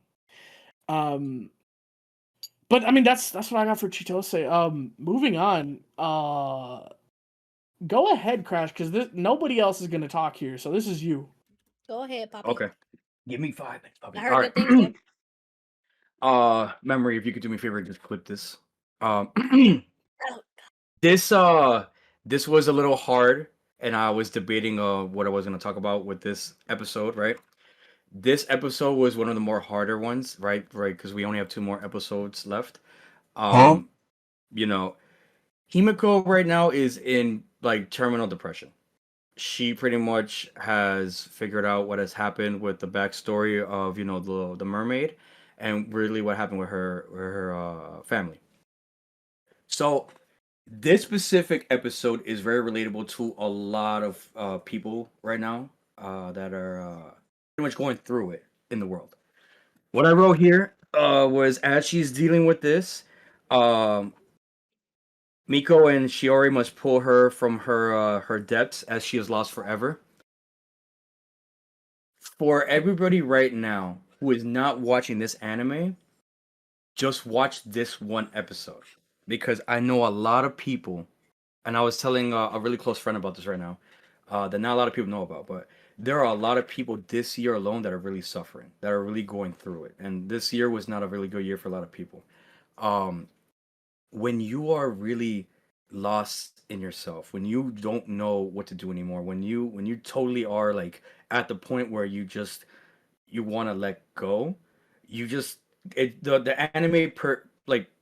But I mean, that's what I got for Chitose. Moving on. Go ahead, Crash, because nobody else is gonna talk here. So this is you. Go ahead, Poppy. Okay. Give me 5 minutes, puppy. I heard good things. Memory, if you could do me a favor, just clip this. Oh. This was a little hard, and I was debating what I was gonna talk about with this episode, right? This episode was one of the more harder ones, right? Because we only have 2 more episodes left. You know, Himiko right now is in like terminal depression. She pretty much has figured out what has happened with the backstory of the mermaid, and really what happened with her family. So this specific episode is very relatable to a lot of people right now that are pretty much going through it in the world. What I wrote here was, as she's dealing with this, Miko and Shiori must pull her from her depths, as she is lost forever. For everybody right now who is not watching this anime, just watch this one episode, because I know a lot of people, and I was telling a really close friend about this right now, that not a lot of people know about, but there are a lot of people this year alone that are really suffering, that are really going through it, and this year was not a really good year for a lot of people. When you are really lost in yourself, when you don't know what to do anymore, when you totally are like at the point where you want to let go, the anime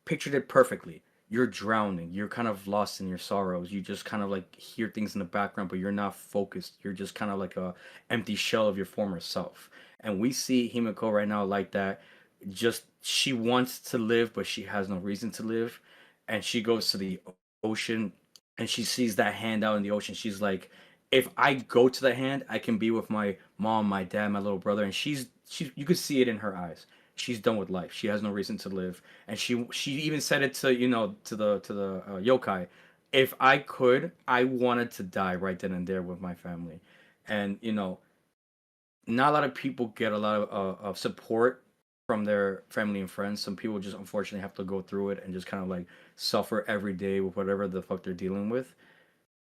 pictured it perfectly. You're drowning. You're kind of lost in your sorrows. You just kind of like hear things in the background, but you're not focused. You're just kind of like a empty shell of your former self. And we see Himiko right now like that. Just she wants to live, but she has no reason to live. And she goes to the ocean and she sees that hand out in the ocean. She's like, if I go to the hand, I can be with my mom, my dad, my little brother. And she you could see it in her eyes. She's done with life. She has no reason to live. And she even said it to to the yokai. If I could, I wanted to die right then and there with my family. And not a lot of people get a lot of support from their family and friends. Some people just unfortunately have to go through it and just kind of like suffer every day with whatever the fuck they're dealing with.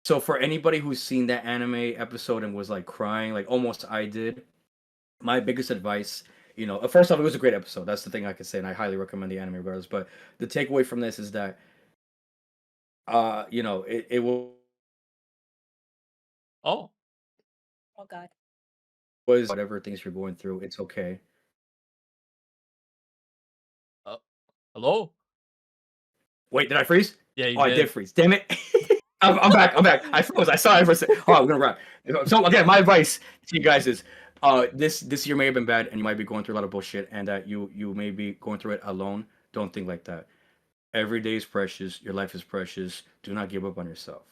So for anybody who's seen that anime episode and was like crying, like almost I did, my biggest advice, first off, it was a great episode. That's the thing I can say, and I highly recommend the anime regardless. But the takeaway from this is that, it Oh, Oh God. was whatever things you're going through, it's okay. hello. Wait, did I freeze? Yeah, you Oh, I did. did freeze. Damn it. I'm back. I'm back. I froze. I saw it for a second. Hold on, we're gonna wrap. So again, my advice to you guys is, this year may have been bad, and you might be going through a lot of bullshit, and that you may be going through it alone. Don't think like that. Every day is precious. Your life is precious. Do not give up on yourself.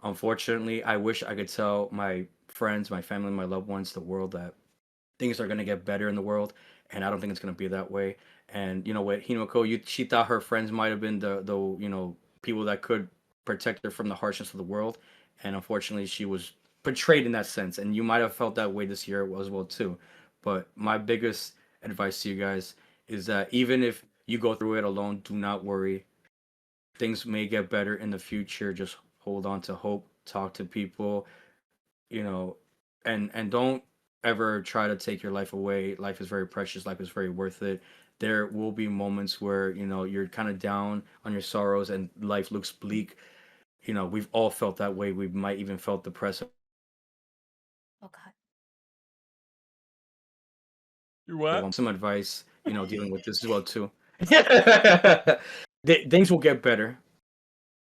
Unfortunately, I wish I could tell my friends, my family, my loved ones, the world that things are gonna get better in the world, and I don't think it's gonna be that way. And you know what, Hinako, she thought her friends might have been the people that could protect her from the harshness of the world, and unfortunately, she was betrayed in that sense. And you might have felt that way this year as well too. But my biggest advice to you guys is that even if you go through it alone, do not worry. Things may get better in the future. Just hold on to hope. Talk to people, and don't ever try to take your life away. Life is very precious. Life is very worth it. There will be moments where you're kind of down on your sorrows and life looks bleak. We've all felt that way. We might even felt depressed. Oh God. You what? Some advice, dealing with this as well too. Things will get better.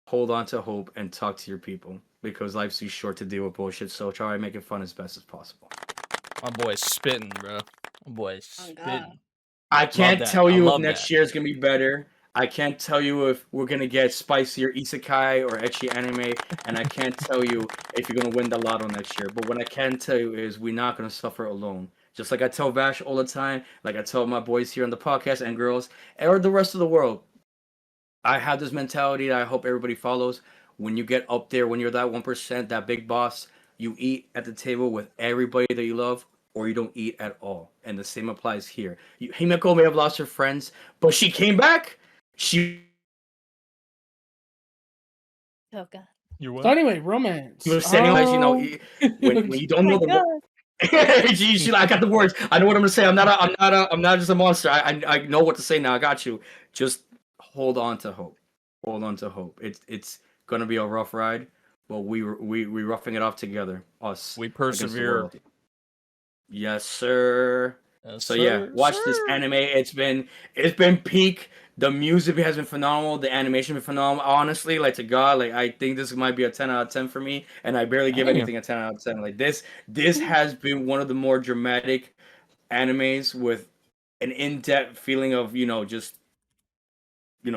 Hold on to hope and talk to your people because life's too short to deal with bullshit. So try to make it fun as best as possible. My boy's spitting, bro. My boy's Oh, spitting. God. I can't that. tell I you if love next that. year is gonna be better. I can't tell you if we're gonna get spicier isekai or ecchi anime, and I can't tell you if you're gonna win the lotto next year. But what I can tell you is we're not gonna suffer alone. Just like I tell Vash all the time, like I tell my boys here on the podcast and girls, or the rest of the world. I have this mentality that I hope everybody follows. When you get up there, when you're that 1%, that big boss, you eat at the table with everybody that you love, or you don't eat at all. And the same applies here. Himeko may have lost her friends, but she came back. She Oh God. You So anyway, romance. was saying, like, when you don't know Oh my the God. she I got the words. I know what I'm gonna say. I'm not just a monster. I know what to say now. I got you. Just hold on to hope. Hold on to hope. It's gonna be a rough ride, but we roughing it off together. Us. We against the persevere. world. Yes, sir. Yes, So yeah, sir, watch this sir. anime. It's been peak. The music has been phenomenal. The animation has been phenomenal. Honestly, like to God, like I think this might be a 10 out of 10 for me, and I barely give Damn. anything a 10 out of 10. Like this has been one of the more dramatic animes with an in-depth feeling of just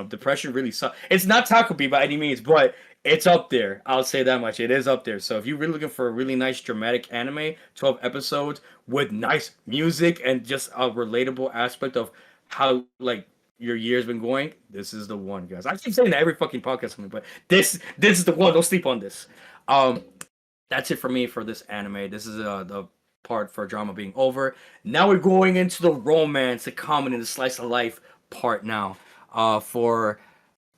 depression really sucks. It's not Takopi by any means, but it's up there. I'll say that much. It is up there. So if you're really looking for a really nice dramatic anime, 12 episodes with nice music and just a relatable aspect of how like your year's been going, this is the one, guys. I keep saying that every fucking podcast, but this is the one. Don't sleep on this. That's it for me for this anime. This is the part for drama being over. Now we're going into the romance, the comedy, and the slice of life part now. For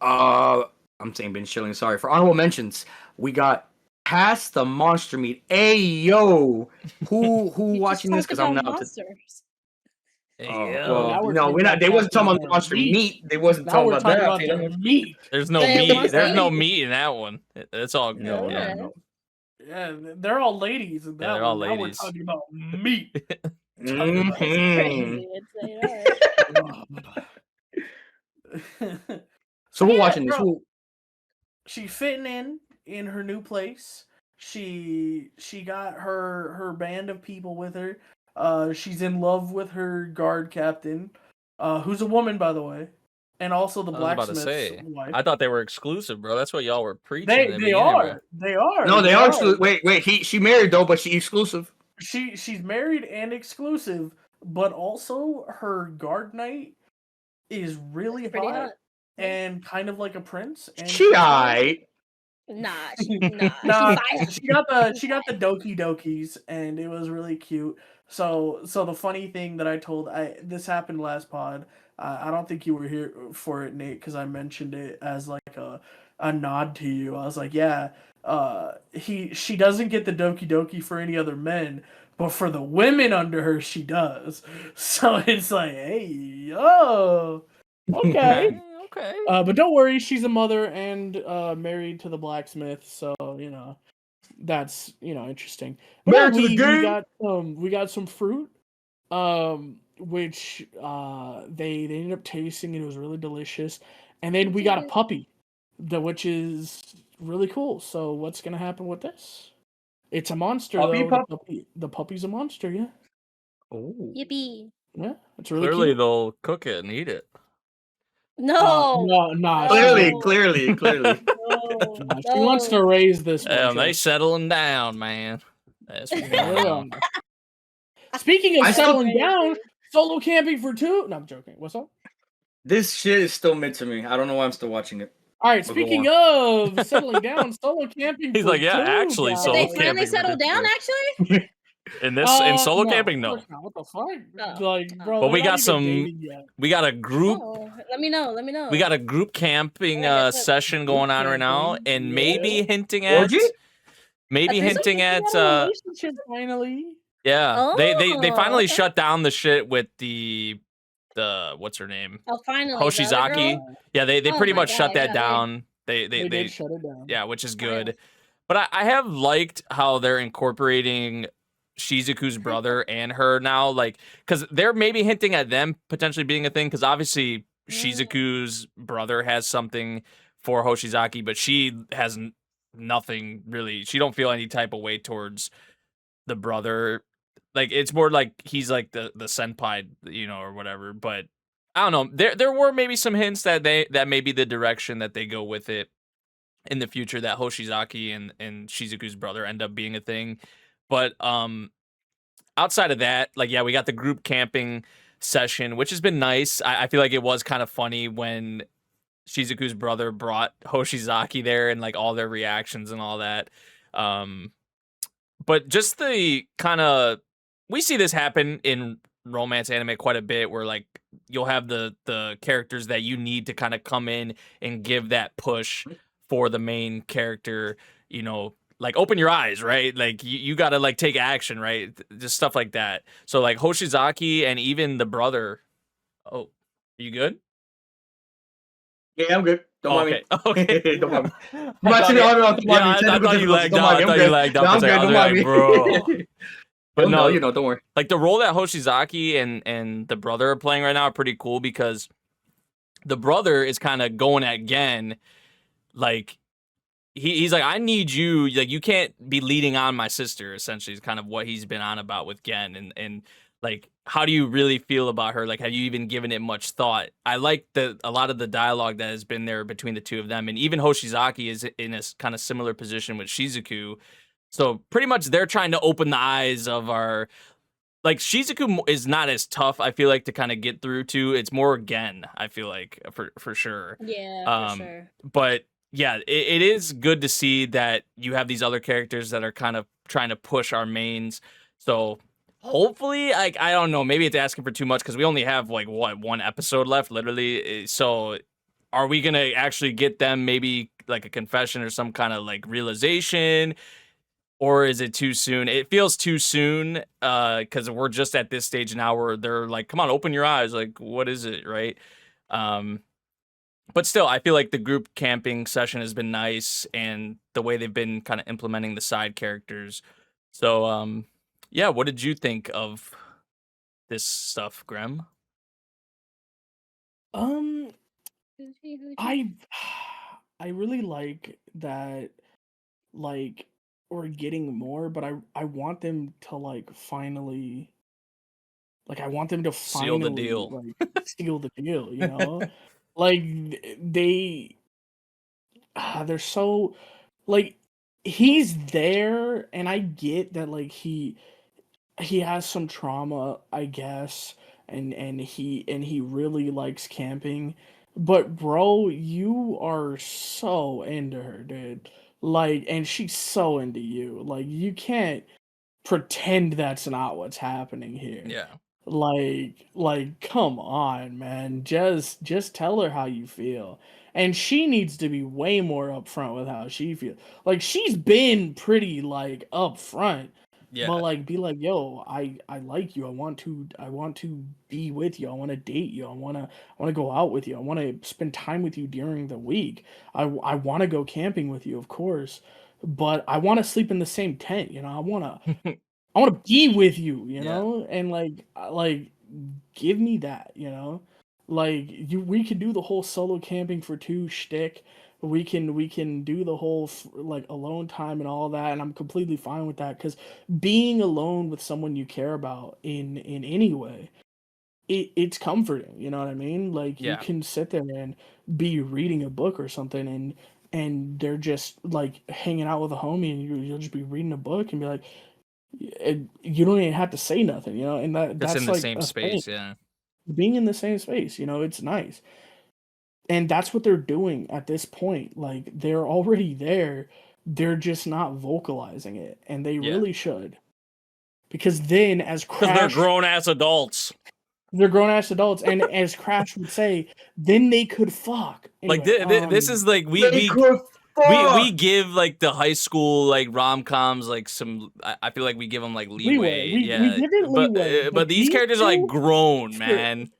I'm saying Binge Chillen, sorry. For honorable mentions, we got Past the Monster Meat. Ayo! Who You watching this? just Because talked I'm about not. monsters. now we're No, talking we're not. about They wasn't Past the talking about the Monster monster Meat. meat. They wasn't Now talking we're about talking that. about Okay, the meat. There's no Hey, meat. what's There's that? no meat in that one. It's all good. no, yeah. no, Yeah, they're all ladies in that they're all one. Now we're ladies. talking about meat. no. Talking about That's Mhm. crazy. It's like, all right. So we're Yeah, watching this. bro. She's fitting in her new place. She got her band of people with her. She's in love with her guard captain, who's a woman, by the way, and also the I was about to blacksmith's say. wife. I thought they were exclusive, bro. That's what y'all were preaching. in the They beginning, bro. are. They are. No, they are exclusive. Wait. She married though, but she exclusive. She's married and exclusive, but also her guard knight is really Pretty hot, hot. and kind of like a prince. And She alright. Nah, Nah, she's fire. she got the Doki Dokis, and it was really cute. So the funny thing that I told this happened last pod. I don't think you were here for it, Nate, because I mentioned it as like a nod to you. I was like, yeah, she doesn't get the Doki Doki for any other men, but for the women under her, she does. So it's like, hey, oh, okay. Okay. But don't worry, she's a mother and married to the blacksmith, so that's interesting. But Married to the we got some fruit, which they ended up tasting, and it was really delicious. And then we got a puppy, which is really cool. So what's gonna happen with this? It's a monster, though. The puppy's a monster, yeah. Oh. Yippee. Yeah, it's really Clearly, cute. they'll cook it and eat it. No. No, Clearly. No. she wants to raise this one. They Jess. settling down, man. That's what's going on. Speaking of I still- settling down, solo camping for 2. No, I'm joking. What's up? This shit is still mid to me. I don't know why I'm still watching it. All right. But go Speaking of settling down, solo camping. He's for like, yeah, 2, actually, guys. solo Did they camping finally for settle this down? too. Actually, In solo No, camping, of no. course not. What the fuck? Oh. Like, bro. But they're we not got even some- dating yet. We got a group. oh, let me know. We got a group camping Yeah, that's what- session going on right now, camping, and yeah. maybe hinting at, Orgy? maybe There's hinting They at, got a relationship finally. yeah, they Oh, finally okay. shut down the shit with the what's her name, Oh, finally. the other Hoshizaki. girl? Yeah, they Oh pretty my much shut God, that yeah, down. They They did shut it down. yeah, which is Finally. good. But I have liked how they're incorporating Shizuku's brother and her now, like, because they're maybe hinting at them potentially being a thing, because obviously Shizuku's brother has something for Hoshizaki, but she has nothing really. She don't feel any type of way towards the brother. Like, it's more like he's like the senpai, or whatever. But I don't know. There were maybe some hints that may be the direction that they go with it in the future, that Hoshizaki and Shizuku's brother end up being a thing. But outside of that, like, yeah, we got the group camping session, which has been nice. I feel like it was kind of funny when Shizuku's brother brought Hoshizaki there, and like all their reactions and all that. But just the kind of, we see this happen in romance anime quite a bit, where like you'll have the characters that you need to kind of come in and give that push for the main character, like open your eyes, right? Like you got to like take action, right? Just stuff like that. So like Hoshizaki and even the brother. Oh, you good? Yeah, I'm good. Don't mind me. Okay. Don't mind me. I'm watching it on and off. Don't mind me. I Technical thought you difficulties. lagged Don't out. mind me. I I'm thought good. you lagged out No, for a I'm good. second. Don't I mind was me. like, bro. But no, don't worry. like the role that Hoshizaki and the brother are playing right now are pretty cool, because the brother is kind of going at Gen, like he's like, I need you, like you can't be leading on my sister, essentially, is kind of what he's been on about with Gen, and like, how do you really feel about her? Like, have you even given it much thought? I like a lot of the dialogue that has been there between the two of them, and even Hoshizaki is in a kind of similar position with Shizuku. So pretty much they're trying to open the eyes of our, like, Shizuku is not as tough, I feel like, to kind of get through to. It's more Gen, I feel like, for sure. Yeah, for sure. But yeah, it is good to see that you have these other characters that are kind of trying to push our mains. So hopefully, like, I don't know, maybe it's asking for too much, because we only have like one episode left, literally. So are we gonna actually get them maybe like a confession or some kind of like realization? Or is it too soon? It feels too soon, because we're just at this stage now where they're like, come on, open your eyes. Like, what is it, right? But still, I feel like the group camping session has been nice, and the way they've been kind of implementing the side characters. So, yeah, what did you think of this stuff, Grem? I I really like that, like, we're getting more, but I want them to, like, finally like, I want them to Seal the finally, deal. like, seal the deal, you know? Like, they they're so like, he's there, and I get that, like, he has some trauma, I guess, and he really likes camping. But bro, you are so into her, dude. Like, and she's so into you. Like, you can't pretend that's not what's happening here. Yeah. Like, come on, man. Just tell her how you feel. And she needs to be way more upfront with how she feels. Like, she's been pretty like upfront, but Yeah. like be like, yo, I like you. I want to be with you. I want to date you. I want to go out with you. I want to spend time with you during the week. I want to go camping with you, of course. But I want to sleep in the same tent, you know. I want to be with you, you Yeah. know, and like give me that, you know, like we can do the whole solo camping for two shtick. We can do the whole like alone time and all that, and I'm completely fine with that because being alone with someone you care about in any way, it's comforting. You know what I mean? Like you Yeah. can sit there and be reading a book or something, and they're just like hanging out with a homie, and you'll just be reading a book and be like you don't even have to say nothing, you know, and Just in that's the like same a thing. space. Yeah. Being in the same space, you know, it's nice. And that's what they're doing at this point. Like they're already there. They're just not vocalizing it. And they Yeah. really should. Because then as Because they're Crash grown ass adults. they're grown ass adults, and as Crash would say, then they could fuck. Like Anyway, this is like They could we fuck. give like the high school like rom-coms like some I feel like we give them like leeway. leeway. We Yeah. give it leeway, But but these these characters are like two grown, for man.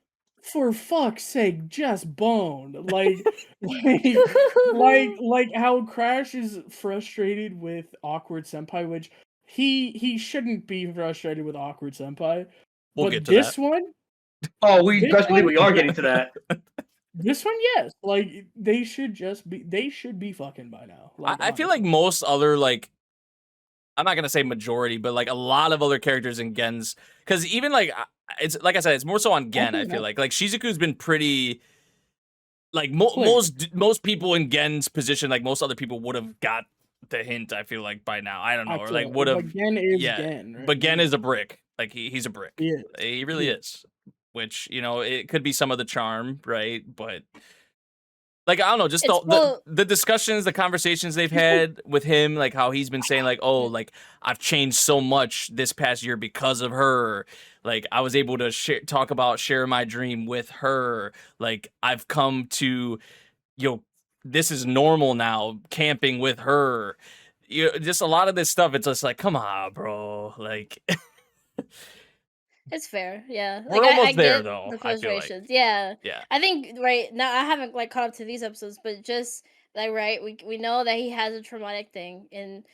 for fuck's sake, just boned. Like, like how Crash is frustrated with Awkward Senpai, which he shouldn't be frustrated with Awkward Senpai. We'll But get to that. Oh, we this best believe one, we are getting to that. this one, yes. Like they should be fucking by now. Like I feel like honestly. most other like I'm not gonna say majority, but like a lot of other characters in Gen's, because even like it's like I said, it's more so on Gen. I feel like Shizuku's been pretty like Clear. most people in Gen's position, like most other people would have got the hint. I feel like by now, I don't know, I or feel like it. would have, But Gen is yeah. Gen, right? But Gen is a brick. Like he's a brick. He is. He really He is. Which you know, it could be some of the charm, right? But like I don't know, just It's the discussions, the conversations they've had with him, like how he's been saying, like, oh, like I've changed so much this past year because of her. Like I was able to share my dream with her. Like I've come to, this is normal now, camping with her. Just a lot of this stuff. It's just like, come on, bro. Like It's fair, yeah. we're Like I almost there get though. the I feel like, frustrations. Yeah. yeah, I think right now I haven't like caught up to these episodes, but just like right, we know that he has a traumatic thing, and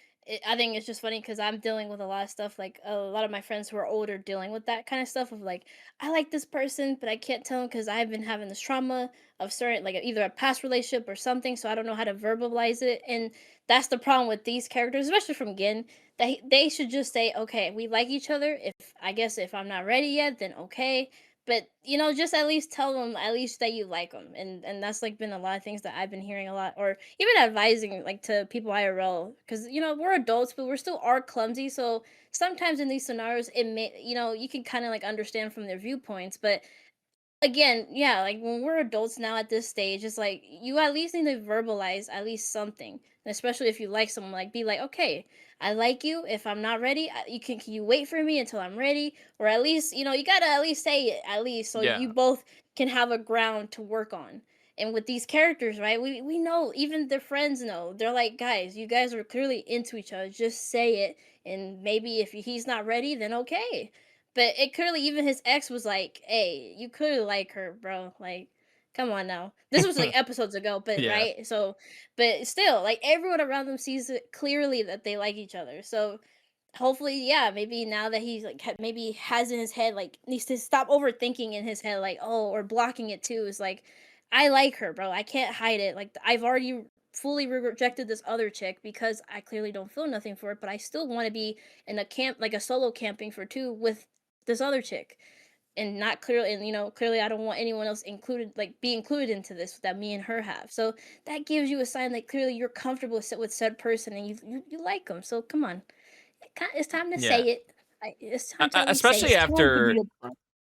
I think it's just funny because I'm dealing with a lot of stuff. Like a lot of my friends who are older dealing with that kind of stuff of like I like this person, but I can't tell him because I've been having this trauma of certain like either a past relationship or something, so I don't know how to verbalize it. And that's the problem with these characters, especially from Gin. They should just say, okay, we like each other. If I guess if I'm not ready yet, then okay. But just at least tell them at least that you like them, and that's like been a lot of things that I've been hearing a lot, or even advising like to people IRL, because we're adults, but we're still are clumsy. So sometimes in these scenarios, it may you can kind of like understand from their viewpoints, but again, yeah, like when we're adults now at this stage, it's like you at least need to verbalize at least something. And especially if you like someone, like be like, okay, I like you. If I'm not ready, can you wait for me until I'm ready? Or at least, you gotta at least say it, at least, so yeah. you both can have a ground to work on. And with these characters, right, we know, even their friends know. They're like, guys, you guys are clearly into each other. Just say it. And maybe if he's not ready, then okay. But it clearly, even his ex was like, "Hey, you clearly like her, bro. Like, come on now." This was like episodes ago, but Yeah. right. So, but still, like everyone around them sees it clearly that they like each other. So hopefully, yeah, maybe now that he's like maybe has in his head like needs to stop overthinking in his head, like, oh, or blocking it too, is like I like her, bro. I can't hide it. Like I've already fully rejected this other chick because I clearly don't feel nothing for it, but I still want to be in a camp, like a solo camping for 2 with this other chick. And not clearly, and clearly I don't want anyone else included, like be included into this that me and her have. So that gives you a sign that clearly you're comfortable with said person and you like them. So come on, it's time to say it. It's time to especially say it. after.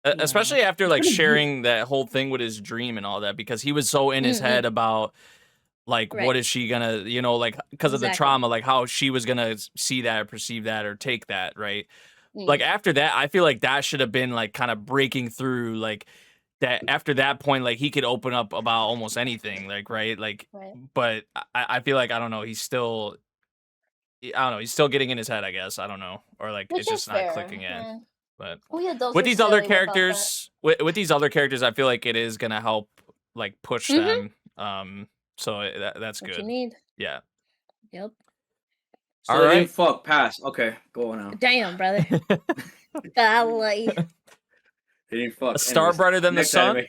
Especially after like It's gonna be- sharing that whole thing with his dream and all that, because he was so in his head about like Right. what is she gonna, like because of the Exactly. trauma, like how she was gonna see that or perceive that or take that, right? Mm. Like after that, I feel like that should have been like kind of breaking through, like that after that point, like he could open up about almost anything, like right, like. Right. But I feel like I don't know, he's still getting in his head, I guess, I don't know, or like Which it's just is not fair. clicking in. Yeah. But We adults with are these other silly about that. characters, with these other characters, I feel like it is gonna help like push them. So that's What you good. need. Yeah. Yep. So All they right. didn't fuck. Pass. Okay, go on now. Damn, brother. Golly. They didn't fuck. A star Anyways, brighter than the next sun. anime.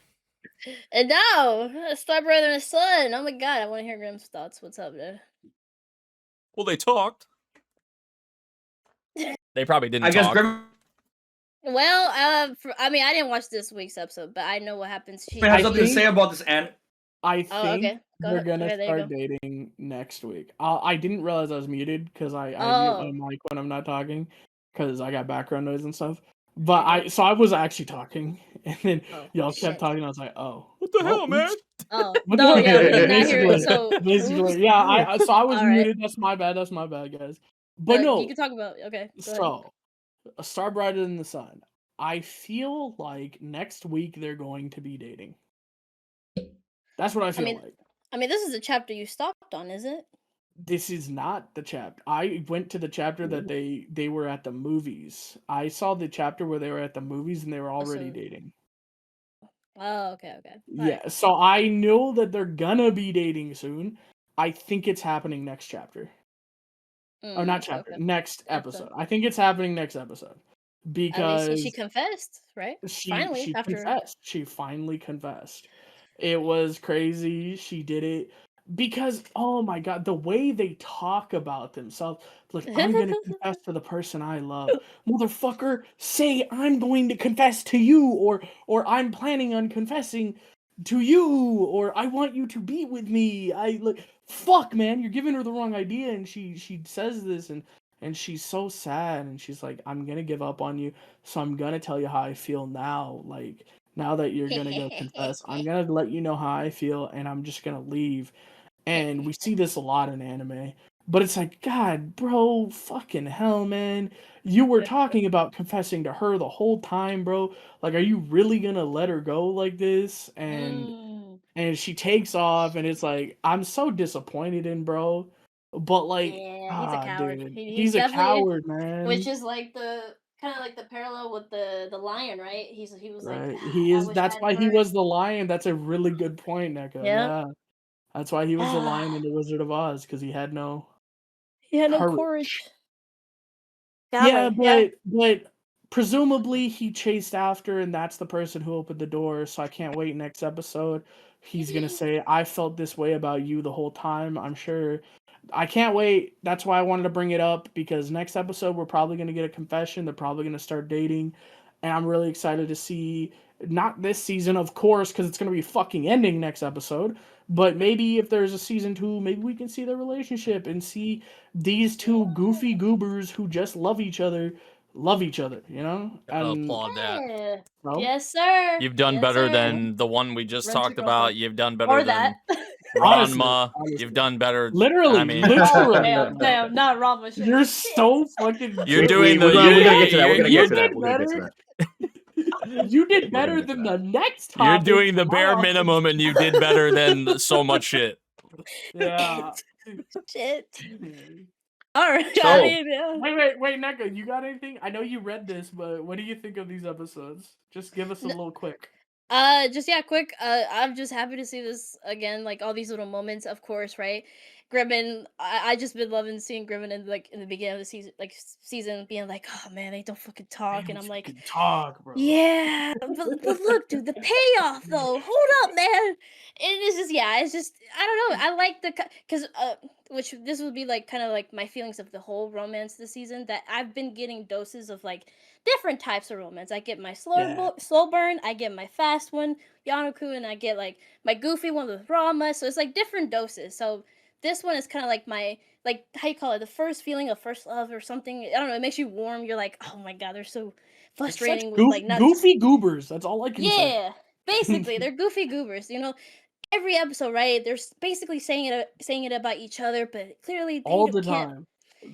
And now, Star Brother and Son. Oh my god, I want to hear Grem's thoughts. What's up, dude? Well, they talked. They probably didn't I guess talk. Grem Well, I mean, I didn't watch this week's episode, but I know what happens. She has something to think- say about this anime. I think Oh, okay. Go they're ahead. gonna Okay, there you start dating next week. I didn't realize I was muted because I mute Oh. my mic when I'm not talking because I got background noise and stuff. But Okay. I was actually talking, and then Oh, y'all shit. kept talking. I was like, oh, What the hell, man? oops. Oh What no, the- yeah, we did not hear basically, it. So basically, oops. yeah. I was All right. muted. That's my bad. That's my bad, guys. But no, you can talk about. Okay, go ahead. so a star brighter than the sun. I feel like next week they're going to be dating. That's what I feel mean- like. I mean, this is a chapter you stopped on, is it? This is not the chapter. I went to the chapter that they were at the movies. I saw the chapter where they were at the movies and they were already so- dating. Oh, okay. All Yeah, right. so I know that they're gonna be dating soon. I think it's happening next chapter. Or not chapter, Okay. next episode. I think it's happening next episode. Because At least she confessed, right? Finally, she after confessed. She finally confessed. It was crazy. She did it because oh my god, the way they talk about themselves, like I'm gonna confess to the person I love. Motherfucker, say I'm going to confess to you, or I'm planning on confessing to you, or I want you to be with me. I like fuck man, you're giving her the wrong idea, and she says this and she's so sad and she's like, I'm gonna give up on you. So I'm gonna tell you how I feel now. Like, now that you're gonna go confess, I'm gonna let you know how I feel and I'm just gonna leave. And we see this a lot in anime. But it's like, God, bro, fucking hell, man. You were talking about confessing to her the whole time, bro. Like, are you really gonna let her go like this? And she takes off and it's like, I'm so disappointed in bro. But like, yeah, he's a coward. dude, He's he's a definitely- coward, man. Which is like the kind of like the parallel with the lion, right? He was Right. like, He "I is. wish That's I why had he heard." was the lion. That's a really good point, Neko. Yeah. Yeah. That's why he was the lion in the Wizard of Oz because he had no. He had no courage. courage. Yeah, Golly, but presumably he chased after, and that's the person who opened the door. So I can't wait next episode. He's gonna say, "I felt this way about you the whole time." I'm sure. I can't wait. That's why I wanted to bring it up because next episode we're probably gonna get a confession. They're probably gonna start dating, and I'm really excited to see. Not this season, of course, because it's gonna be fucking ending next episode. But maybe if there's a season 2, maybe we can see their relationship and see these two goofy goobers who just love each other, you know? I'll And applaud that. Yeah. well, Yes, sir. You've done Yes, better sir. than the one we just Rent a talked girlfriend. about. You've done better or than that. Honestly, Ranma. honestly. You've done better. Literally, I mean, literally. damn, not Rama shit. You're so fucking. You're good. doing We're the. gonna you're- get to that. We're you're- gonna you get to did that. We're gonna get to better. that. You did We're better gonna get to than that. the next You're topic. doing the bare Wow. minimum, and you did better than so much shit. Yeah. Shit. All right. So- I mean, yeah. Wait, Neko, you got anything? I know you read this, but what do you think of these episodes? Just give us a little quick. Just quick. I'm just happy to see this again, like all these little moments, of course, right? Grimmon, I just been loving seeing Grimmon in the beginning of the season, season being like, oh man, they don't fucking talk, and I'm like, talk, bro. yeah, but look, dude, the payoff though. Hold up, man. And it's just it's just I don't know. I like because which this would be like kind of like my feelings of the whole romance this season, that I've been getting doses of like different types of romance. I get my slow burn, I get my fast one, Yano-kun, and I get like my goofy one with Ranma. So it's like different doses. So this one is kind of like my, like, how you call it, the first feeling of first love or something. I don't know. It makes you warm. You're like, oh my god, they're so frustrating with like not goofy goobers. That's all I can say. yeah, basically, they're goofy goobers. Every episode, right? They're basically saying it about each other, but clearly they all the can't, time.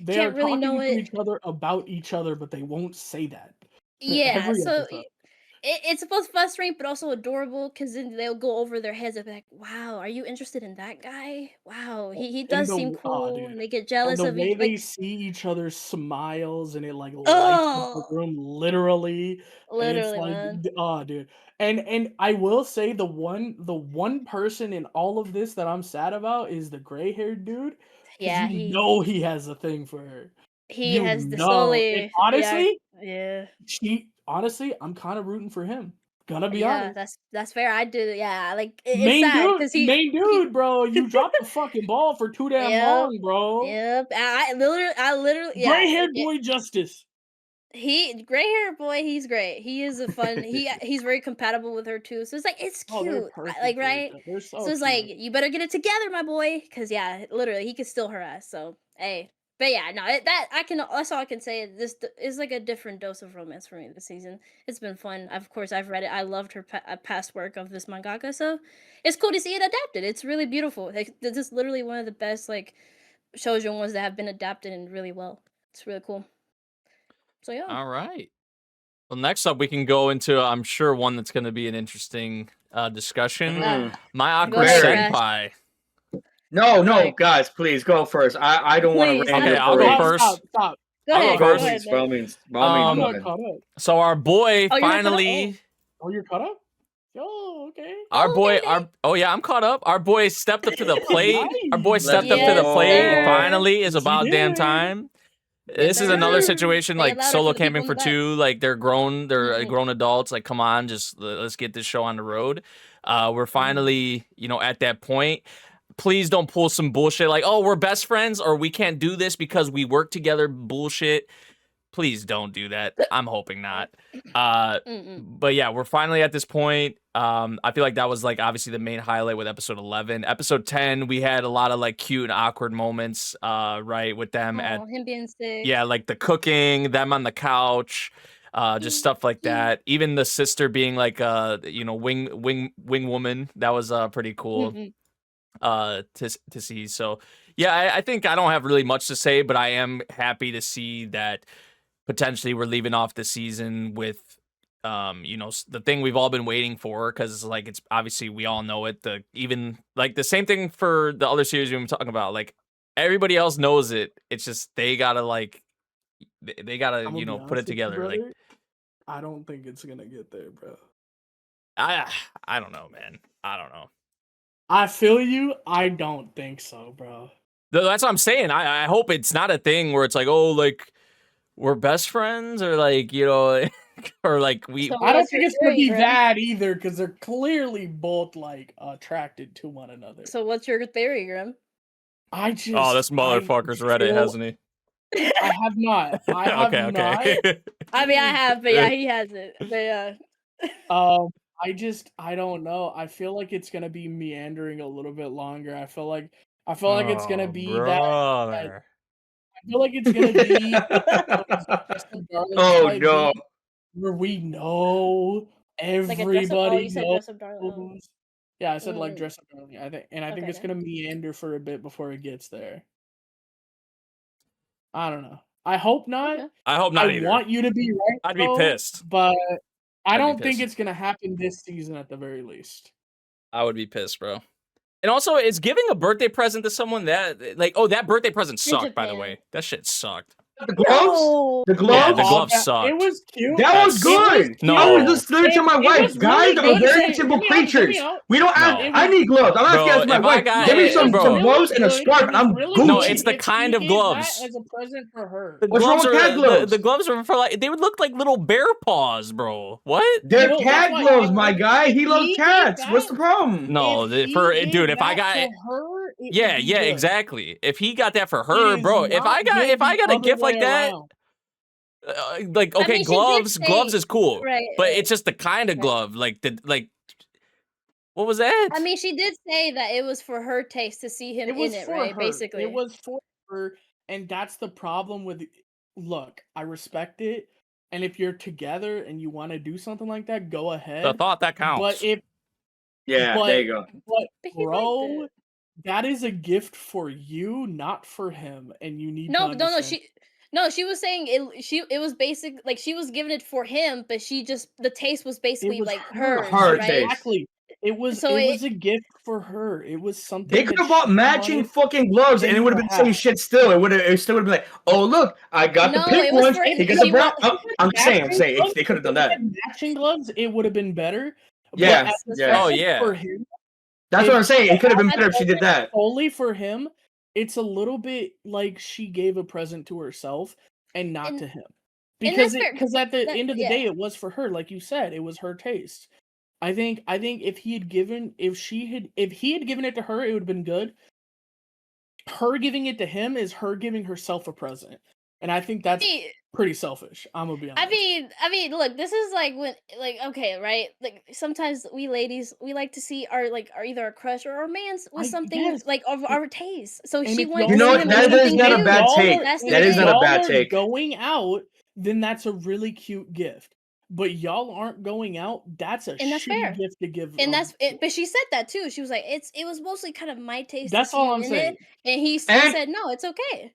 They are really talking know to it. each other about each other, but they won't say that. Yeah, Every so episode. it's both frustrating but also adorable, because then they'll go over their heads and be like, "Wow, are you interested in that guy? Wow, he does seem cool," and they get jealous and of the way each they like. see each other's smiles, and it like lights up the Oh, room literally, and it's literally, like, man. dude. And I will say the one person in all of this that I'm sad about is the gray haired dude, because Yeah, he has a thing for her. he has the And slowly. honestly, Yeah. I'm kind of rooting for him. Gonna be Yeah, honest. that's fair. I do. Yeah, like it's sad because Main dude, bro. You dropped the fucking ball for too damn Yep, long, bro. yep. I literally, Gray haired boy justice. gray hair boy. He's great. He is a fun. He's very compatible with her too. So it's like it's Oh, they're cute. perfect. Like for each right. other. They're So it's like you better get it together, my boy. Because yeah, literally, he could steal her ass. So hey. But yeah, no, that's all I can say. This is like a different dose of romance for me this season. It's been fun. Of course, I've read it. I loved her past work of this mangaka, so it's cool to see it adapted. It's really beautiful. Like, this is literally one of the best like shoujo ones that have been adapted and really well. It's really cool. So yeah. All right. Well, next up, we can go into, I'm sure, one that's going to be an interesting discussion. My Awkward ahead, Senpai. No, guys, please go first. I don't want to. Please, Okay, I'll go first. Stop. Go I'll ahead. go first. Go ahead, By all man. means, I'm go not ahead. caught up. So our boy Oh, you're not caught up? finally. Oh, you're caught up? Oh, okay. Our Oh, boy, okay. I'm caught up. Our boy stepped up to the plate. Our boy Nice. stepped up to Yes, the plate. sir. Finally, is Yes, he about damn did. time. Yes, This is sir. another situation Say it like louder solo for the people camping in for the back. two. Like they're grown Mhm. grown adults. Like, come on, just let's get this show on the road. We're finally, at that point. Please don't pull some bullshit like, oh, we're best friends or we can't do this because we work together bullshit. Please don't do that. I'm hoping not. But yeah, we're finally at this point. I feel like that was like obviously the main highlight with episode 11. Episode 10, we had a lot of like cute and awkward moments, right, with them at Him being sick. yeah, like the cooking, them on the couch, just stuff like that. Even the sister being like wing woman, that was pretty cool to see. So yeah, I think I don't have really much to say, but I am happy to see that potentially we're leaving off the season with the thing we've all been waiting for, because like it's obviously we all know it. Even like the same thing for the other series we've been talking about. Like everybody else knows it. It's just they gotta they gotta I'm gonna be put honest it with you, together. Like brother. I don't think it's gonna get there, bro. I don't know, man. I don't know. I feel you. I don't think so, bro. That's what I'm saying. I hope it's not a thing where it's like, oh, like we're best friends, or like or like we. So I don't what's think your it's gonna theory, be Grim? that either, because they're clearly both like attracted to one another. So what's your theory, Grim? I just Oh, this motherfucker's read it, hasn't he? I have not. I have not. Okay. I mean, I have, but yeah, he hasn't. But yeah. I don't know. I feel like it's gonna be meandering a little bit longer. I feel like it's gonna be that. Brother. I feel like it's gonna be Justin Darling Oh type no. thing, where we know Like a dress up. Oh, everybody you said knows. dress up, darling. Yeah, I said like dress up darling. I think Okay, it's gonna meander for a bit before it gets there. I don't know. I hope not. Okay. I hope not I either. want you to be right. I'd be though, pissed. but I I'd be don't think pissed. it's gonna happen this season at the very least. I would be pissed, bro. And also, is giving a birthday present to someone that, like, oh, that birthday present sucked, by the Japan. way. That shit sucked. The gloves? No. The Yeah, gloves? the Oh, gloves It sucked. was cute. That was That's- good. No. I was just saying to my It wife, was guys really are very basic. simple Hear me out, hear me creatures. out. We don't ask. No. I need gloves. I'm Bro, asking my if I wife, got- give me it- some bro. gloves and a Good. scarf, It and I'm was really Gucci. No, good it's the if kind he of gave gloves. that as a present for her. The What's wrong gloves with are cat gloves? the gloves are for like they would look like little bear paws, bro. What? They're No, that's cat why gloves, if- my guy. He if loves he gave cats. What's the that- problem? No, If he for gave dude, if I that got to her, it would yeah, be yeah, good. exactly. If he got that for It her, is bro. If I not got the a other gift like way that, around. like I okay, mean, she did gloves say- is cool, Right. but right. it's just the kind of Right. glove, like what was that? I mean, she did say that it was for her taste to see him It was in it, for right? her. Basically. It was for her, and that's the problem with. Look, I respect it, and if you're together and you want to do something like that, go the ahead. thought that counts. But if Yeah, but, there you go. But But he liked bro, it. that is a gift for you, not for him, and you need to No, understand. she was saying it was basic like she was giving it for him, but she just the taste was basically was like her, hers, her right? taste. Exactly. It was So it was a gift for her. It was something They could that have bought she matching wanted fucking gloves, and him it would to have been the same have. shit. Still, it still would have been like, oh look, I got the No, pink it was ones. for- He got she the brown. wa- I'm saying, Matching if gloves, they could have done if that. they had matching gloves, it would have been better. Yeah, But as a yeah. Oh, present yeah. for him, That's what I'm saying. It could have been as a better if she did present that. solely for him, it's a little bit like she gave a present to herself and not And- to him. and that's Because fair. because at the That- end of the yeah. day, it was for her, like you said, it was her taste. I think if he had given if he had given it to her, it would have been good. Her giving it to him is her giving herself a present, and I think that's pretty selfish. I'm gonna be honest. I mean, look, this is like when, like, okay, right? Like sometimes we ladies, we like to see our either our crush or our man's with something yes. like of our taste. So And she if went y'all to You know see what? him That with is something not a new. bad y'all take. are- That's the That is thing. not a y'all bad are take. going out, then that's a really cute gift. But y'all aren't going out. That's a And that's shitty fair. gift to give. And that's it. But she said that too. She was like, it was mostly kind of my taste. That's to see all him I'm in saying. It. And he And- said, no, it's okay.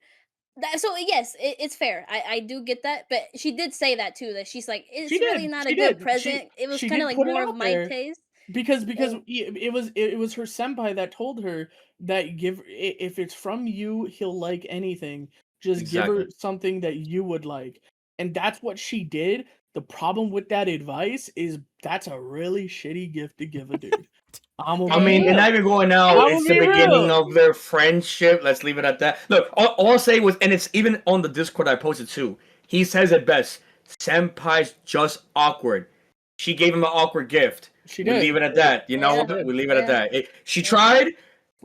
So yes, it's fair. I do get that, but she did say that too. That she's like, it's She really did, not she a good did. present. It was She kind did of like put it more out of my there. taste. because And- it was her senpai that told her that if it's from you, he'll like anything. Just give her Exactly. something that you would like, and that's what she did. The problem with that advice is that's a really shitty gift to give a dude. I mean, they're not even going I'm out. gonna It's the be beginning real. of their friendship. Let's leave it at that. Look, all I'll say was, and it's even on the Discord I posted too. He says it best. Senpai's just awkward. She gave him an awkward gift. She We did. leave it at that. You know Yeah. what? We leave it at Yeah. that. She tried.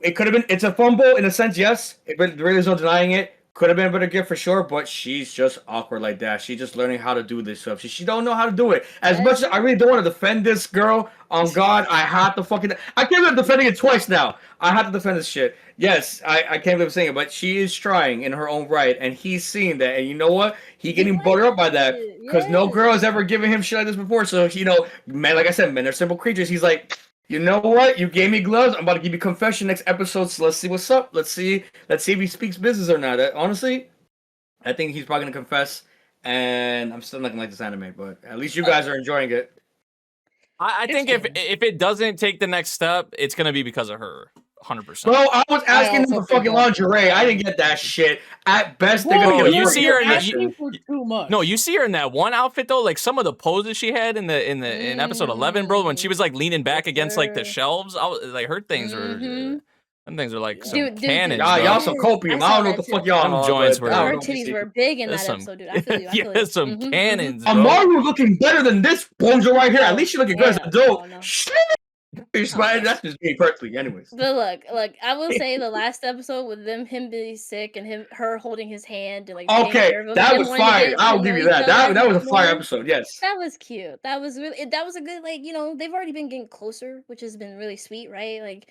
It could have been. It's a fumble in a sense, yes. But there is no denying it. Could have been a better gift for sure, but she's just awkward like that. She's just learning how to do this stuff. She don't know how to do it. As much as I really don't want to defend this girl, on God, I have to fucking. I can't believe I'm defending it twice now. I have to defend this shit. Yes, I can't believe I'm saying it, but she is trying in her own right, and he's seeing that. And you know what? He getting buttered up by that because no Yes. girl has ever given him shit like this before. So men, like I said, men are simple creatures. He's like, you know what? You gave me gloves. I'm about to give you confession next episode. So let's see what's up. Let's see if he speaks business or not. Honestly, I think he's probably gonna confess. And I'm still not gonna like this anime, but at least you guys are enjoying it. I think if it doesn't take the next step, it's gonna be because of her, 100%. Bro, I was asking them also for think fucking that's- lingerie. I didn't get that shit. At best, they're Whoa, gonna Bro, get you a see her in the- asking for too much. No, you see her in that one outfit though, like some of the poses she had in episode 11, bro, when she was like leaning back against like the sir. shelves. Like her things were, Mhm. them things are like some Dude, cannons, Y'all, bro. y'all some copium. I I saw don't know what that the fuck too. y'all Them are. joints but were- I don't Her know what you titties see. were big in There's that some, episode, dude. I feel you. I feel yeah, you. some Mhm. cannons, bro. Amaru looking better than this bonzo right here. At least she looking good as Yeah, a dope. no. Shit. That's just me personally, anyways. But look, I will say the last episode with him being sick and her holding his hand and like taking Okay, care of him, that them was wanting to fire. get to I'll know give you each that. other That was a fire more. episode. Yes. That was cute. That was a good, like, they've already been getting closer, which has been really sweet, right? Like,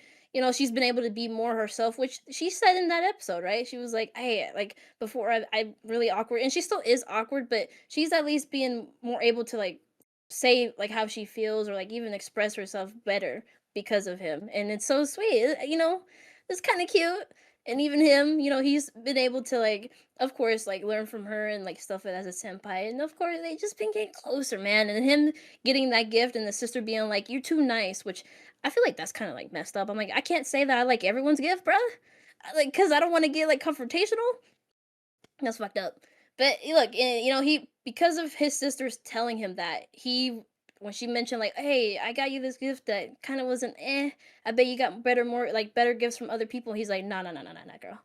she's been able to be more herself, which she said in that episode, right? She was like, hey, like before I'm really awkward, and she still is awkward, but she's at least being more able to like say like how she feels or like even express herself better because of him. And it's so sweet. It's kind of cute. And even him, he's been able to like, of course, like learn from her and like stuff as a senpai. And of course, they just been getting closer, man. And him getting that gift and the sister being like, "You're too nice," which I feel like that's kind of like messed up. I'm like, I can't say that I like everyone's gift, bruh. Like, cause I don't want to get like confrontational. That's fucked up. But look, he because of his sisters telling him that when she mentioned like, "Hey, I got you this gift that kind of wasn't I bet you got better gifts from other people." He's like, "No, no, no, no, no, no, girl.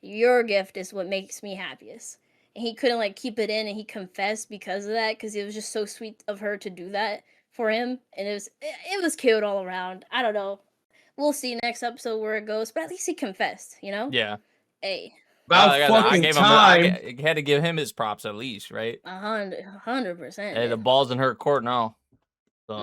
Your gift is what makes me happiest." And he couldn't like keep it in, and he confessed because of that, because it was just so sweet of her to do that for him, and it was cute all around. I don't know. We'll see next episode where it goes, but at least he confessed, Yeah. Hey, About I fucking gave him. time. I had to give him his props at least, right? 100%. Hey, the ball's in her court now. So.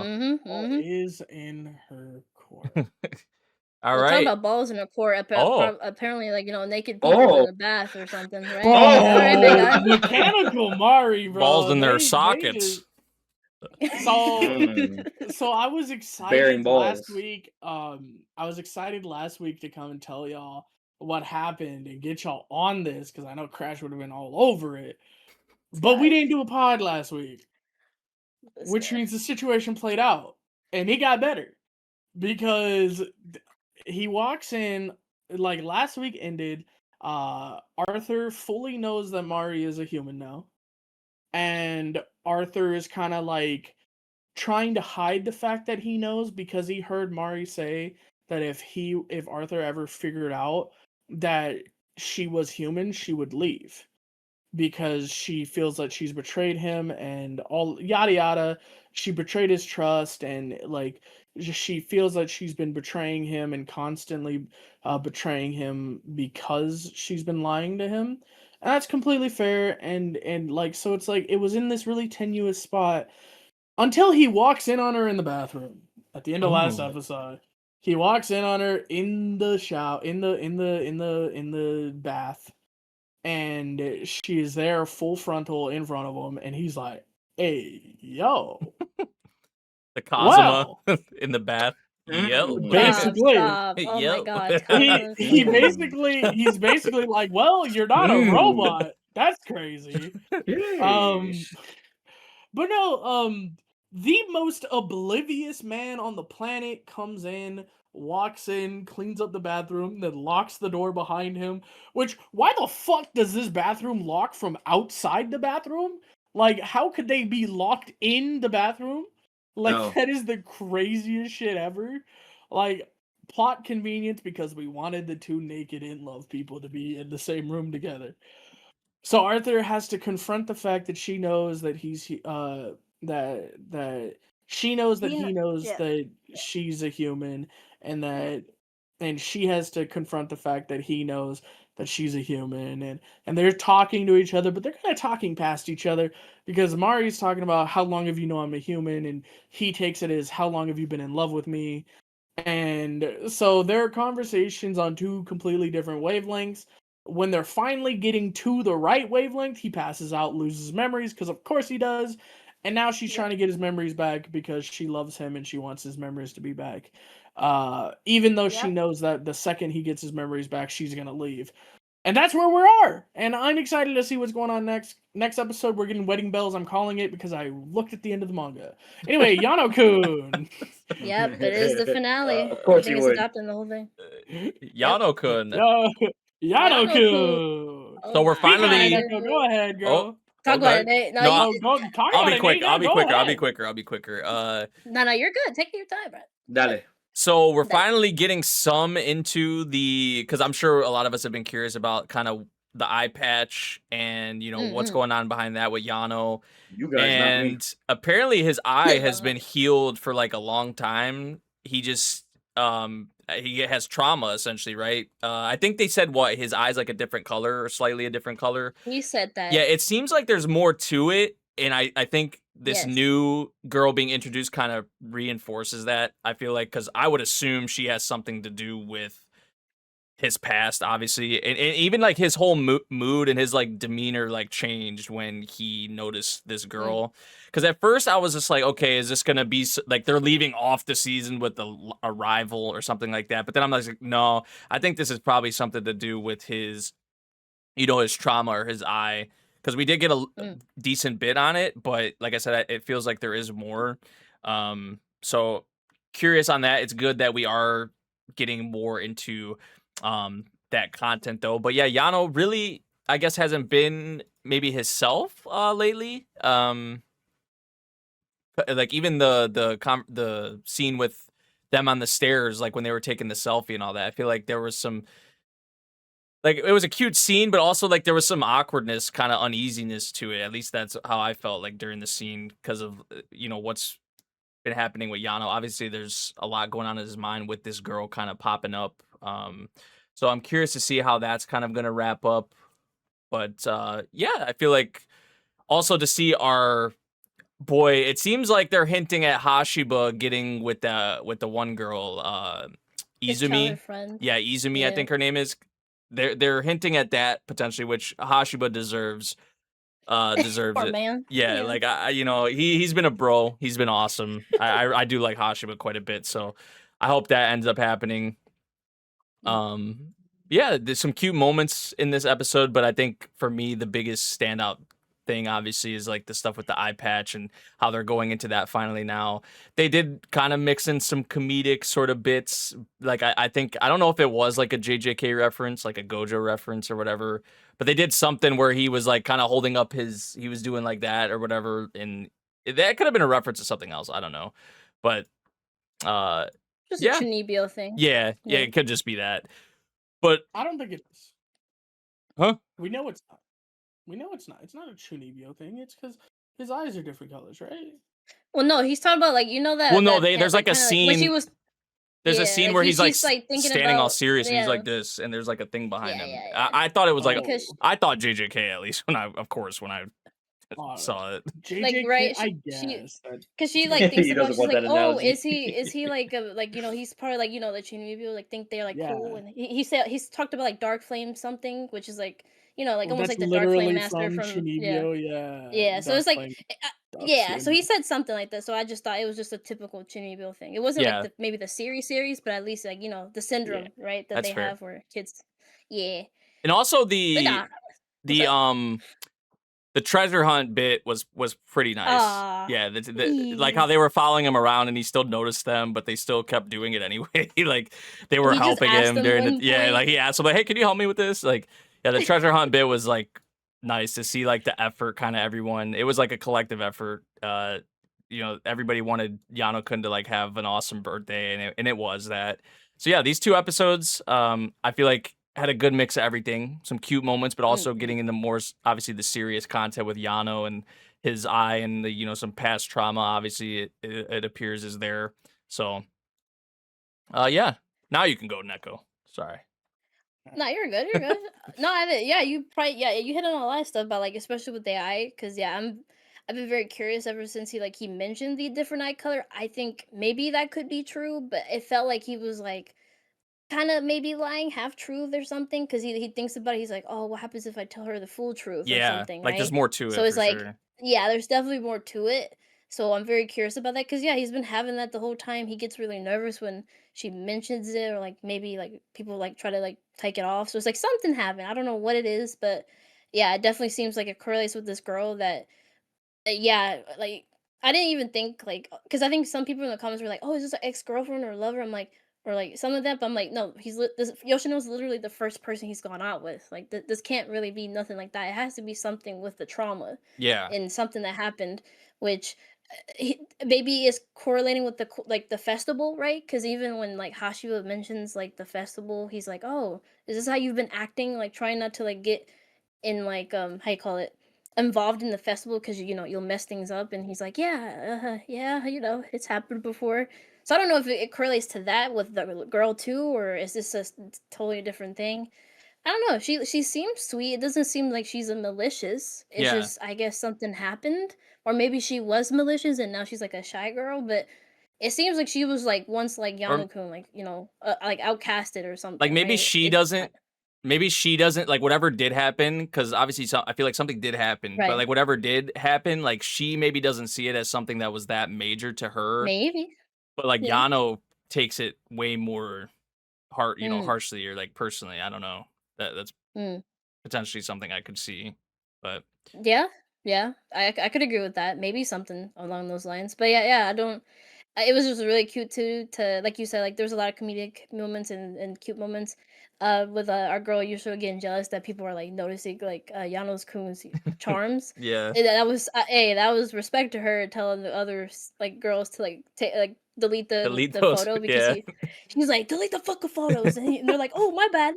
Ball is in her court. All Talk right. about balls in a court. Apparently, like naked people Oh. in a bath or something, right? Oh, All right, big guy. mechanical Mari, bro. Balls in their They sockets. So I was Bearing excited last balls. week. I was excited last week to come and tell y'all what happened and get y'all on this, because I know Crash would have been all over it. But we didn't do a pod last week, which means the situation played out, and it got better because he walks in like last week ended. Arthur fully knows that Mari is a human now, and Arthur is kind of like trying to hide the fact that he knows, because he heard Mari say that if Arthur ever figured out that she was human, she would leave, because she feels that she's betrayed him and all yada yada. She betrayed his trust, and like she feels that she's been betraying him and constantly betraying him because she's been lying to him. And that's completely fair, and like, so it's like it was in this really tenuous spot until he walks in on her in the bathroom at the end of last episode. He walks in on her in the shower, in the bath, and she is there full frontal in front of him, and he's like, "Hey, yo." The Kazuma Well, in the bath. Yo. basically, Stop. Oh my Yo. god. he's basically like, "Well, you're not a robot. That's crazy." Yes. But no, the most oblivious man on the planet comes in, walks in, cleans up the bathroom, then locks the door behind him. Which, why the fuck does this bathroom lock from outside the bathroom? Like, how could they be locked in the bathroom? Like, No. that is the craziest shit ever. Like, plot convenience, because we wanted the two naked in love people to be in the same room together. So Arthur has to confront the fact that she knows that he's that she knows that he knows that she's a human, and she has to confront the fact that he knows that she's a human, and they're talking to each other, but they're kind of talking past each other, because Mari's talking about how long have you known I'm a human, and he takes it as how long have you been in love with me. And so their conversations on two completely different wavelengths. When they're finally getting to the right wavelength, he passes out, loses memories, because of course he does. And now she's trying to get his memories back because she loves him and she wants his memories to be back. Even though she knows that the second he gets his memories back, she's going to leave. And that's where we are. And I'm excited to see what's going on next. Next episode, we're getting Wedding Bells. I'm calling it because I looked at the end of the manga. Anyway, Yano-kun. Yep, it is the finale. Of course I think you it's would. adapting the whole thing. Yano-kun. Yano-kun. So we're finally. Go ahead, girl. Oh, Talk okay. about it, Nate. No, I'll be quick. I'll be quicker. I'll be quicker. quicker. No, you're good. Take your time, bro. Dale. So we're finally getting some into because I'm sure a lot of us have been curious about kind of the eye patch and what's going on behind that with Yano. You guys, and not me. Apparently his eye has been healed for like a long time. He just he has trauma essentially, right? I think they said his eye's like a different color or slightly a different color. He said that. Yeah, it seems like there's more to it, and I think this new girl being introduced kind of reinforces that. I feel like, because I would assume she has something to do with his past, obviously, and even like his whole mood and his like demeanor like changed when he noticed this girl. Because at first I was just like, okay, is this gonna be like they're leaving off the season with a rival or something like that? But then I'm like, no, I think this is probably something to do with his, his trauma or his eye. Because we did get a decent bit on it, but like I said, it feels like there is more. So curious on that. It's good that we are getting more into that content though. But yeah, Yano really, I guess, hasn't been maybe himself lately. Like even the scene with them on the stairs, like when they were taking the selfie and all that. I feel like there was some, like, it was a cute scene, but also like there was some awkwardness, kind of uneasiness to it. At least that's how I felt like during the scene because of what's been happening with Yano. Obviously, there's a lot going on in his mind with this girl kind of popping up. So I'm curious to see how that's kind of gonna wrap up. But yeah, I feel like also to see our boy, it seems like they're hinting at Hashiba getting with the one girl, His Izumi. childhood friend. Yeah, Izumi, I Yeah. think her name is. They're hinting at that potentially, which Hashiba deserves. Deserves Poor it. man. Yeah, like he's been a bro. He's been awesome. I do like Hashiba quite a bit, so I hope that ends up happening. Yeah, there's some cute moments in this episode, but I think for me the biggest standout thing obviously is like the stuff with the eye patch and how they're going into that finally now. They did kind of mix in some comedic sort of bits. Like I think I don't know if it was like a JJK reference, like a Gojo reference or whatever, but they did something where he was like kind of holding up he was doing like that or whatever, and that could have been a reference to something else. I don't know, but Just yeah. a Chunibyo thing. yeah, Yeah. it could just be that. But I don't think it is. Huh? We know it's not. We know it's not. It's not a Chunibyo thing. It's because his eyes are different colors, right? Well, no, he's talking about like that. Well, no, that, there's like a kinda, when she scene. was. There's a Yeah, scene like, where he's like she's, like, thinking standing all about- serious and he's yeah. like this, and there's like a thing behind Yeah, him. yeah, yeah. I thought it was like Because- I thought JJK at least when I Oh, saw it. JJK, right, I she- guess. Because she like thinks He about, doesn't she's want like, that oh, analogy. is he like he's part of like the Chunibyo, like think they're like cool, Yeah. and he said he's talked about like Dark Flame something, which is like like Well, almost that's like the Dark Flame literally master from Chunibyo, yeah. yeah. So it's Dark like Flame, yeah. So Dark he said something like that. So I just thought it was just a typical Chunibyo thing. It wasn't Yeah. like maybe the series, but at least like the syndrome right that That's they fair. have where kids yeah. And also But the nah, the treasure hunt bit was pretty nice. Aw, Yeah, like how they were following him around and he still noticed them, but they still kept doing it anyway. Like they were He just helping asked him them during one point. like he asked him like, "Hey, can you help me with this?" Like, yeah, the treasure hunt bit was like nice to see like the effort, kind of everyone. It was like a collective effort. Everybody wanted Yano-kun to like have an awesome birthday, and it was that. So yeah, these two episodes, I feel like had a good mix of everything, some cute moments, but also getting into more obviously the serious content with Yano and his eye and the some past trauma. Obviously, it appears is there. So, yeah, now you can go, Neko. Sorry. No, you're good. You're good. No, you probably you hit on a lot of stuff about like especially with the eye, because I've been very curious ever since he mentioned the different eye color. I think maybe that could be true, but it felt like he was like kind of maybe lying half truth or something, because he thinks about it. He's like, oh, what happens if I tell her the full truth or Yeah, something? like right? there's more to it. So it's for like sure. yeah, there's definitely more to it. So I'm very curious about that, because yeah, he's been having that the whole time. He gets really nervous when she mentions it, or like maybe like people like try to like take it off. So it's like something happened. I don't know what it is, but yeah, it definitely seems like it correlates with this girl that yeah, like I didn't even think like, because I think some people in the comments were like, "Oh, is this an ex-girlfriend or lover?" I'm like, or like some of that, but I'm like, no, Yoshino's literally the first person he's gone out with. Like this can't really be nothing like that. It has to be something with the trauma Yeah, and something that happened, which maybe is correlating with like the festival, right? Because even when like Hashiba mentions like the festival, he's like, "Oh, is this how you've been acting? Like trying not to like get in like how you call it, involved in the festival, because you'll mess things up." And he's like, "Yeah, yeah, it's happened before." So I don't know if it correlates to that with the girl too, or is this a totally different thing? I don't know. She seems sweet. It doesn't seem like she's a malicious. It's Yeah. just I guess something happened, or maybe she was malicious and now she's like a shy girl. But it seems like she was like once like Yano-kun, like like outcasted or something. like maybe right? she doesn't. Maybe she doesn't, like, whatever did happen, because obviously I feel like something did happen, but Right. like whatever did happen, like she maybe doesn't see it as something that was that major to her. Maybe. But like Yeah. Yano takes it way more Mm. harshly, or like personally. I don't know. That's Mm. potentially something I could see. But Yeah, yeah, I could agree with that. Maybe something along those lines. But yeah, I don't. It was just really cute too. To like you said, like there's a lot of comedic moments and cute moments. With our girl Yusho getting jealous that people are like noticing like Yano's-kun's charms. Yeah. And that was hey, that was respect to her telling the other like girls to like delete Delete the those. photo because Yeah. she's like delete the fucking photos and they're like oh my bad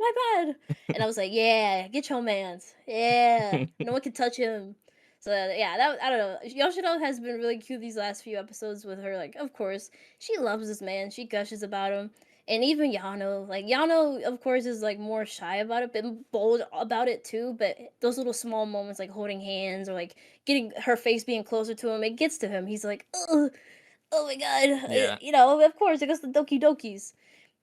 and I was like yeah get your man's yeah no one can touch him. So yeah, that I don't know. Yoshino has been really cute these last few episodes with her. Like, of course, she loves this man. She gushes about him, and even Yano. Like Yano, of course, is like more shy about it, but bold about it too. But those little small moments, like holding hands or like getting her face being closer to him, it gets to him. He's like, oh my god, Yeah. you know. Of course, it goes to Doki Dokis.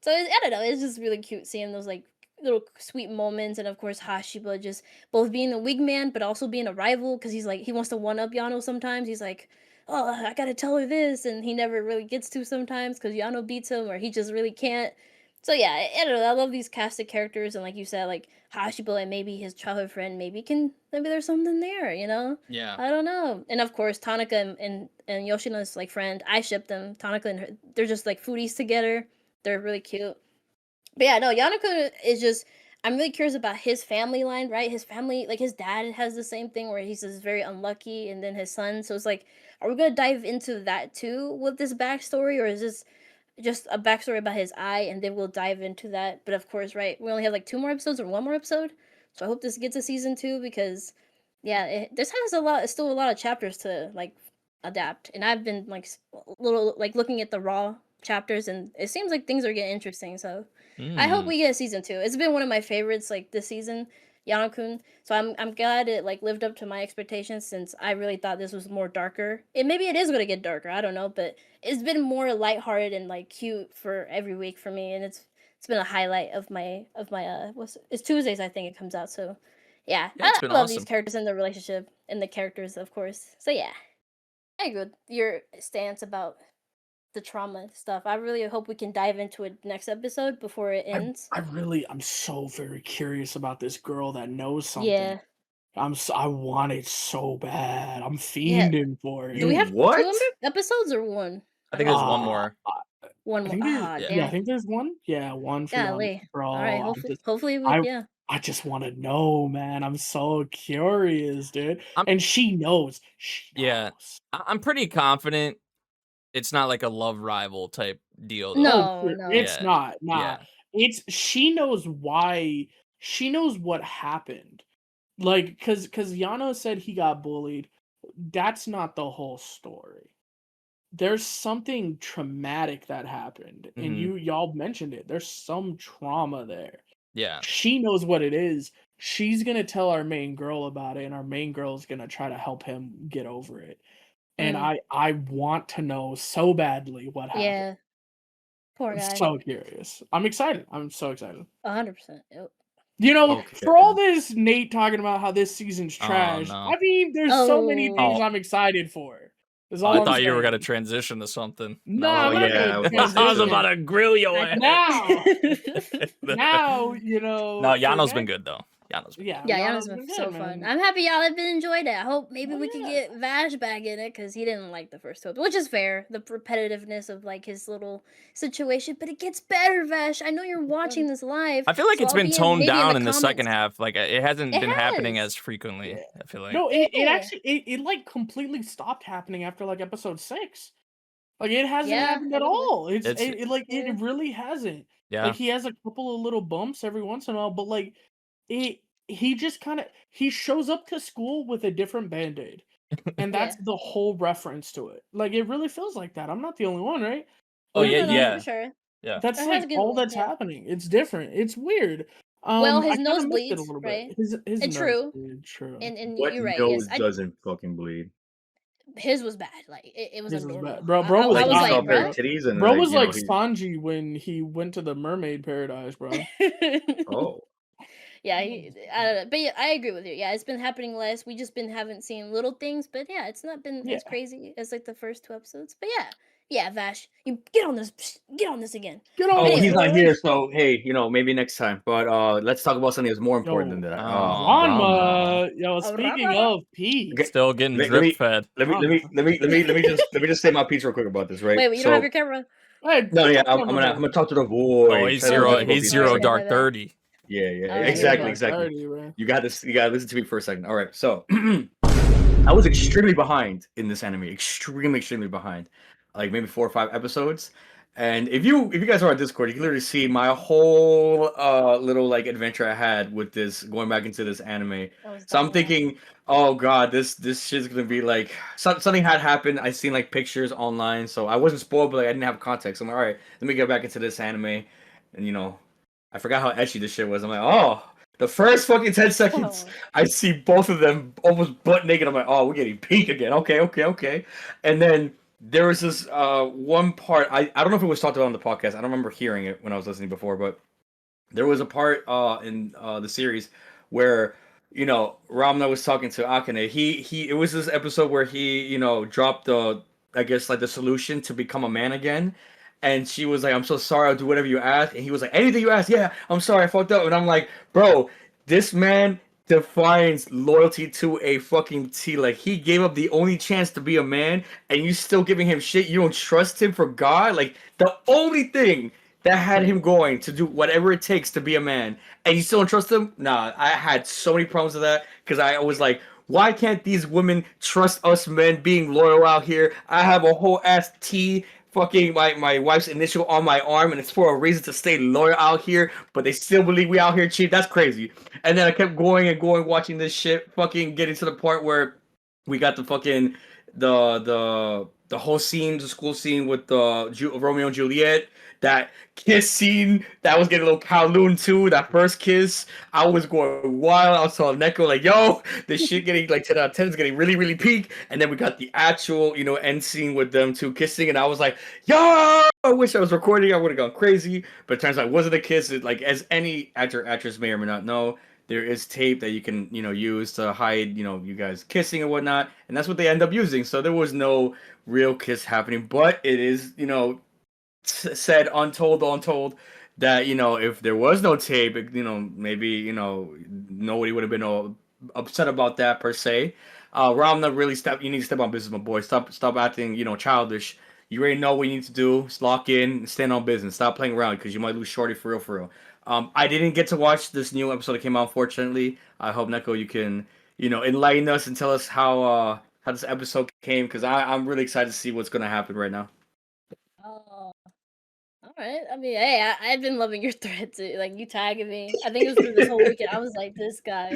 So I don't know. It's just really cute seeing those like little sweet moments, and of course Hashiba just both being a wingman but also being a rival because he's like he wants to one up Yano sometimes. He's like, oh, I gotta tell her this, and he never really gets to sometimes because Yano beats him or he just really can't. So yeah, I don't know. I love these casted characters, and like you said, like Hashiba and maybe his childhood friend, maybe there's something there, you know. Yeah. I don't know. And of course, Tanaka and Yoshino's like friend, I ship them. Tanaka and her, they're just like foodies together. They're really cute. But yeah, no, Yano-kun is just. I'm really curious about his family line, right? His family, like his dad has the same thing where he's just very unlucky, and then his son. So it's like, are we gonna dive into that too with this backstory, or is this just a backstory about his eye, and then we'll dive into that? But of course, right? We only have like 2 more episodes or 1 more episode, so I hope this gets a season 2 because, yeah, this has still a lot of chapters to like adapt, and I've been like little like looking at the raw chapters, and it seems like things are getting interesting. So I hope Mm. we get a season 2. It's been one of my favorites like this season, Yano-kun. So I'm glad it like lived up to my expectations since I really thought this was more darker. And maybe it is gonna get darker. I don't know, but it's been more lighthearted and like cute for every week for me, and it's been a highlight of my it's Tuesdays I think it comes out. So yeah, Yeah, it's I been love these awesome. characters and the relationship and the characters of course. So yeah, I agree with your stance about the trauma stuff. I really hope we can dive into it next episode before it ends. I'm so very curious about this girl that knows something. Yeah. I want it so bad. I'm Yeah. fiending for it. Do we have What? 2 episodes or 1? I think there's one more. One I more. think there's, Ah, yeah. damn. yeah, I think there's one. Yeah, one for Yano. Golly. Bro. All right. Hopefully, we, yeah. I just want to know, man. I'm so curious, dude. And she knows. Yeah. I'm pretty confident it's not like a love rival type deal. Though. No. It's not. Nah. Yeah. It's she knows why. She knows what happened. Like, cause Yano said he got bullied. That's not the whole story. There's something traumatic that happened, and y'all mentioned it. There's some trauma there. Yeah. She knows what it is. She's gonna tell our main girl about it, and our main girl is gonna try to help him get over it. And I want to know so badly what happened. Yeah. Poor guy. I'm so curious. I'm excited. I'm so excited. 100%. You know, Okay. for all this Nate talking about how this season's Oh, trash, no. I mean, there's so many things I'm excited for. I thought you were gonna transition to something. No, I'm not yeah. gonna I was transition. about to grill your ass. Now, you know. No, Yano's been good though. Yano's been Yeah, Yano's been so fun. I'm happy y'all have been enjoyed it. I hope maybe we can get Vash back in it because he didn't like the first 2, which is fair. The repetitiveness of like his little situation, but it gets better, Vash. I know you're watching this live. I feel like so it's I'll been be toned maybe down the in the second comments. half. Like it hasn't been happening has. as frequently. I feel like. No, it actually it like completely stopped happening after like episode 6. Like it hasn't happened at all. It really hasn't. Yeah. Like he has a couple of little bumps every once in a while, but like he just kind of he shows up to school with a different band-aid. And that's the whole reference to it. Like it really feels like that. I'm not the only one, right? Oh Like, yeah. For sure. Yeah. That's like all that's happening. It's different. It's weird. Well, his I kinda nose missed it bleeds, a little right? bit. His And nose true. bleeds, true. And What you're right. nose Yes, doesn't fucking bleed? his was bad. Like it was His was abnormal. bad. Bro was I was like, like, bare bro. titties and Bro was you know, like Sanji when he went to the mermaid paradise, bro. Oh. Yeah, I don't know, but yeah, I agree with you. Yeah, it's been happening less. We just haven't seen little things, but yeah, it's not been as crazy as like the first 2 episodes. But yeah, Vash, you get on this again. Get on. Oh, Anyway. he's not here, so hey, you know, maybe next time. But let's talk about something that's more important than that. Ranma. Yo, Oh, speaking Rama. of pee, Okay. Still getting Let drip me fed. let me just say my piece real quick about this, right? Wait, you don't have So your camera? hey, no, put yeah, the I'm camera gonna back. talk to the Oh, void. he's Try to Okay. zero. talk about He's piece Sorry, zero real my bad, quick. my dark bad. 30. Yeah, All right, Zero exactly, dark exactly. 30, man. You got this. You gotta listen to me for a second. All right, so I was extremely behind in this anime, extremely behind, like maybe 4 or 5 episodes. And if you guys are on Discord, you can literally see my whole little like adventure I had with this going back into this anime. That was So I'm badass. thinking, oh god, this shit's gonna be like something had happened. I seen like pictures online, so I wasn't spoiled, but like, I didn't have context. So I'm like, all right, let me get back into this anime, and I forgot how etchy this shit was. I'm like, oh, the first fucking 10 seconds. Oh. I see both of them almost butt naked. I'm like, oh, we're getting peak again. Okay. And then there was this one part. I don't know if it was talked about on the podcast. I don't remember hearing it when I was listening before, but there was a part in the series where Ramna was talking to Akane. He it was this episode where he dropped the, I guess, like the solution to become a man again. And she was like, I'm so sorry, I'll do whatever you ask. And he was like, anything you ask, yeah, I'm sorry, I fucked up. And I'm like, bro, this man defines loyalty to a fucking T. Like, he gave up the only chance to be a man, and you still giving him shit. You don't trust him for God. Like, the only thing that had him going to do whatever it takes to be a man, and you still don't trust him? Nah, I had so many problems with that, because I was like, why can't these women trust us men being loyal out here? I have a whole ass T, fucking my wife's initial on my arm, and it's for a reason to stay loyal out here, but they still believe we out here cheat. That's crazy. And then I kept going and going, watching this shit, fucking getting to the part where we got the fucking the whole scene, the school scene with Romeo and Juliet, that kiss scene that was getting a little Kowloon too. That first kiss, I was going wild. I was telling Neko like, "Yo, this shit getting like 10 out of 10 is getting really, really peak." And then we got the actual, end scene with them two kissing, and I was like, "Yo, I wish I was recording. I would have gone crazy." But it turns out it wasn't a kiss. It, like, as any actress may or may not know, there is tape that you can use to hide you guys kissing and whatnot, and that's what they end up using. So there was no real kiss happening, but it is said untold that if there was no tape, maybe nobody would have been all upset about that per se. Ramna, really you need to step on business, my boy. Stop acting childish. You already know what you need to do. Just lock in, stand on business. Stop playing around, because you might lose shorty for real. I didn't get to watch this new episode that came out, unfortunately. I hope, Neko, you can enlighten us and tell us how this episode came, because I'm really excited to see what's gonna happen right now. Oh. All right. I mean, hey, I've been loving your thread too. Like, you tagging me. I think it was through this whole weekend. I was like, this guy,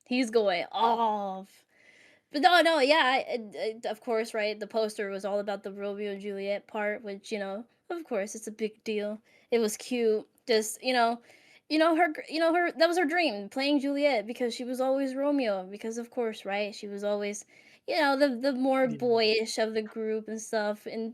he's going off. But no, yeah. Of course, right. The poster was all about the Romeo and Juliet part, which of course, it's a big deal. It was cute. Just her. That was her dream, playing Juliet, because she was always Romeo. Because of course, right. She was always the more Yeah. boyish of the group and stuff, and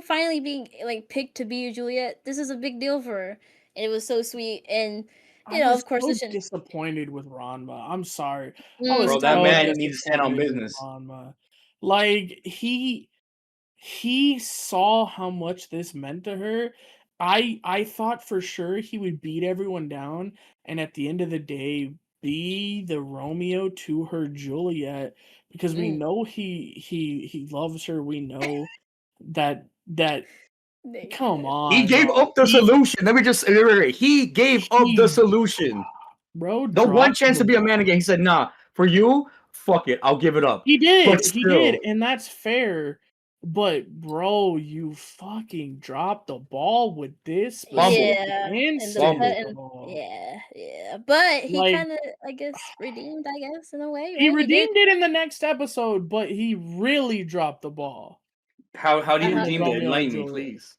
finally being like picked to be Juliet. This is a big deal for her, and it was so sweet. And I was of course, so this should. disappointed with Ranma. I'm sorry. I was Bro, that so man needs to stand on disappointed with business. Ranma. Like, he saw how much this meant to her. I thought for sure he would beat everyone down, and at the end of the day be the Romeo to her Juliet, because we know he loves her. We know that come He on, gave bro. up the solution. Let me just reiterate. He gave up the He solution. bro The one dropped chance the to be a man ball. again. He said, "Nah, for you, fuck it. I'll give it up." He But did, still, and that's fair. But bro, you fucking dropped the ball with this Fumble. specific Yeah, and the Fumble. instance, and bro. yeah, but he Like, kind of, I guess, redeemed, I guess, in a way, he right? He did. redeemed it in the next episode, but he really dropped the ball How do you in the redeem it? Romeo and Enlighten me, Juliet. please.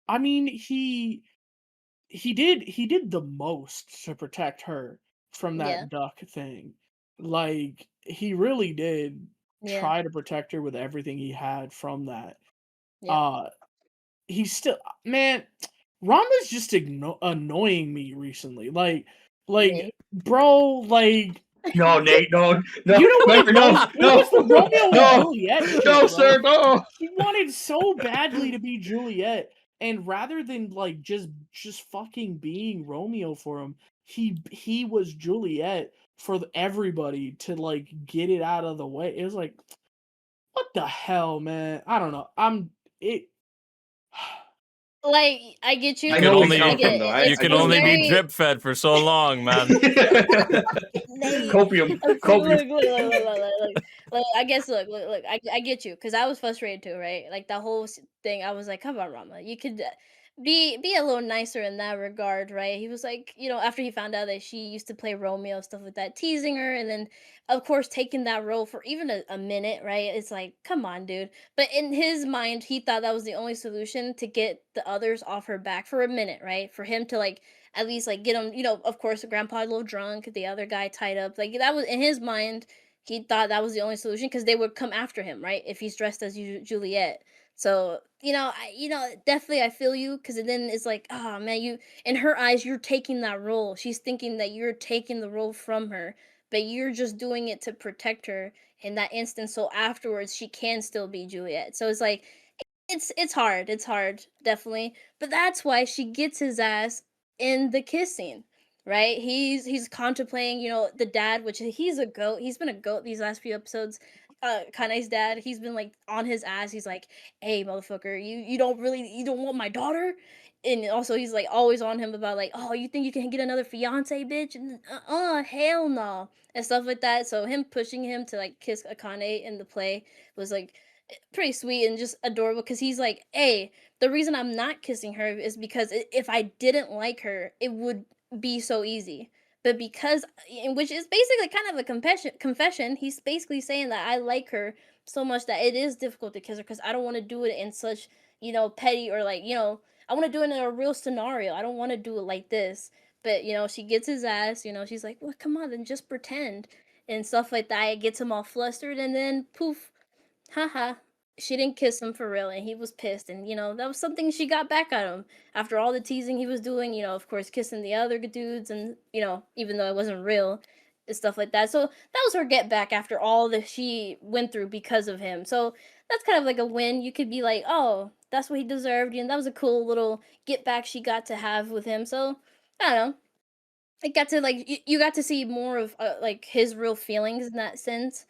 I mean, he did the most to protect her from Yeah, that duck thing. Like, he really did yeah, try to protect her with everything he had from that. yeah. Uh he's still, man, Rama's just annoying me recently. Like, Nate. bro, like, No, Nate, no, you know what it no, was? It no, was the Romeo and no, Juliet shit, no, bro. sir, no. He wanted so badly to be Juliet, and rather than like just fucking being Romeo for him, he was Juliet for everybody to like get it out of the way. It was like, what the hell, man? I don't know. It. Like, I get you. I You know can where only you're coming Like, from, though. it's, you can it's only be very drip fed for so long, man. Nate. Copium. Look, Copium. look, I guess, look, I get you, because I was frustrated too, right? Like, that whole thing, I was like, come on, Rama, you could be a little nicer in that regard, right? He was like, after he found out that she used to play Romeo, stuff like that, teasing her, and then, of course, taking that role for even a minute, right? It's like, come on, dude. But in his mind, he thought that was the only solution to get the others off her back for a minute, right? For him to, like, at least like get him, of course, the grandpa a little drunk, the other guy tied up. Like, that was in his mind. He thought that was the only solution because they would come after him, right? If he's dressed as Juliet. So definitely I feel you, because then it's like, oh man, you, in her eyes, you're taking that role. She's thinking that you're taking the role from her, but you're just doing it to protect her in that instance. So afterwards, she can still be Juliet. So it's like, it's hard. It's hard, definitely. But that's why she gets his ass in the kiss scene, right? He's contemplating, the dad, which he's a goat. He's been a goat these last few episodes. Kane's dad, he's been like on his ass. He's like, "Hey, motherfucker, you don't want my daughter?" And also he's like always on him about like, "Oh, you think you can get another fiance, bitch?" And hell no, and stuff like that. So him pushing him to like kiss Akane in the play was like pretty sweet and just adorable, because he's like, hey, the reason I'm not kissing her is because if I didn't like her, it would be so easy. But because, which is basically kind of a confession, he's basically saying that I like her so much that it is difficult to kiss her, because I don't want to do it in such, petty, or like, I want to do it in a real scenario. I don't want to do it like this. But, she gets his ass, she's like, well, come on, then just pretend. And stuff like that. It gets him all flustered, and then poof, haha, she didn't kiss him for real, and he was pissed. And that was something she got back at him after all the teasing he was doing, of course, kissing the other dudes, and even though it wasn't real and stuff like that. So that was her get back after all that she went through because of him. So that's kind of like a win. You could be like, oh, that's what he deserved, and that was a cool little get back she got to have with him. So I don't know, it got to like you got to see more of like his real feelings in that sense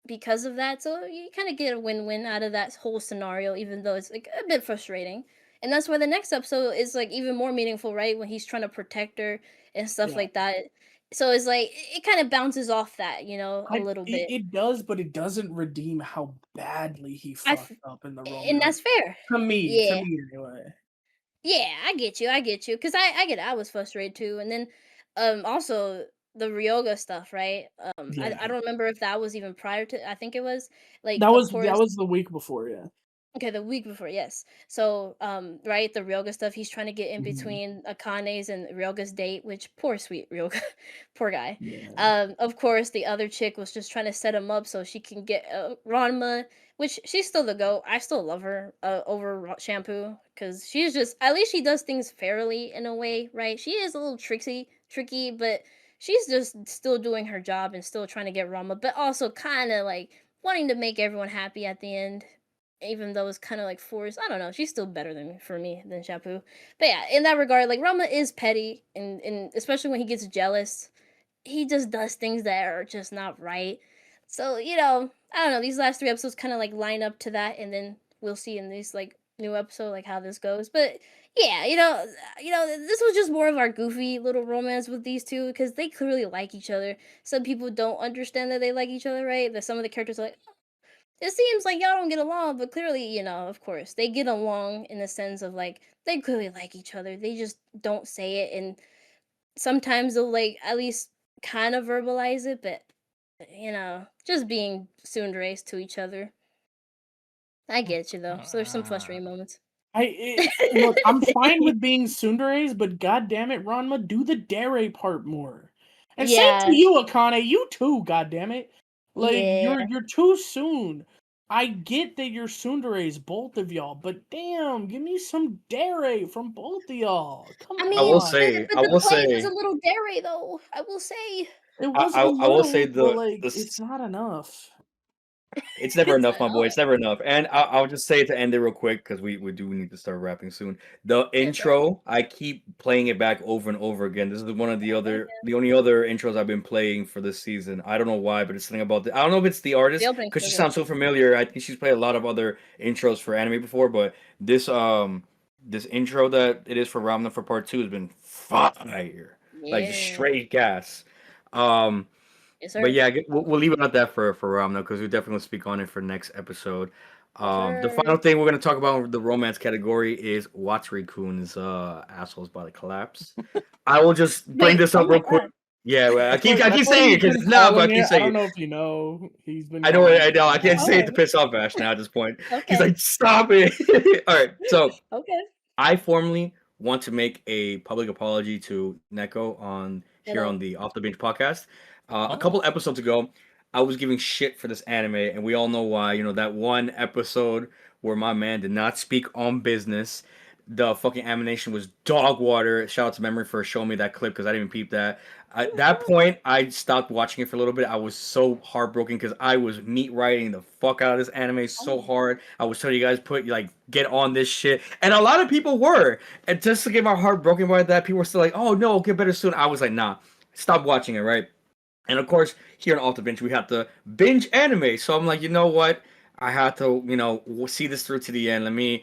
because of that. So you kind of get a win-win out of that whole scenario, even though it's like a bit frustrating. And that's why the next episode is like even more meaningful, right? When he's trying to protect her and stuff Yeah. like that. So it's like it kind of bounces off that, a little It, bit. it does, but it doesn't redeem how badly he I fucked f- up in the and Romeo. that's fair. To me Yeah. anyway. Yeah, I get you. I get you. Cause I get it. I was frustrated too. And then also the Ryoga stuff, right? I Yeah. don't remember if that was even prior to, I think it was like, That of was course. the week before, yeah. Okay, the week before, yes. So, right, the Ryoga stuff, he's trying to get in Mhm. between Akane's and Ryoga's date, which poor sweet Ryoga, poor guy. Yeah. Of course, the other chick was just trying to set him up so she can get Ranma, which she's still the GOAT. I still love her over Shampoo, because she's just, at least she does things fairly in a way, right? She is a little tricky, but she's just still doing her job and still trying to get Ranma, but also kind of like wanting to make everyone happy at the end, even though it's kind of like forced. I don't know. She's still better than for me than Shampoo. But yeah, in that regard, like Rama is petty, and especially when he gets jealous, he just does things that are just not right. So I don't know. These last three episodes kind of like line up to that, and then we'll see in this like new episode like how this goes. But yeah, this was just more of our goofy little romance with these two, because they clearly like each other. Some people don't understand that they like each other, right? But some of the characters are like, it seems like y'all don't get along, but clearly, of course, they get along in the sense of like they clearly like each other. They just don't say it, and sometimes they'll like at least kind of verbalize it, but just being tsundere to each other. I get you though. So there's some frustrating moments. Look, I'm fine with being tsunderes, but god damn it, Ranma, do the dere part more. And same Yeah, to you, Akane, you too, god damn it. Like yeah. you're too soon. I get that you're tsunderes, both of y'all, but damn, give me some dere from both of y'all. Come I I will mean, on. say, but I the will play was a say, little dairy though. I will say. It was a I will say little, but like the it's not enough. It's never It's enough, my boy. not. It's never enough. And I'll just say to end it real quick because we do need to start wrapping soon. The intro, I keep playing it back over and over again. This is one of the only other intros I've been playing for this season. I don't know why, but it's something about I don't know if it's the artist The opening because she so sounds so familiar. I think she's played a lot of other intros for anime before, but this intro that it is for Ramune for part 2 has been fire, like just Yeah. straight gas. Um. Yes, sir. But yeah, we'll leave it at that for Ramna because we definitely will speak on it for next episode. The sir. final thing we're gonna talk about in the romance category is Watari-kun's assholes by the collapse. I will just bring Wait, this oh up my real quick. God. Yeah, well, I keep That's what saying it he's because been it's not, but I calling keep it. I saying don't it. know if you know. He's been. I know, calling I know. I can't say it to Oh. piss off Ash now at this point. He's Okay. like, stop it. All right, so Okay. I formally want to make a public apology to Neko on here Hello. on the Off the Binge podcast. A Oh. couple episodes ago, I was giving shit for this anime, and we all know why. You know, that one episode where my man did not speak on business. The fucking animation was dog water. Shout out to Memory for showing me that clip because I didn't even peep that. At that point, I stopped watching it for a little bit. I was so heartbroken because I was meat writing the fuck out of this anime so hard. I was telling you guys, get on this shit, and a lot of people were. And just to get my heart broken by that, people were still like, "Oh no, it'll get better soon." I was like, "Nah, stop watching it." Right. And of course, here on Off the Binge, we have to binge anime. So I'm like, you know what? I have to, see this through to the end. Let me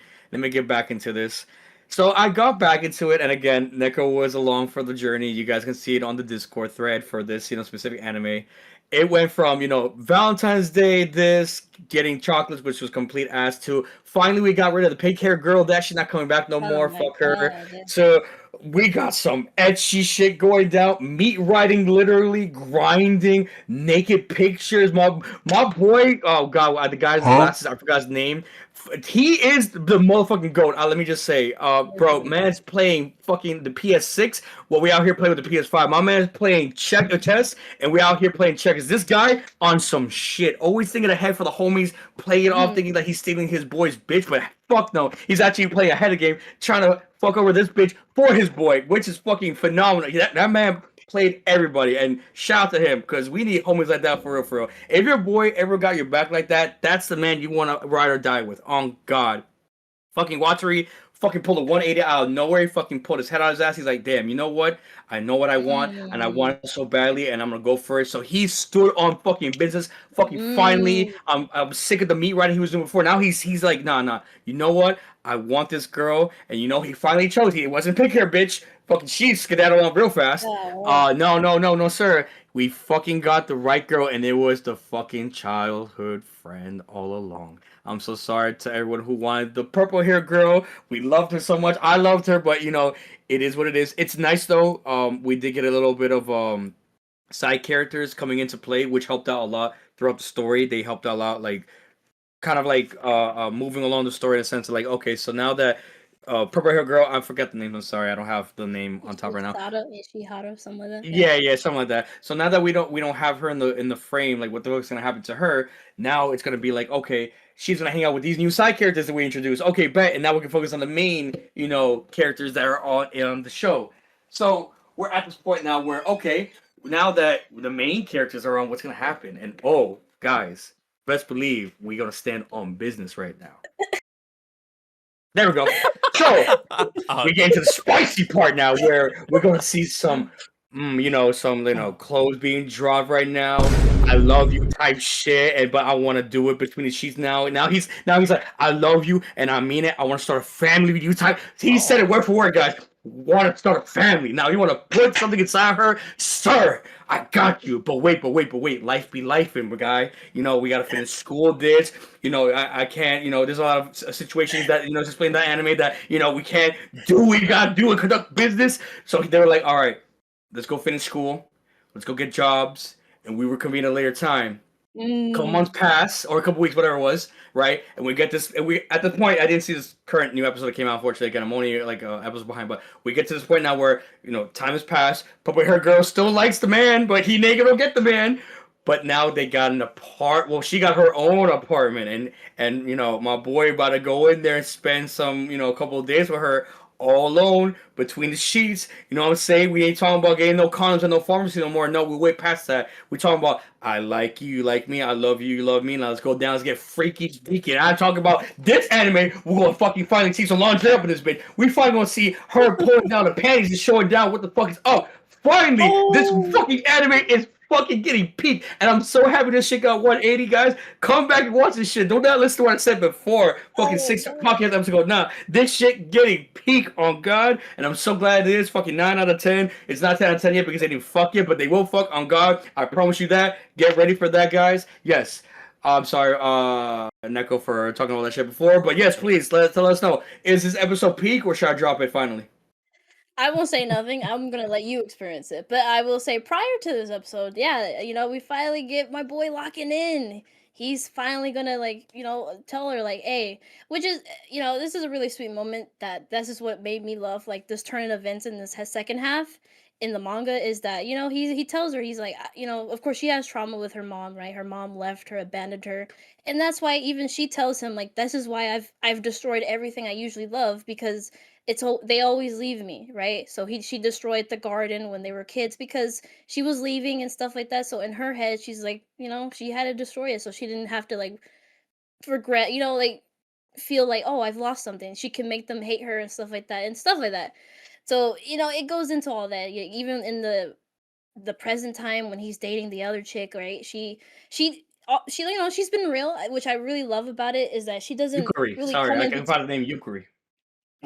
get back into this. So I got back into it, and again, Neko was along for the journey. You guys can see it on the Discord thread for this, specific anime. It went from, Valentine's Day, this, getting chocolates, which was complete ass, to finally we got rid of the pink hair girl. That she's not coming back no more. my Fuck her. God. So we got some etchy shit going down. Meat writing, literally grinding, naked pictures. My boy, oh god, the guy's glasses. I forgot his name. He is the motherfucking goat. Let me just say, bro, man's playing fucking the PS6 while we out here playing with the PS5. My man's playing chess, and we out here playing checkers. This guy on some shit, always thinking ahead for the homies, playing it off, thinking that he's stealing his boy's bitch, but fuck no, he's actually playing ahead of game, trying to fuck over this bitch for his boy, which is fucking phenomenal. That man played everybody, and shout out to him because we need homies like that for real, for real. If your boy ever got your back like that, that's the man you want to ride or die with. On God, fucking Watari fucking pulled a 180 out of nowhere. He fucking pulled his head out of his ass. He's like, damn, you know what? I know what I want, and I want it so badly, and I'm gonna go for it. So he stood on fucking business. Fucking finally, I'm sick of the meat writing he was doing before. Now he's like, nah. You know what? I want this girl, and he finally chose. He wasn't pick her, bitch. Fucking she skedaddled on real fast. No, sir. We fucking got the right girl, and it was the fucking childhood friend all along. I'm so sorry to everyone who wanted the purple hair girl. We loved her so much. I loved her, but it is what it is. It's nice though. We did get a little bit of side characters coming into play, which helped out a lot throughout the story. They helped out a lot, like kind of like moving along the story in a sense of like, okay, so now that purple hair girl, I forget the name. I'm sorry, I don't have the name on top right now. Ishihara, something like that. Yeah, something like that. So now that we don't have her in the frame, like what the fuck's gonna happen to her? Now it's gonna be like, okay, she's gonna hang out with these new side characters that we introduced. Okay, bet, and now we can focus on the main, characters that are on the show. So we're at this point now where, okay, now that the main characters are on, what's gonna happen? And oh, guys, best believe we're gonna stand on business right now. There we go. So we get into the spicy part now, where we're gonna see some, clothes being dropped right now. I love you type shit, but I want to do it between the sheets now. Now he's like, I love you, and I mean it. I want to start a family with you type. He said it word for word, guys. Want to start a family. Now you want to put something inside her, sir. I got you. But wait. Life be life, my guy. We gotta finish school. This. I can't. There's a lot of situations that just explain that anime that we can't do. We gotta do and conduct business. So they were like, all right, let's go finish school. Let's go get jobs, and we reconvene at a later time. A couple months pass, or a couple weeks, whatever it was, right? And we get this, and we at this point, I didn't see this current new episode that came out. Unfortunately, again, I'm only like episode behind, but we get to this point now where time has passed. But her girl still likes the man, but he naked will get the man. But now they got an well, she got her own apartment, and my boy about to go in there and spend some a couple of days with her. all alone between the sheets. You know what I'm saying? We ain't talking about getting no condoms and no pharmacy no more. No, we way past that. We talking about I like you, you like me, I love you, you love me. Now let's go down, let's get freaky deaky. And I'm talking about this anime. We're gonna fucking finally see some lingerie up in this bitch. We finally gonna see her pulling down the panties and showing down what the fuck is up. Finally, this fucking anime is fucking getting peaked, and I'm so happy this shit got 180, guys. Come back and watch this shit. Don't not listen to what I said before. Fucking 6 podcast episodes ago. Nah, this shit getting peak on God, and I'm so glad it is. Fucking 9 out of 10. It's not 10 out of 10 yet because they didn't fuck yet, but they will fuck on God. I promise you that. Get ready for that, guys. Yes. I'm sorry, Neko, for talking all that shit before, but yes, please tell us know. Is this episode peak or should I drop it finally? I won't say nothing. I'm gonna let you experience it. But I will say prior to this episode, yeah, we finally get my boy locking in. He's finally gonna tell her like, hey, which is this is a really sweet moment that this is what made me love like this turn in events in this second half in the manga is that he tells her he's like of course she has trauma with her mom, right? Her mom left her, abandoned her, and that's why even she tells him like this is why I've destroyed everything I usually love because they always leave me, right? So she destroyed the garden when they were kids because she was leaving and stuff like that. So in her head, she's like, she had to destroy it so she didn't have to like regret, like feel like, oh, I've lost something. She can make them hate her and stuff like that and stuff like that. So it goes into all that. Even in the present time when he's dating the other chick, right? She she's been real, which I really love about it is that she doesn't Yukari. really Sorry, come I in can find the name Yukari.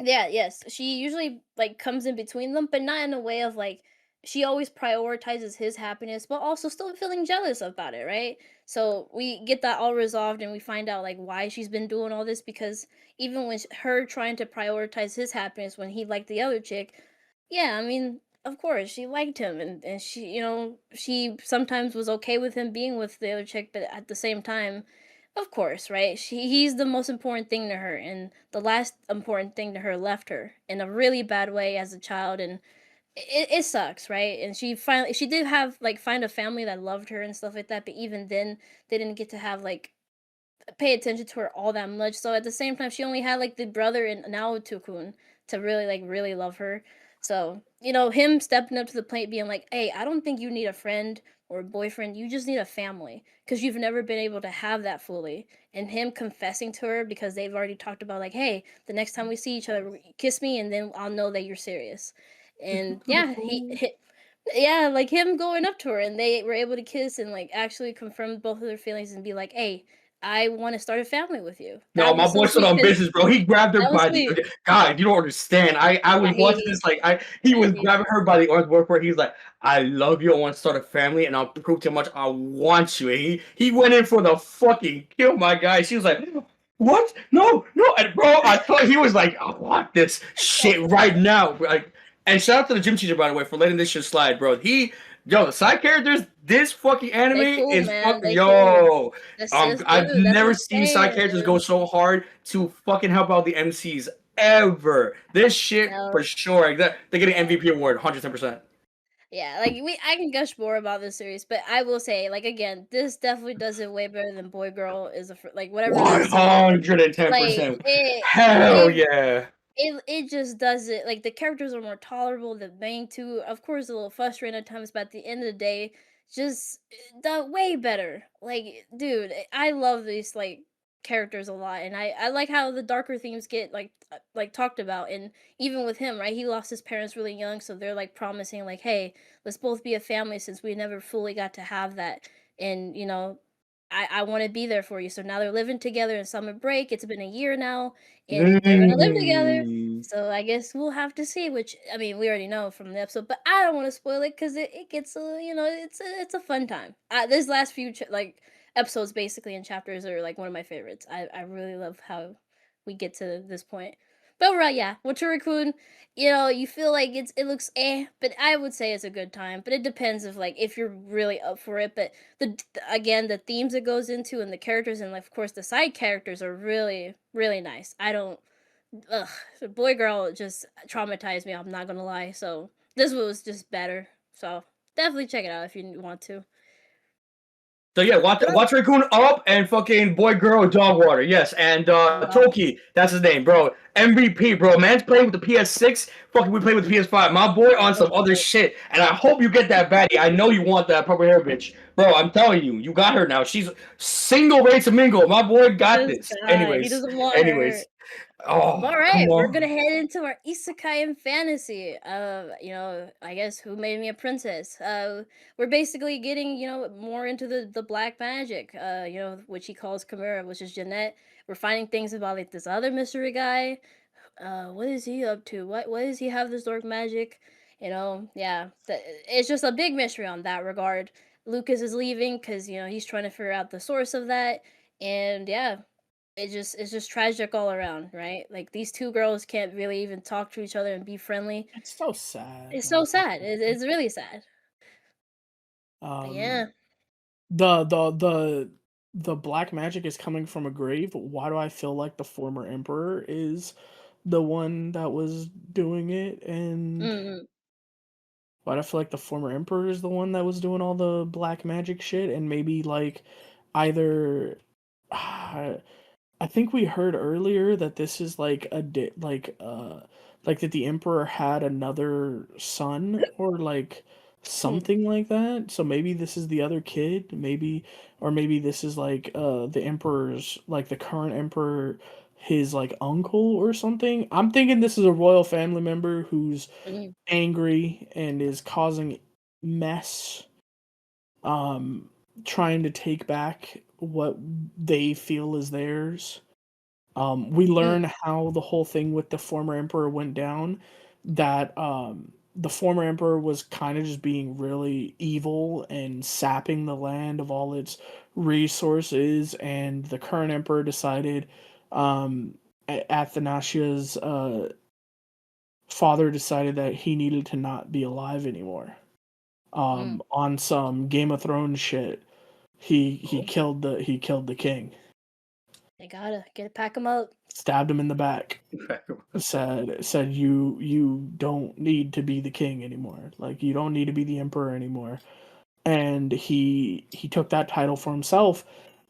yeah, yes. She usually like comes in between them, but not in a way of like she always prioritizes his happiness, but also still feeling jealous about it, right? So we get that all resolved and we find out like why she's been doing all this because even when her trying to prioritize his happiness when he liked the other chick, yeah, I mean, of course, she liked him and she, she sometimes was okay with him being with the other chick, but at the same time, of course, right? He's the most important thing to her, and the last important thing to her left her in a really bad way as a child, and it sucks, right? And she did have like find a family that loved her and stuff like that, but even then they didn't get to have like pay attention to her all that much. So at the same time, she only had like the brother and Naoto-kun to really love her. So him stepping up to the plate, being like, "Hey, I don't think you need a friend or a boyfriend. You just need a family because you've never been able to have that fully." And him confessing to her because they've already talked about like, "Hey, the next time we see each other, kiss me, and then I'll know that you're serious." And yeah, yeah, like him going up to her and they were able to kiss and like actually confirm both of their feelings and be like, "Hey, I want to start a family with you." No, That my was so boy stood sweet on 'cause business, bro. He grabbed her that was by sweet. the God. You don't understand. I was watching this like he was grabbing her by the arms where he's like, "I love you. I want to start a family, and I'll prove to how much I want you." And he went in for the fucking kill, my guy. She was like, "What? No, no!" And bro, I thought he was like, "I want this shit right now." Like, and shout out to the gym teacher by the way for letting this shit slide, bro. The side characters, this fucking anime They cool, is man. fucking They cool. yo. That's I've good. That's what never I'm seen side saying, characters go man. so hard to fucking help out the MCs ever. This shit for No. sure. Like, they're getting MVP award, 110%. Yeah, like I can gush more about this series, but I will say, like again, this definitely does it way better than Boy Girl is like whatever that series. Like 110%. it, Hell it yeah. it just does it. Like the characters are more tolerable. The main two, of course, a little frustrating at times, but at the end of the day, just the way better. Like, dude, I love these like characters a lot, and I like how the darker themes get like talked about. And even with him, right? He lost his parents really young, so they're like promising, like, hey, let's both be a family since we never fully got to have that. And I want to be there for you. So now they're living together in summer break. It's been a year now and they're gonna live together. So I guess we'll have to see. Which I mean, we already know from the episode, but I don't want to spoil it because it gets it's a fun time. This last few like episodes, basically and chapters, are like one of my favorites. I really love how we get to this point. But right, yeah, Watari-kun, you feel like it looks but I would say it's a good time. But it depends if you're really up for it. But again, the themes it goes into and the characters and like of course the side characters are really really nice. I don't ugh, the Boy Girl just traumatized me. I'm not gonna lie. So this was just better. So definitely check it out if you want to. So yeah, Watari-kun up and fucking boy girl dog water. Yes, and Toki, that's his name, bro. MVP, bro. Man's playing with the PS6. Fucking we play with the PS5. My boy on some other shit, and I hope you get that baddie. I know you want that purple hair bitch, bro. I'm telling you, you got her now. She's single, ready to mingle. My boy got this. He doesn't want her. Oh, All right, come on. we're gonna head into our isekai and fantasy. I guess Who Made Me a Princess. We're basically getting more into the black magic. Which he calls Chimera, which is Jeanette. We're finding things about like this other mystery guy. What is he up to? What does he have this dark magic? It's just a big mystery on that regard. Lucas is leaving because he's trying to figure out the source of that, and yeah, it's just tragic all around, right? Like these two girls can't really even talk to each other and be friendly. It's so sad. It's so sad. It's really sad. Yeah. The black magic is coming from a grave. Why do I feel like the former emperor is the one that was doing it? And Mm-hmm. why do I feel like the former emperor is the one that was doing all the black magic shit? And maybe like either I think we heard earlier that this is like like that the emperor had another son or like something like that. So maybe this is the other kid, or maybe this is like the emperor's, like the current emperor, his like uncle or something. I'm thinking this is a royal family member who's Mm-hmm. angry and is causing mess, trying to take back what they feel is theirs. We learn how the whole thing with the former emperor went down, that the former emperor was kind of just being really evil and sapping the land of all its resources, and the current emperor decided, Athanasia's father decided that he needed to not be alive anymore. On some Game of Thrones shit, he killed the king. They gotta pack him up. Stabbed him in the back. Said you don't need to be the king anymore. Like you don't need to be the emperor anymore. And he took that title for himself.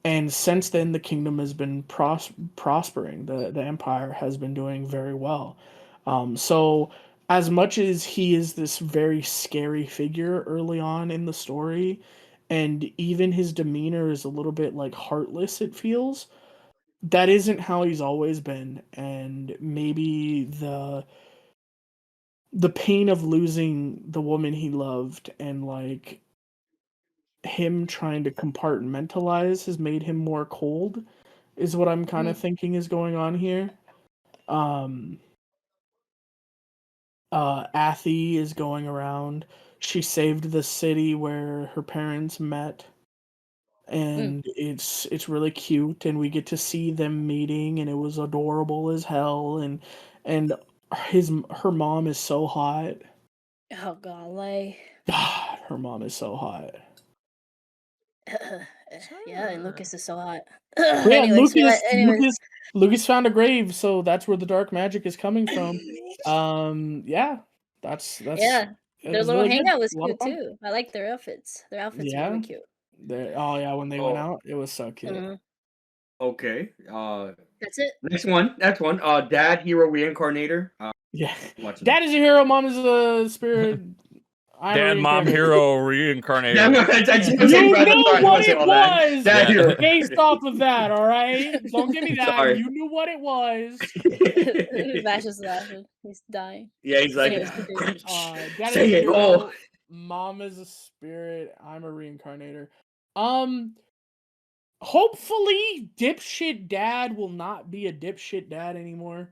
And since then, the kingdom has been prospering. The empire has been doing very well. So as much as he is this very scary figure early on in the story, and even his demeanor is a little bit like heartless, it feels, that isn't how he's always been. And maybe the pain of losing the woman he loved and like him trying to compartmentalize has made him more cold, is what I'm kind of thinking is going on here. Athie is going around. She saved the city where her parents met, and it's really cute, and we get to see them meeting, and it was adorable as hell. And her mom is so hot. Oh golly. God, her mom is so hot. Yeah, and Lucas is so hot. Yeah, anyways. Lucas found a grave, so that's where the dark magic is coming from. Yeah, that's Yeah, their little really good. hangout was A lot of cute fun. too. I like their outfits. Their outfits are really cute. Oh yeah, when they went out, it was so cute. Mm-hmm. Okay. That's it. Next one. Dad, hero, reincarnator. Yeah, Watching Dad is a hero, Mom is a spirit. Dad, mom, hero, reincarnated. You know what it was Dad, hero. based off of that, all right? Don't give me that. Sorry. You knew what it was. Vash is laughing. He's dying. Yeah, he's like, Anyways, continue. Dad say is a it. hero, Oh. Mom is a spirit. I'm a reincarnator. Hopefully, dipshit dad will not be a dipshit dad anymore,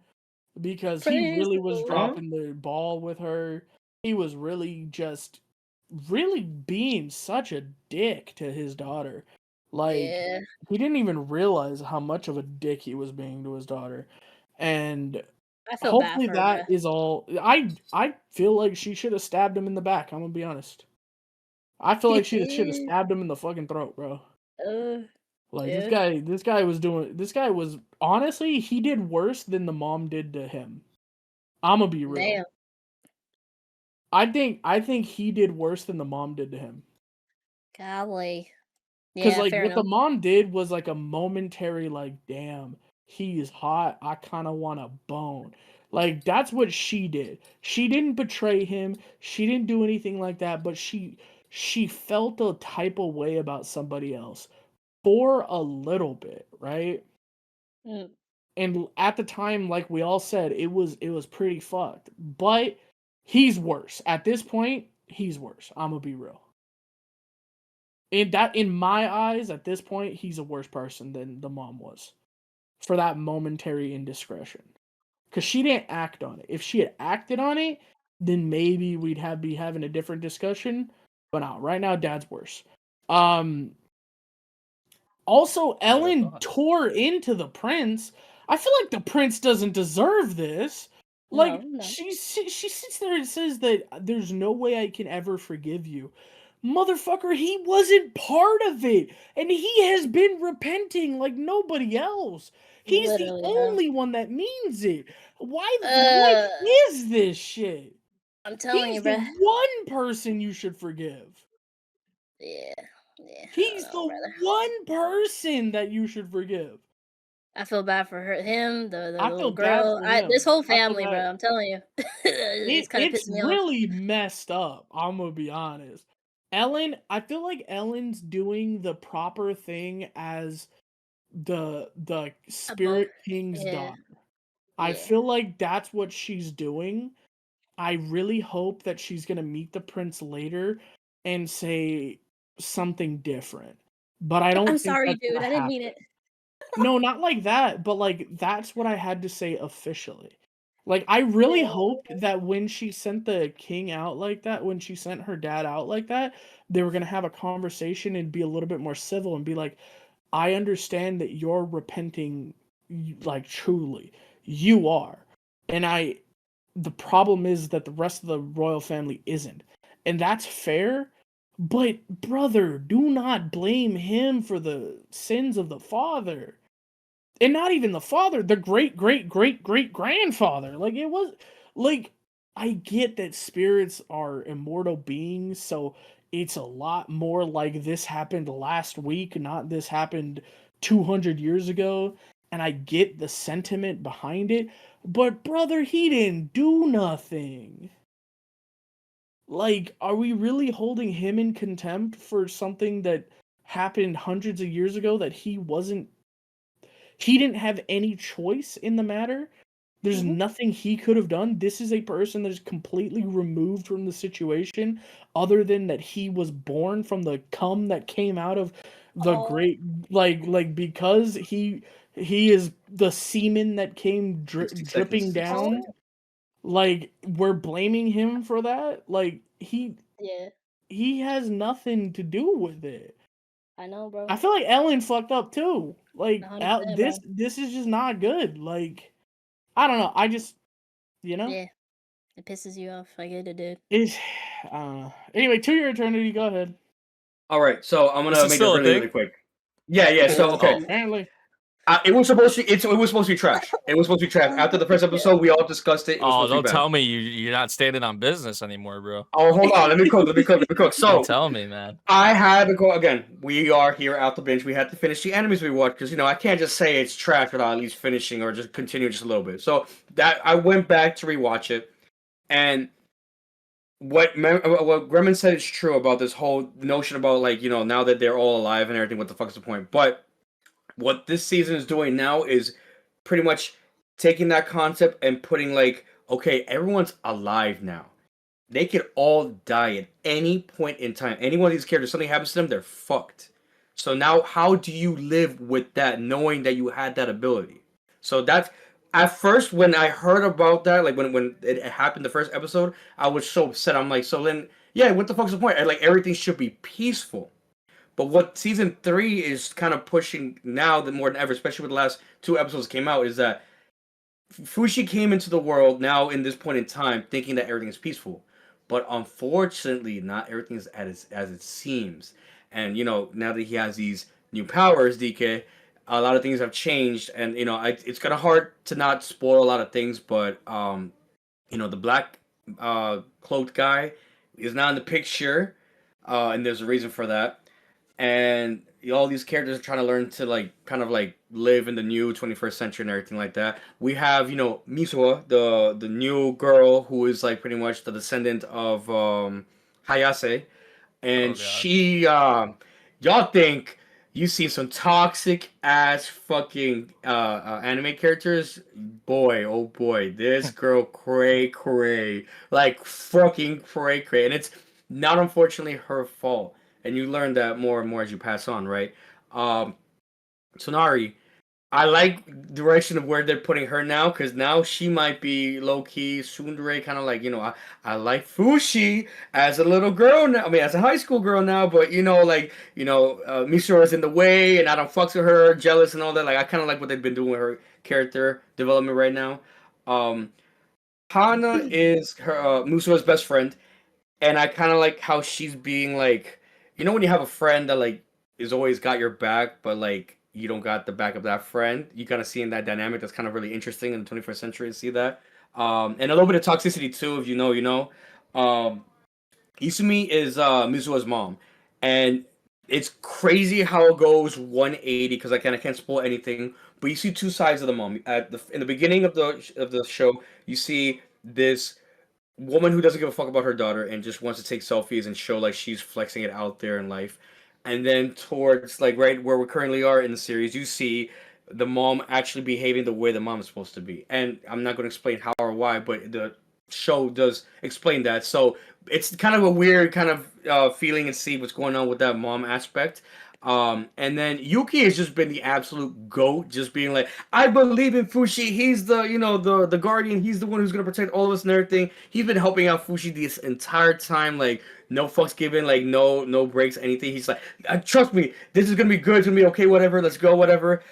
because he really was dropping the ball with her. He was really being such a dick to his daughter. Like, he didn't even realize how much of a dick he was being to his daughter. And I feel hopefully bad for her. that is all. I feel like she should have stabbed him in the back. I'm gonna be honest. I feel like she should have stabbed him in the fucking throat, bro. Like, this guy was honestly, he did worse than the mom did to him. I'm gonna be real. Damn. I think he did worse than the mom did to him. Golly. Because Yeah, like fair what the enough. mom did was like a momentary like, damn, he is hot. I kind of want to bone. Like that's what she did. She didn't betray him. She didn't do anything like that. But she felt a type of way about somebody else for a little bit, right? Mm. And at the time, like we all said, it was pretty fucked. But he's worse. At this point, he's worse. I'm gonna be real. In my eyes, at this point, he's a worse person than the mom was for that momentary indiscretion. Because she didn't act on it. If she had acted on it, then maybe we'd be having a different discussion. But no, right now, Dad's worse. Also, What are Ellen thoughts? tore into the prince. I feel like the prince doesn't deserve this. Like No. she sits there and says that there's no way I can ever forgive you. Motherfucker, he wasn't part of it, and he has been repenting like nobody else. He's the Literally, bro. only one that means it. What Uh, is this shit? I'm telling He's you, the bro. one person you should forgive. Yeah. I He's don't know, the brother. one person that you should forgive. I feel bad for him, the I little feel bad girl. for him. This whole I feel family, bro. bad. I'm telling you, it's kind of It's pissing me off. really messed up. I'm gonna be honest. Ellen, I feel like Ellen's doing the proper thing as the Spirit King's Yeah. daughter. I Yeah. feel like that's what she's doing. I really hope that she's gonna meet the prince later and say something different. But I don't I'm think sorry, that's dude. gonna I didn't mean happen. it. No, not like that, but like that's what I had to say officially. Like I really Yeah. hoped that when she sent the king out like that, when she sent her dad out like that, they were gonna have a conversation and be a little bit more civil and be like, I understand that you're repenting like truly. You are. And the problem is that the rest of the royal family isn't. And that's fair, but brother, do not blame him for the sins of the father. And not even the father, the great great great great grandfather. Like it was like I get that spirits are immortal beings, so it's a lot more like this happened last week, not this happened 200 years ago. And I get the sentiment behind it, but brother, he didn't do nothing. Like, are we really holding him in contempt for something that happened hundreds of years ago that he didn't have any choice in the matter? There's Mhm. nothing he could have done. This is a person that is completely removed from the situation, other than that he was born from the cum that came out of the Oh. great, like because he is the semen that came 60 dripping seconds, 60 down. seconds. Like we're blaming him for that. Like Yeah, he has nothing to do with it. I know, bro. I feel like Ellen fucked up too. Like 100%, bro. this is just not good. Like I don't know. I just Yeah, it pisses you off. I get it, dude. it's anyway, To Your Eternity, go ahead. All right, so I'm This gonna is make still this a really, thing? really quick. Yeah. So okay, Oh. Apparently. it was supposed to. It was supposed to be trash. It was supposed to be trash. After the first episode, we all discussed it. It was Oh, supposed to don't be bad. tell me you're not standing on business anymore, bro. Oh, hold on. Let me cook. So Don't tell me, man. I had to go again. We are here at the binge. We had to finish the animes we watched because I can't just say it's trash without at least finishing or just continue just a little bit. So that I went back to rewatch it, and what Gremlin said is true about this whole notion about now that they're all alive and everything. What the fuck's the point? But what this season is doing now is pretty much taking that concept and putting okay, everyone's alive now. They could all die at any point in time. Any one of these characters, something happens to them, they're fucked. So now, how do you live with that, knowing that you had that ability? So that's at first when I heard about that, like when it happened the first episode, I was so upset. I'm like, so then, yeah, what the fuck's the point? Like everything should be peaceful. But what season 3 is kind of pushing now, more than ever, especially with the last 2 episodes came out, is that Fushi came into the world now in this point in time thinking that everything is peaceful. But unfortunately, not everything is as it seems. And, now that he has these new powers, DK, a lot of things have changed. And, it's kind of hard to not spoil a lot of things. But, the black cloaked guy is not in the picture. And there's a reason for that. And all these characters are trying to learn to like kind of like live in the new 21st century and everything like that. We have, you know, Misua, the new girl who is like pretty much the descendant of Hayase, Oh and god. she y'all think you see some toxic ass fucking anime characters. Boy, oh boy, this girl cray, like fucking cray, and it's not unfortunately her fault, and you learn that more and more as you pass on, right? um Sonari, I like the direction of where they're putting her now, because now she might be low key tsundere, kind of like, you know, I like Fushi as a little girl now. I mean, as a high school girl now, but you know, like, you know, Misura's in the way, and I don't fucks with her, jealous and all that. Like, I kind of like what they've been doing with her character development right now. Um, Hana is her Misura's best friend, and I kind of like how she's being like, you know, when you have a friend that like is always got your back, but like you don't got the back of that friend. You kind of seeing that dynamic that's kind of really interesting in the 21st century to see that, and a little bit of toxicity too. If you know, you know. Um, Isumi is Mizuho's mom, and it's crazy how it goes 180 because I kind of can't spoil anything. But you see two sides of the mom. At the in the beginning of the show, you see this woman who doesn't give a fuck about her daughter and just wants to take selfies and show like she's flexing it out there in life. And then towards like right where we currently are in the series, you see the mom actually behaving the way the mom is supposed to be. And I'm not going to explain how or why, but the show does explain that. So it's kind of a weird kind of feeling and see what's going on with that mom aspect. And then Yuki has just been the absolute goat, just being like, I believe in Fushi. He's the, you know, the guardian. He's the one who's gonna protect all of us and everything. He's been helping out Fushi this entire time, like no fucks given, like no breaks, anything. He's like, trust me, this is gonna be good. It's gonna be okay. Whatever, let's go. Whatever.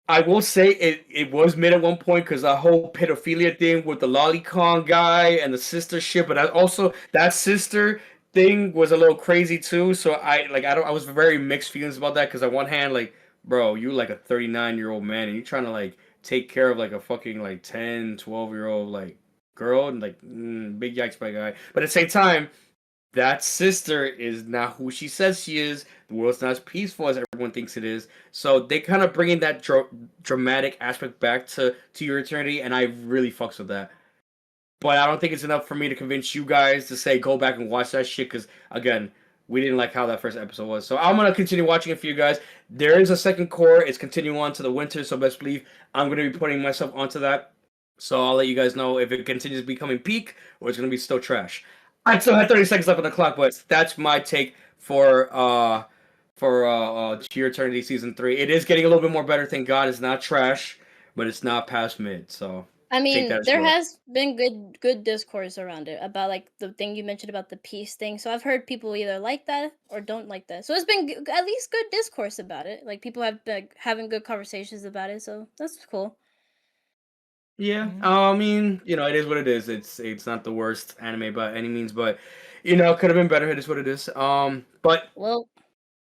I will say it was mid at one point because the whole pedophilia thing with the lolicon guy and the sister shit, but also that sister thing was a little crazy too. So I was very mixed feelings about that because on one hand, like, bro, you like a 39-year-old man and you trying to like take care of like a fucking like 10, 12-year-old like girl, and like big yikes by guy. But at the same time, that sister is not who she says she is. The world's not as peaceful as everyone thinks it is. So they kind of bringing that dramatic aspect back to your eternity, and I really fucks with that. But I don't think it's enough for me to convince you guys to say go back and watch that shit, because again, we didn't like how that first episode was. So I'm gonna continue watching it for you guys. There is a second core. It's continuing on to the winter, so best believe I'm gonna be putting myself onto that. So I'll let you guys know if it continues becoming peak or it's gonna be still trash. I still have 30 seconds left on the clock, but that's my take for To Your Eternity Season 3. It is getting a little bit more better, thank God. It's not trash, but it's not past mid, so I take that mean, as there well. has been good discourse around it about like the thing you mentioned about the peace thing. So I've heard people either like that or don't like that. So it's been at least good discourse about it. Like people have been having good conversations about it. So that's cool. Yeah, I mean, you know, it is what it is. It's not the worst anime by any means, but you know, it could have been better. It is what it is. But Well,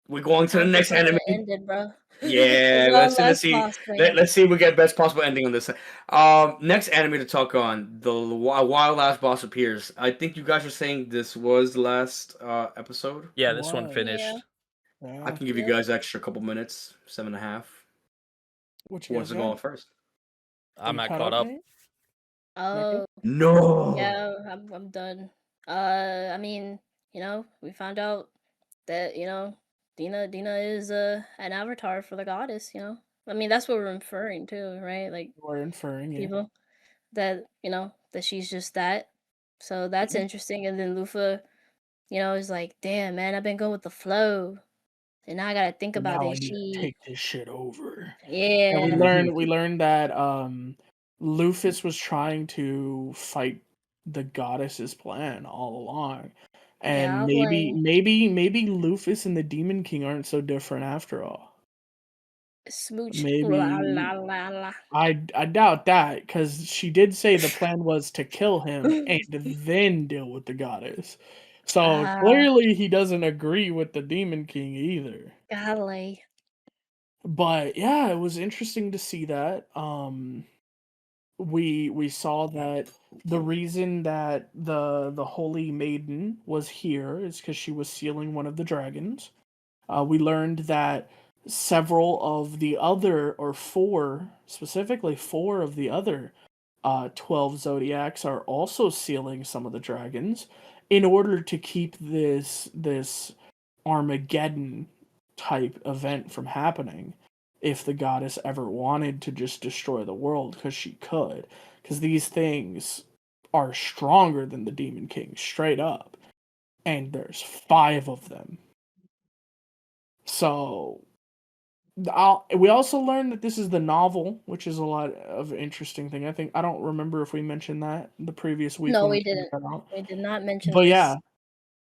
we're going to the time for next something anime. ended, bro. Yeah, One last boss man. let's see if we get best possible ending on this. Next anime to talk on, the Wild Last Boss appears. I think you guys were saying this was the last episode. Yeah, this one Why? finished. Yeah. I can give you guys extra couple minutes, 7.5. What Who you wants guys to go on got? first? I'm You not caught caught up. yet? Oh, No. yeah, I'm done. I mean, you know, we found out that, you know, Dina is an avatar for the goddess, you know. I mean, that's what we're inferring to, right? Like We're inferring, yeah. people that, you know, that she's just that. So that's Mhm. interesting. And then Lufa, you know, is like, damn, man, I've been going with the flow. And now I gotta think about Now I this need to shit. take this shit over. And Yeah. we learned that Luffus was trying to fight the goddess's plan all along. And Goblin. maybe Luffus and the Demon King aren't so different after all. Smooch. La Maybe la la la. I doubt that, because she did say the plan was to kill him and then deal with the goddess. So Ah, clearly he doesn't agree with the Demon King either. golly. But yeah, it was interesting to see that. We saw that the reason that the Holy Maiden was here is because she was sealing one of the dragons. We learned that several of the other, or four, specifically four of the other 12 zodiacs are also sealing some of the dragons in order to keep this Armageddon type event from happening if the goddess ever wanted to just destroy the world, because she could, because these things are stronger than the Demon King, straight up, and there's 5 of them. So we also learned that this is the novel, which is a lot of interesting thing. I don't remember if we mentioned that the previous week. No, when we figured didn't. that out. We did not mention But this. yeah,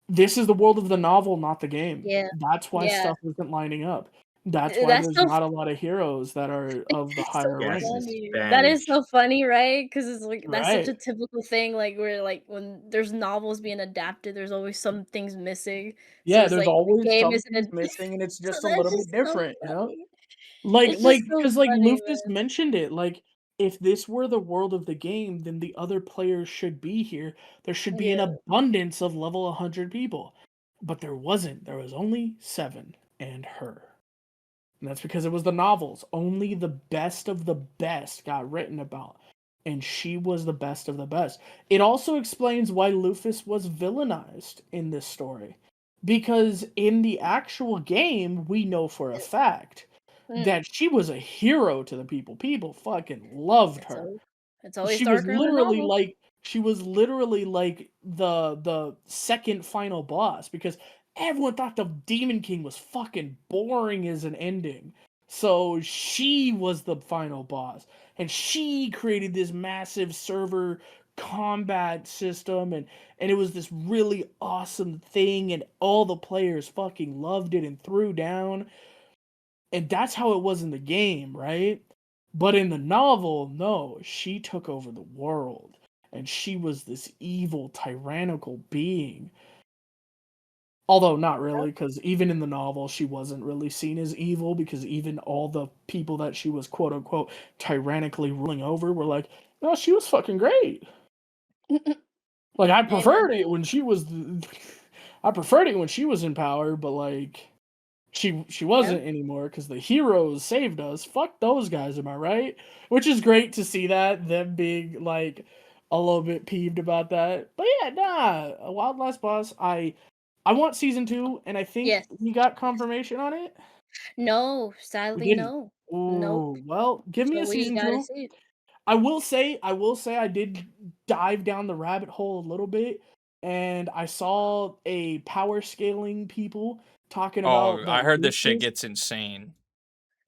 this is the world of the novel, not the game. Yeah. That's why Yeah. stuff isn't lining up. That's why That's there's so not a lot of heroes that are of the It's higher so Yes, ranks. it's funny. That is so funny, right? Because it's like that's such a Right. typical thing. Like where like when there's novels being adapted, there's always some things missing. So Yeah, it's there's like the always game isn't something a missing, and it's so just a that's little bit just so different, you know? funny. Like, It's just so because like funny, Lufus man. mentioned it, like if this were the world of the game, then the other players should be here. There should be an Yeah. abundance of level 100 people, but there wasn't. There was only 7 and her, and that's because it was the novels. Only the best of the best got written about, and she was the best of the best. It also explains why Lufus was villainized in this story, because in the actual game, we know for a fact that she was a hero to the people. People fucking loved her. It's always She was darker in the literally novel. like the second final boss, because everyone thought the Demon King was fucking boring as an ending. So she was the final boss, and she created this massive server combat system, and it was this really awesome thing, and all the players fucking loved it and threw down. And that's how it was in the game, right? But in the novel, no, she took over the world, and she was this evil, tyrannical being. Although not really, because even in the novel, she wasn't really seen as evil, because even all the people that she was quote unquote tyrannically ruling over were like, no, she was fucking great. Like I preferred it when she was I preferred it when she was in power, but like she wasn't anymore, because the heroes saved us. Fuck those guys, am I right? Which is great to see that, them being like a little bit peeved about that. But yeah, nah, a Wild Last Boss. I want season 2, and I think we got confirmation on it. No, We sadly, didn't. no. Nope. Ooh, well, give me So a we season gotta 2. see it. I will say I did dive down the rabbit hole a little bit, and I saw a power scaling people talking about I that heard this shit Lufus. gets insane.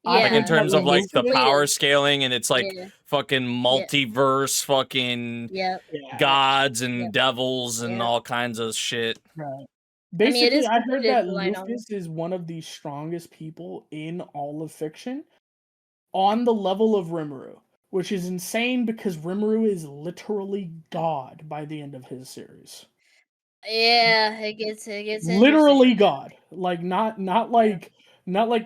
I Like in heard that terms of like Lufus. the weird. power scaling, and it's like Yeah. fucking multiverse, fucking Yeah. gods and Yeah. devils and Yeah. all kinds of shit. Right. I mean, it Basically, is I heard completed that the light novel. Lufus is one of the strongest people in all of fiction, on the level of Rimuru, which is insane because Rimuru is literally God by the end of his series. Yeah, it gets Literally interesting. God. Like not like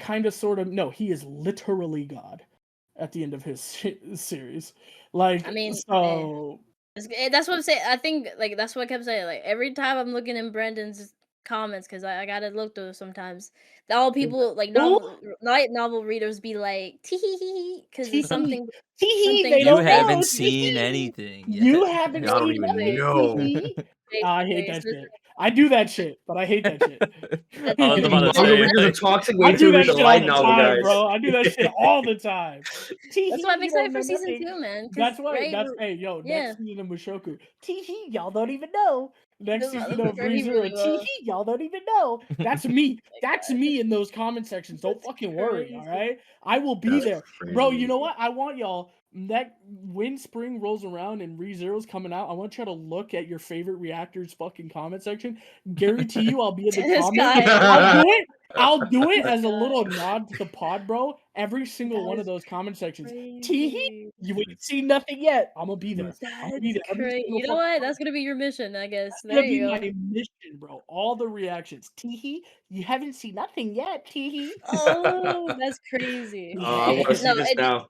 kind of sort of, no, he is literally God at the end of his series. Like, I mean, so that's what I'm saying. I think like that's what I kept saying. Like every time I'm looking in Brendan's comments, because I gotta look through sometimes. All people like light novel readers be like tee hee hee, because it's something. they You don't haven't know. seen anything You yet. haven't I don't seen even nothing. know. I hate that shit. I do that shit, but I hate that shit. I was about to Manga say, readers are like, toxic I way do too that read the shit all light the novel, time, guys. bro. I do that shit all the time. That's why I'm You don't excited know for season nothing. 2, man. That's why. Right? Hey, yo, Yeah. next season of Mushoku. Tee y'all don't even know. Next season of Sure, he ReZero. really will. Y'all don't even know. That's me. That's me in those comment sections. Don't fucking worry, all right? I will be That's there. Bro, you crazy. know what? I want y'all, that when spring rolls around and ReZero's coming out, I want y'all to look at your favorite reactors fucking comment section. Guarantee you I'll be in the This comments. guy. I'll do it as a little nod to the pod, bro. Every single one of those comment sections. Teehee, you ain't seen nothing yet. I'm gonna be there. I'm gonna be there. Every Great. single You know what? That's gonna be your mission, I guess. That's There gonna you be go. my mission, bro. All the reactions. Teehee, you haven't seen nothing yet. Teehee. Oh, that's crazy. I want to see No, this now.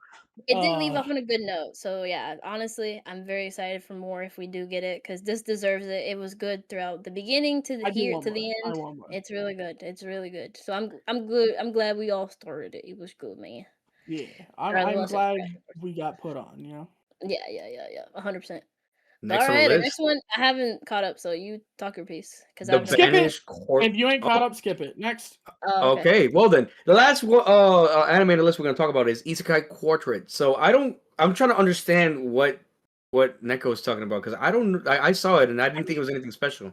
It did leave off on a good note. So yeah, honestly, I'm very excited for more if we do get it because this deserves it. It was good throughout the beginning to the I do here want to more. the I end. want more. It's really good. It's really good. So I'm good. I'm glad we all started it. It was good, man. Yeah, Or I'm was it glad fresh, of course. we got put on. Yeah, 100%. Next All on right, the the list, next one I haven't caught up, so you talk your piece because the I've Skip it. Banished Court. If you ain't Oh, caught up, skip it. Next. Oh, okay. okay, well then, the last one, anime on the list we're gonna talk about is Isekai Quartet. So I'm trying to understand what Neko is talking about because I saw it and I didn't think it was anything special.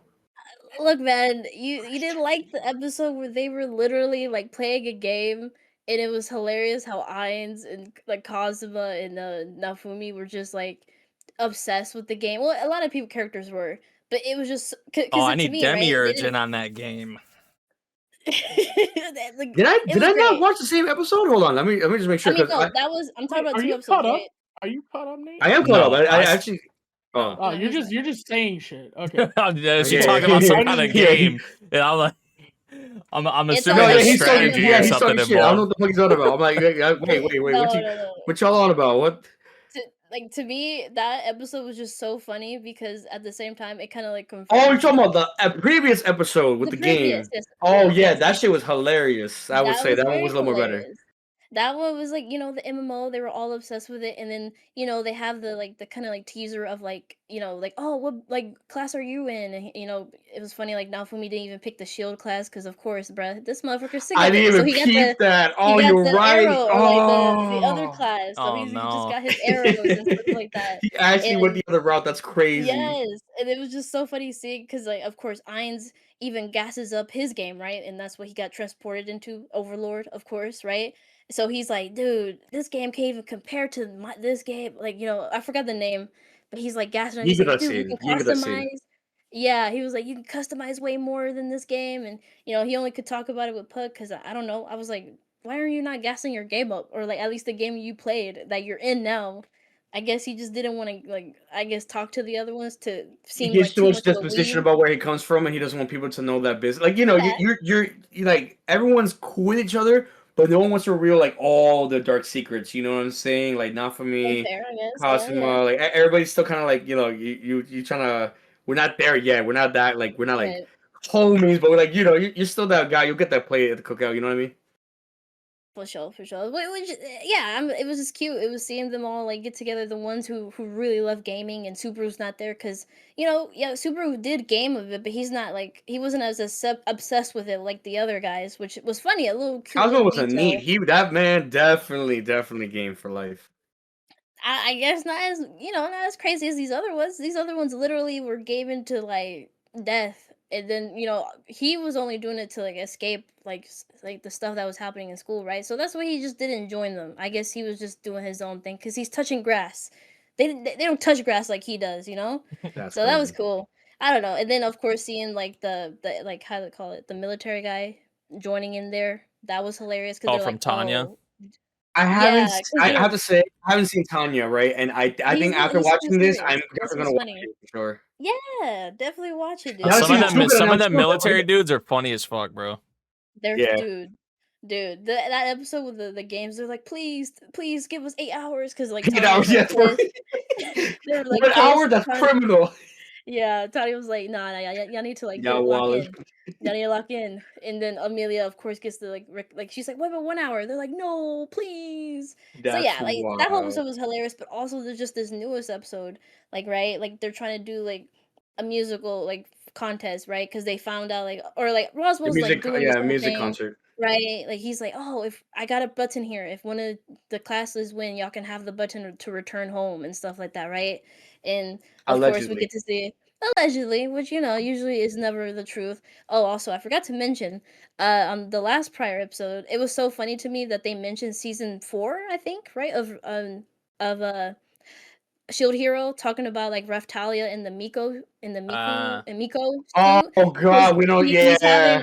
Look, man, you didn't like the episode where they were literally like playing a game, and it was hilarious how Ainz and like Kazuma and Nafumi were just like obsessed with the game. Well, a lot of people characters were, but it was just because Oh, I to need me, right? They Demiurge in didn't. on that game. Like, Did it was I not great. watch the same episode? Hold on, let me just make I sure mean, because no, that was I'm talking Wait, about are two you episodes, caught up? right? Are you caught up, Nate? I am caught up. No, I I s- actually. Oh, Oh, No, you're he's just saying shit. Okay. Is he Yeah, talking about some yeah, kind of yeah, game? And I'm like, I'm It's assuming no, yeah, all there's he's talking. strategy Yeah, or he's something talking shit. I don't know involved. what the fuck he's on about. I'm like, wait. no, no, no. What y'all on about? What? To me, that episode was just so funny because at the same time, it kind of like Oh, confirmed you're talking about the previous episode with the previous, game. yes, the Oh previous, yeah, yes. that shit was hilarious. I would That say was that one very was a little more better. hilarious. That one was like, the MMO, they were all obsessed with it, and then, they have the kind of like teaser of like, like, oh, what like class are you in? And, it was funny, like Naofumi didn't even pick the shield class because of course, bruh, this motherfucker's sick I of it. didn't So even peep that. he Oh, got you're the right. arrow or like the other Oh, class. So Oh he just no. got his arrows and stuff like that. he actually went And the other route. That's crazy. yes, and it was just so funny seeing because, like, of course, Ainz even gasses up his game, right? And that's what he got transported into, Overlord, of course, right? So he's like, dude, this game can't even compare to this game. Like, I forgot the name, but he's like gassing up. He's like, dude, we can You get that scene. customize. Yeah, he was like, you can customize way more than this game, and he only could talk about it with Pug because I don't know. I was like, why are you not gassing your game up, or like at least the game you played that you're in now? I guess he just didn't want to talk to the other ones to He seem gives like too too much much of a disposition weeb. about where he comes from, and he doesn't want people to know that business. Like Yeah, you're like everyone's cool with each other, but no one wants to reveal like all the dark secrets. You know what I'm saying? Like not for that's me, fair, I guess. Yeah. Cosima. Like everybody's still kind of like you trying to. We're not there yet. We're not that like we're not like Right. homies, but we're like you're still that guy. You'll get that plate at the cookout. You know what I mean? For sure, for sure. Yeah, it was just cute. It was seeing them all like get together. The ones who really love gaming, and Subaru's not there because yeah, Subaru did game of it, but he's not like he wasn't as obsessed with it like the other guys, which was funny. A little cute Cosmo little was a detail. neat. That man definitely game for life. I guess not as not as crazy as these other ones. These other ones literally were gaming to like death, and then he was only doing it to like escape like the stuff that was happening in school, right? So that's why he just didn't join them. I guess he was just doing his own thing because he's touching grass. They don't touch grass like he does, That's So that was crazy. cool. I don't know, and then of course seeing like the like how they call it the military guy joining in there, that was hilarious because Oh, they're from like, Tanya. oh I haven't. yeah, because I have to say, I haven't seen Tanya, right? And I think after he's super watching this, serious. I'm That's definitely what's gonna watch funny. it for sure. Yeah, definitely watch it, I haven't dude. seen two, but Some I'm of them still military dudes are funny as fuck, bro. They're Yeah. dude. That episode with the games, they're like, please give us 8 hours, because like 8 Tanya hours, was yeah. like pissed. They were like 1 hour? pissed. That's criminal. Yeah, Tanya was like, nah, y'all need to like Yeah, lock Wallace. in. Y'all need to lock in. And then Amelia, of course, gets to like she's like, wait, but 1 hour. They're like, no, please. So That's yeah, like that whole wild. episode was hilarious, but also there's just this newest episode, like right, like they're trying to do like a musical like contest, right? Because they found out like or like The Roswell's like doing this whole music thing. concert. Right, like he's like, oh, if I got a button here, if one of the classes win, y'all can have the button to return home and stuff like that, right? And of course, we Allegedly. get to see allegedly, which usually is never the truth. Oh, also, I forgot to mention, on the last prior episode, it was so funny to me that they mentioned season 4, I think, right, of Shield Hero talking about like Raftalia and the Miko and Miko suit. Oh God, we know. He's Yeah.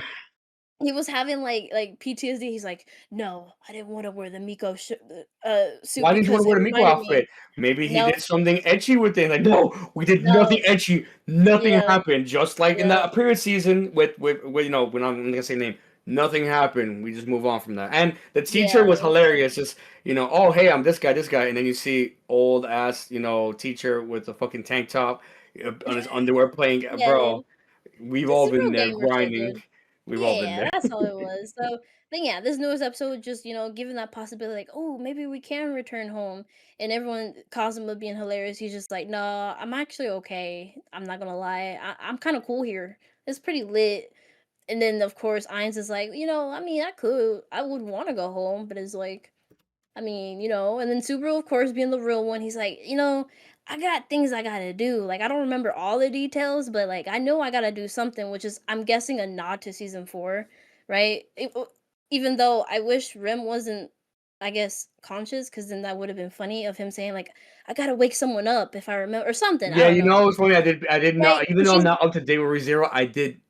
he was having like PTSD. He's like, no, I didn't want to wear the Miko suit Why didn't you want because to wear it the Miko reminded me. outfit? Maybe he No, did something etchy with it. Like, no, we did no, nothing etchy. Nothing yeah, happened. Just like in yeah, that previous season with we're not gonna say name. Nothing happened. We just move on from that. And the teacher was hilarious. Just, oh, hey, I'm this guy. And then you see old ass, teacher with a fucking tank top on his underwear playing. Bro, we've The all been Subaru there game were so grinding. good. We've all been Yeah, there. that's all it was. So then, yeah, this newest episode just given that possibility, like, oh, maybe we can return home, and everyone Kazuma being hilarious. He's just like, nah, I'm actually okay. I'm not gonna lie, I'm kind of cool here. It's pretty lit. And then of course Ainz is like, I mean, I would want to go home, but it's like, I mean, and then Subaru, of course, being the real one, he's like, I got things I gotta do. Like, I don't remember all the details, but like, I know I gotta do something, which is, I'm guessing, a nod to season 4, right? Even though I wish Rem wasn't, I guess, conscious, because then that would have been funny of him saying, like, I gotta wake someone up if I remember, or something. I Yeah, don't know. it's funny. I did Right? not, even And though I'm she's, not up to date with ReZero, I did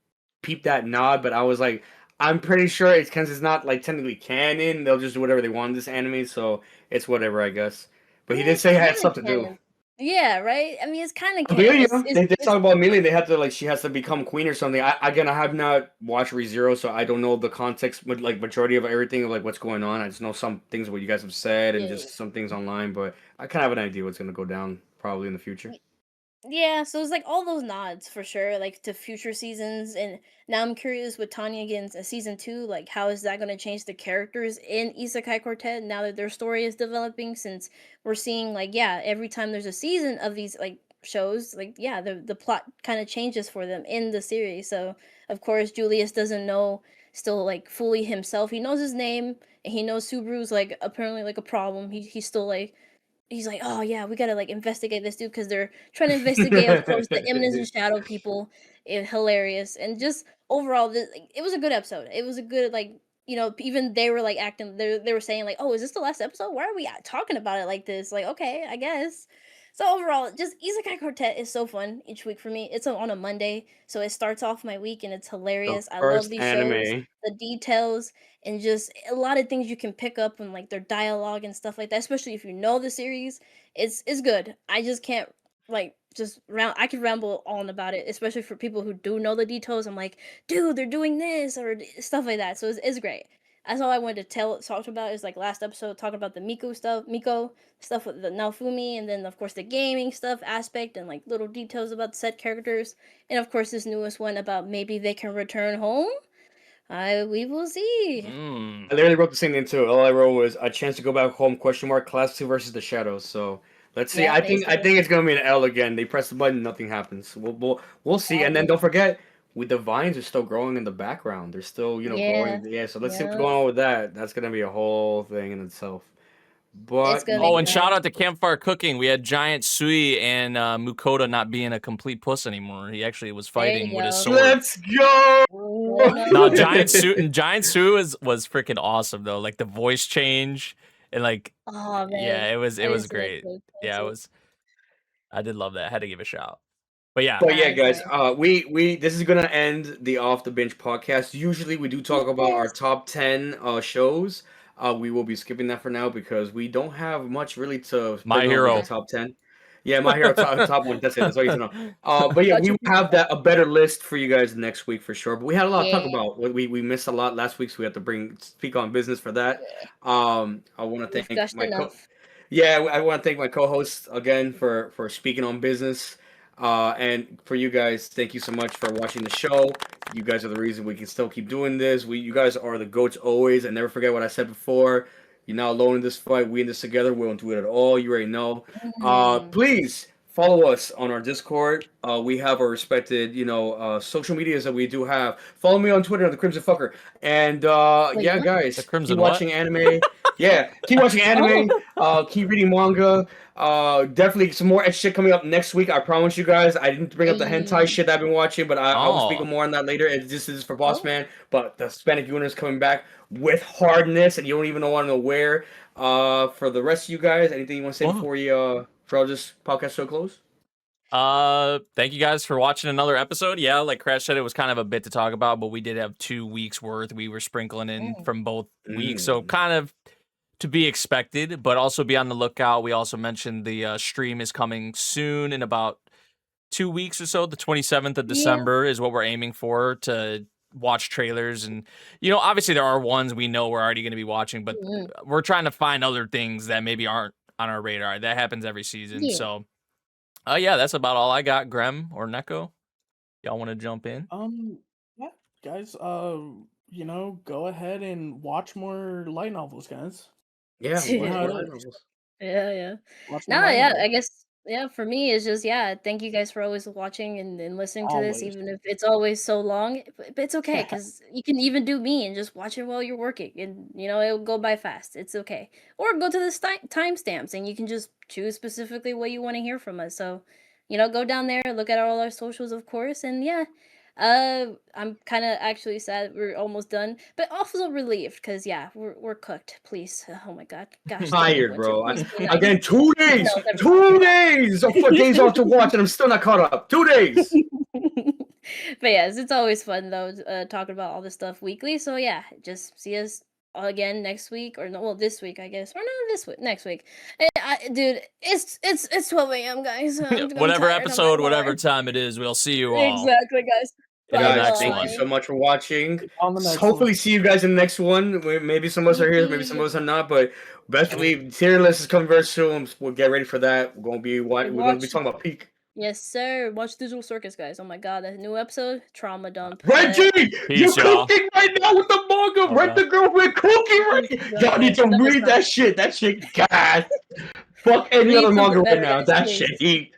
peep that nod, but I was like, I'm pretty sure it's because it's not like technically canon. They'll just do whatever they want in this anime, so it's whatever, I guess. But he yeah, did it's say he kind had of stuff to do. canon. Yeah, right? I mean, it's kind of canon. Amelia, they talk about Amelia. They have to she has to become queen or something. Again, I have not watched ReZero, so I don't know the context with like majority of everything of like what's going on. I just know some things what you guys have said and Yeah. just some things online, but I kind of have an idea what's gonna go down probably in the future. Yeah, so it's like all those nods for sure, like to future seasons. And now I'm curious with Tanya against season 2, like how is that going to change the characters in Isekai Quartet now that their story is developing? Since we're seeing, like, yeah, every time there's a season of these like shows, like, yeah, the plot kind of changes for them in the series. So of course Julius doesn't know still like fully himself. He knows his name and he knows Subaru's like apparently like a problem. He's still like, he's like, oh yeah, we gotta like investigate this dude, because they're trying to investigate, of course, the Eminence and Shadow people. Hilarious. And just overall, it was a good episode. It was a good, like, even they were like acting. They were saying like, oh, is this the last episode? Why are we talking about it like this? Like, okay, I guess. So overall, just Isekai Quartet is so fun each week for me. It's on a Monday, so it starts off my week and it's The hilarious. I love first these shows, anime. the details, and just a lot of things you can pick up and like their dialogue and stuff like that, especially if you know the series. It's good. I just can't, like, just I could ramble on about it, especially for people who do know the details. I'm like, dude, they're doing this or stuff like that. So it's great. That's all I wanted to talk about, is like last episode talking about the Miko stuff with the Naofumi, and then of course the gaming stuff aspect and like little details about the set characters, and of course this newest one about maybe they can return home. We will see. I literally wrote the same thing too. All I wrote was a chance to go back home? Question mark. Class 2 versus the Shadows. So let's see. Yeah, I think it's gonna be an L again. They press the button, nothing happens. We'll see. And then don't forget, the vines are still growing in the background. They're still Yeah, growing. Yeah. So let's see what's yeah, going on with that. That's gonna be a whole thing in itself. it's But gonna Oh, be and fun. shout out to Campfire Cooking. We had Giant Sui and Mukoda not being a complete puss anymore. He actually was There you fighting with his go. sword. let's go. No, Giant Sui was freaking awesome though. Like the voice change and like, Oh man, yeah, it was that is great. so Yeah, crazy. I did love that. I had to give a shout. But yeah, But yeah, Nice, guys, nice. we this is gonna end the Off the Bench podcast. Usually we do talk about our Yes. top 10 shows. We will be skipping that for now because we don't have much really to My spend on with the Hero. top 10. Yeah, My Hero top one. That's it. That's all you need to know. But yeah, we will have Gachiakuta. a better list for you guys next week for sure. But we had a lot to talk Yeah, about. We missed a lot last week, so we have to speak on business for that. yeah. I want to We've thank gushed enough. yeah, I want to thank my co-hosts again for speaking on business. And for you guys, thank you so much for watching the show. You guys are the reason we can still keep doing this. You guys are the goats always. And never forget what I said before. You're not alone in this fight. We in this together. We don't do it at all. You already know. Mm. Please follow us on our Discord. We have our respected, social medias that we do have. Follow me on Twitter, the Crimson Fucker. And Wait, yeah, what? guys, The keep Crimson what? watching anime. Yeah, keep watching anime. Keep reading manga. Definitely some more shit coming up next week. I promise you guys. I didn't bring up the hentai Hey. shit I've been watching, but I will speak Oh, more on that later. This is for Boss Oh, Man, but the Hispanic Union is coming back with hardness, and you don't even want to know where. For the rest of you guys, anything you want to say Whoa. before this podcast show close? Thank you guys for watching another episode. Yeah, like Crash said, it was kind of a bit to talk about, but we did have 2 weeks worth. We were sprinkling in from both weeks, so kind of to be expected, but also be on the lookout. We also mentioned the stream is coming soon in about 2 weeks or so. The 27th of yeah. December is what we're aiming for to watch trailers, and obviously there are ones we know we're already going to be watching, but we're trying to find other things that maybe aren't on our radar. That happens every season. Yeah. So, yeah, that's about all I got. Grem or Neko, y'all want to jump in? Yeah, guys, go ahead and watch more light novels, guys. Yeah, Yeah. Yeah. Watch No, more light yeah, novels. I guess for me it's just thank you guys for always watching and listening to this, Always. even if it's always so long. But it's okay because you can even do me and just watch it while you're working, and it'll go by fast. It's okay. Or go to the timestamps and you can just choose specifically what you want to hear from us. So, go down there, look at all our socials, of course, and I'm kind of actually sad we're almost done, but also relieved because we're cooked. Please, oh my god, gosh, Tired, bro. Please be nice. Again, 2 days. No, never 2 days of days off to watch, and I'm still not caught up. 2 days. But yes, it's always fun though, talking about all this stuff weekly. So just see us again next week, or no, well, this week I guess, or not this week, next week. Dude, it's 12 a.m. guys. I'm Whatever tired, episode, I'm whatever tired. time it is, we'll see you all. Exactly, guys. Yeah, Guys, next thank one. you so much for watching. On the next Hopefully, see you guys in the next one. Maybe some of us are here, maybe some of us are not. But best believe tier list is coming very soon. We'll get ready for that. We're gonna be talking about peak. Yes, sir. Watch Digital Circus, guys. Oh my god, that new episode, trauma dump. Reggie, you're Peace, y'all. cooking right now with the manga. Rent the girlfriend cooking right. Y'all need to read that shit. That shit, gas. Fuck any Read other something manga right better, now. guys, That please. shit heat.